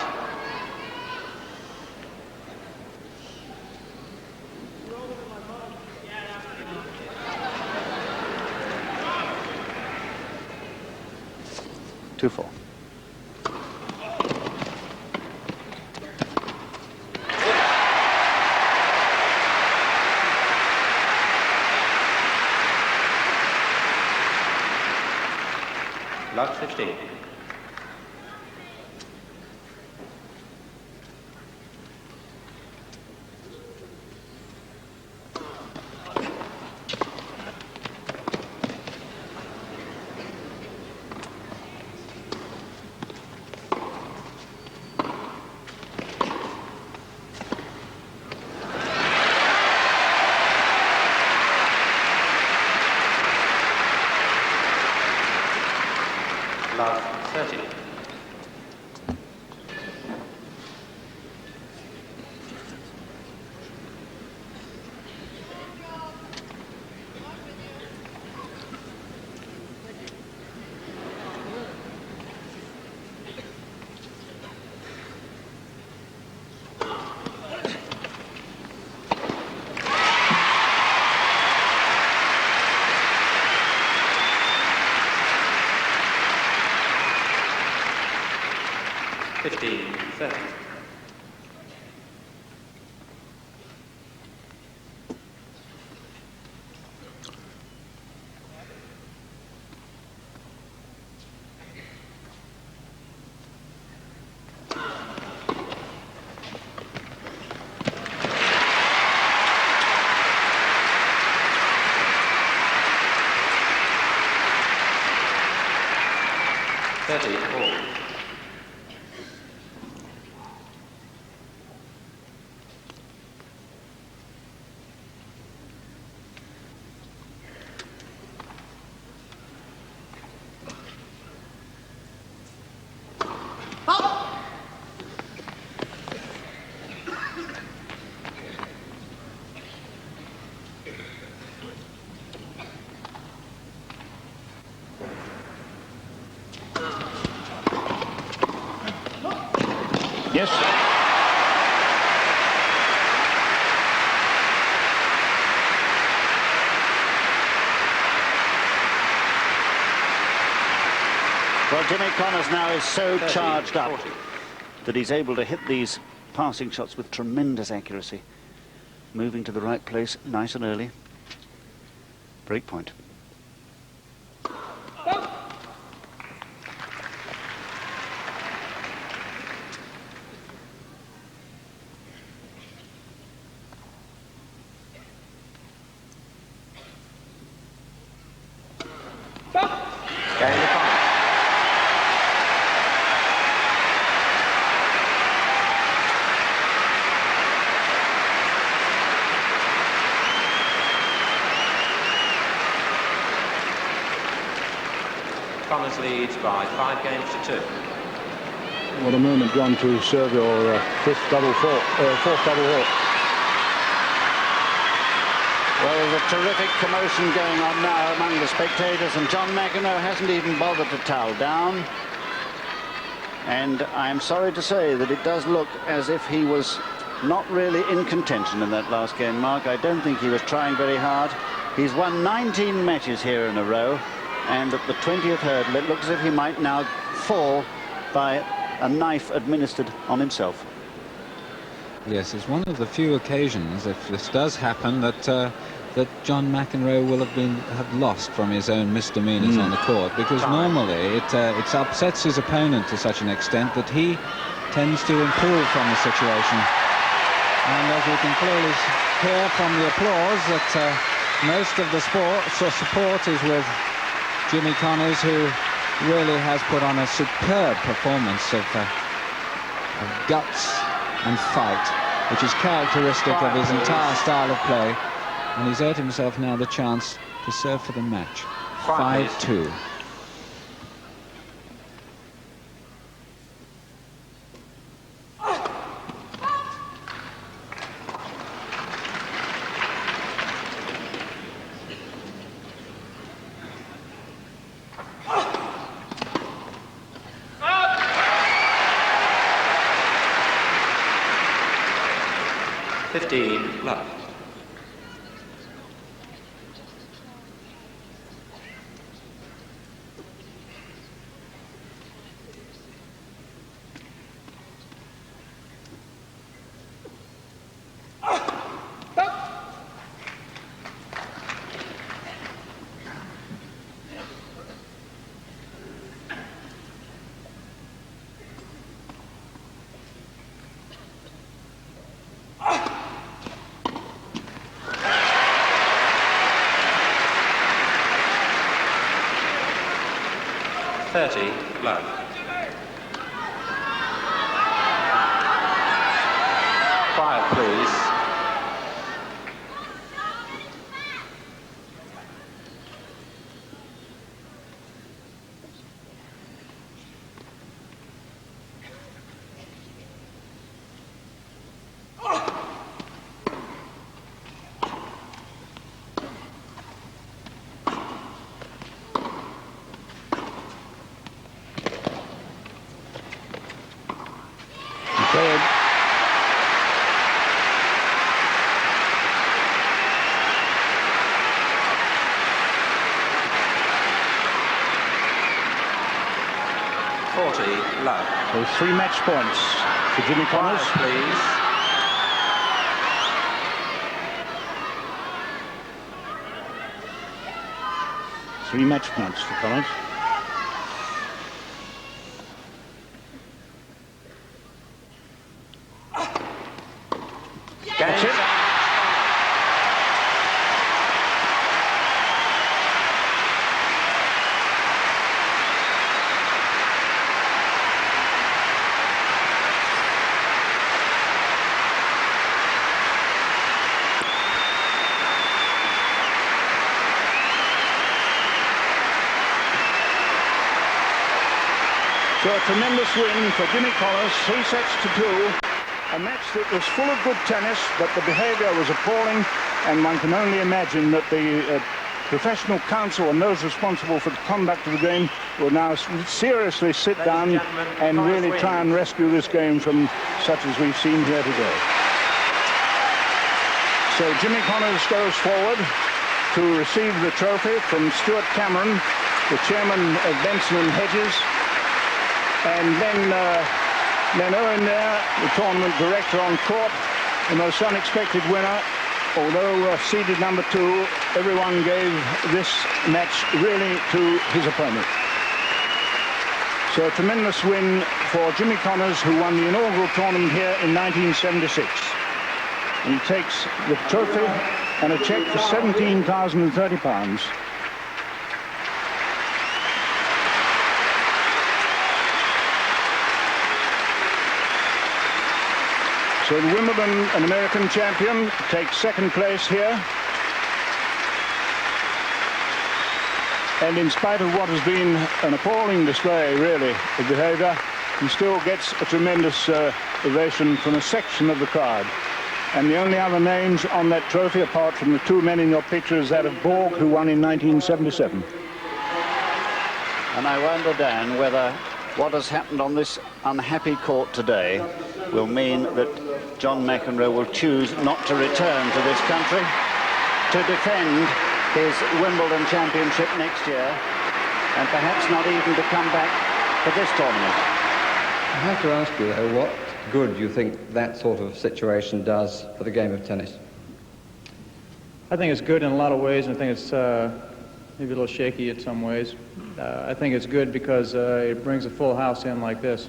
Two, 4. Love 15. Love 30. Yes. Well, Jimmy Connors now is so 30, charged up 40. that he's able to hit these passing shots with tremendous accuracy. Moving to the right place nice and early. Break point. Connors leads by 5 games to 2. What a moment, John, to serve your fourth double fault. Well, there's a terrific commotion going on now among the spectators, and John Mcenroe hasn't even bothered to towel down. And I'm sorry to say that it does look as if he was not really in contention in that last game, Mark. I don't think he was trying very hard. He's won 19 matches here in a row, and at the 20th hurdle, it looks as if he might now fall by a knife administered on himself. Yes, it's one of the few occasions, if this does happen, that that John Mcenroe will have lost from his own misdemeanors on the court, because normally it upsets his opponent to such an extent that he tends to improve from the situation. And as we can clearly hear from the applause, that most of the support is with Jimmy Connors, who really has put on a superb performance of of guts and fight, which is characteristic of his entire style of play. And he's earned himself now the chance to serve for the match. 5-2. Love. Love. Quiet, please. Love. So 3 match points for Jimmy Connors. Please. Three match points for Connors. That's it. So a tremendous win for Jimmy Connors, 3 sets to 2. A match that was full of good tennis, but the behaviour was appalling, and one can only imagine that the professional counsel and those responsible for the conduct of the game will now seriously sit down and really try and rescue this game from such as we've seen here today. So Jimmy Connors goes forward to receive the trophy from Stuart Cameron, the chairman of Benson and Hedges. And then Owen there, the tournament director on court, the most unexpected winner. Although seeded number 2, everyone gave this match really to his opponent. So a tremendous win for Jimmy Connors, who won the inaugural tournament here in 1976. And he takes the trophy and a cheque for £17,030. So the Wimbledon, an American champion, takes 2nd place here. And in spite of what has been an appalling display, really, of behaviour, he still gets a tremendous ovation from a section of the crowd. And the only other names on that trophy, apart from the 2 men in your picture, is that of Borg, who won in 1977. And I wonder, Dan, whether what has happened on this unhappy court today will mean that John McEnroe will choose not to return to this country to defend his Wimbledon championship next year, and perhaps not even to come back for this tournament. I have to ask you, though, what good you think that sort of situation does for the game of tennis? I think it's good in a lot of ways, and I think it's maybe a little shaky in some ways. I think it's good because it brings a full house in like this.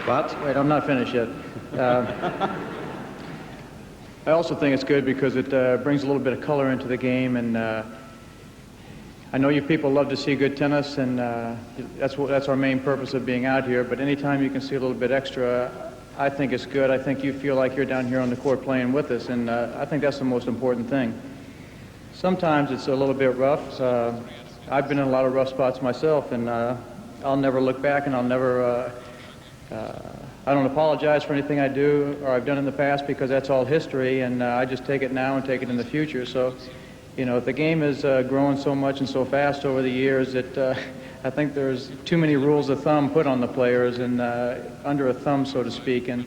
But wait, I'm not finished yet. I also think it's good because it brings a little bit of color into the game, and I know you people love to see good tennis, and that's our main purpose of being out here. But anytime you can see a little bit extra, I think it's good. I think you feel like you're down here on the court playing with us, and I think that's the most important thing. Sometimes it's a little bit rough. I've been in a lot of rough spots myself, and I'll never look back, and I'll never. I don't apologize for anything I do or I've done in the past, because that's all history, and I just take it now and take it in the future. So, you know, the game is growing so much and so fast over the years that I think there's too many rules of thumb put on the players, and under a thumb, so to speak. And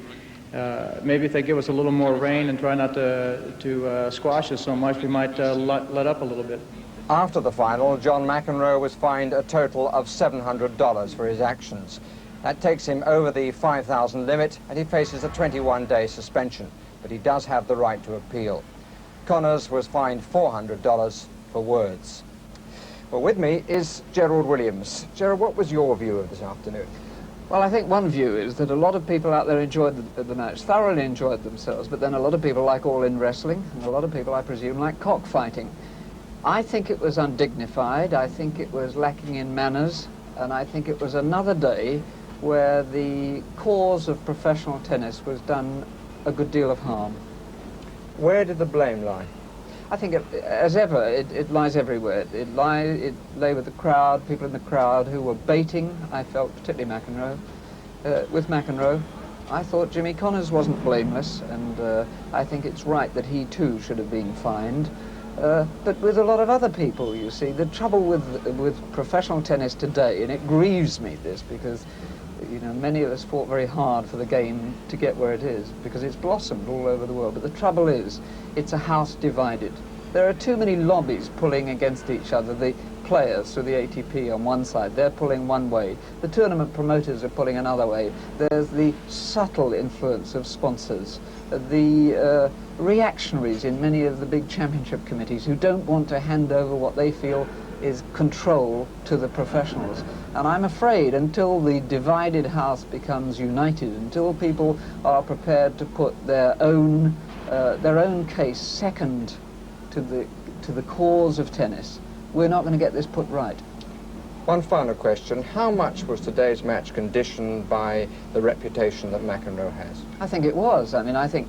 maybe if they give us a little more rein and try not to squash us so much, we might let up a little bit. After the final, John McEnroe was fined a total of $700 for his actions. That takes him over the 5,000 limit, and he faces a 21-day suspension, but he does have the right to appeal. Connors was fined $400 for words. Well, with me is Gerald Williams. Gerald, what was your view of this afternoon? Well, I think one view is that a lot of people out there enjoyed the match, thoroughly enjoyed themselves, but then a lot of people like all-in wrestling, and a lot of people, I presume, like cockfighting. I think it was undignified, I think it was lacking in manners, and I think it was another day where the cause of professional tennis was done a good deal of harm. Where did the blame lie? I think, as ever, it lies everywhere. It lay with the crowd, people in the crowd who were baiting, I felt, particularly McEnroe. With McEnroe, I thought Jimmy Connors wasn't blameless, and I think it's right that he too should have been fined. But with a lot of other people, you see, the trouble with professional tennis today, and it grieves me this, because you know, many of us fought very hard for the game to get where it is, because it's blossomed all over the world. But the trouble is, it's a house divided. There are too many lobbies pulling against each other. The players through the ATP on one side, they're pulling one way. The tournament promoters are pulling another way. There's the subtle influence of sponsors. The reactionaries in many of the big championship committees who don't want to hand over what they feel is control to the professionals. And I'm afraid until the divided house becomes united, until people are prepared to put their own case second to the cause of tennis, we're not going to get this put right. One final question. How much was today's match conditioned by the reputation that McEnroe has? I think it was. I mean, I think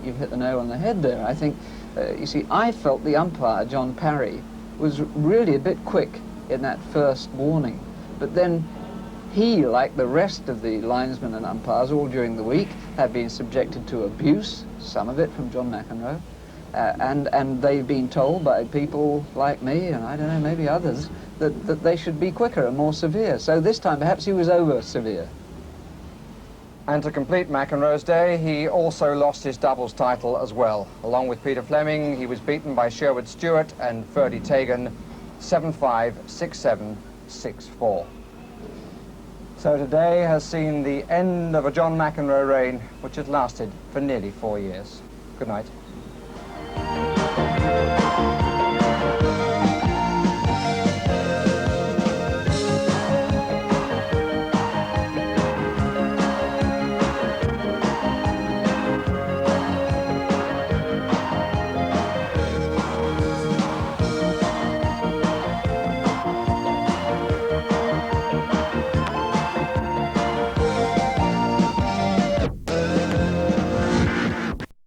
you've hit the nail on the head there. I think, you see, I felt the umpire, John Parry, was really a bit quick in that first warning. But then he, like the rest of the linesmen and umpires all during the week, have been subjected to abuse, some of it from John McEnroe, and they've been told by people like me, and I don't know, maybe others, that they should be quicker and more severe. So this time perhaps he was over severe. And to complete McEnroe's day, he also lost his doubles title as well. Along with Peter Fleming, he was beaten by Sherwood Stewart and Ferdy Tagan 7-5, 6-7, 6-4. So today has seen the end of a John McEnroe reign, which had lasted for nearly 4 years. Good night.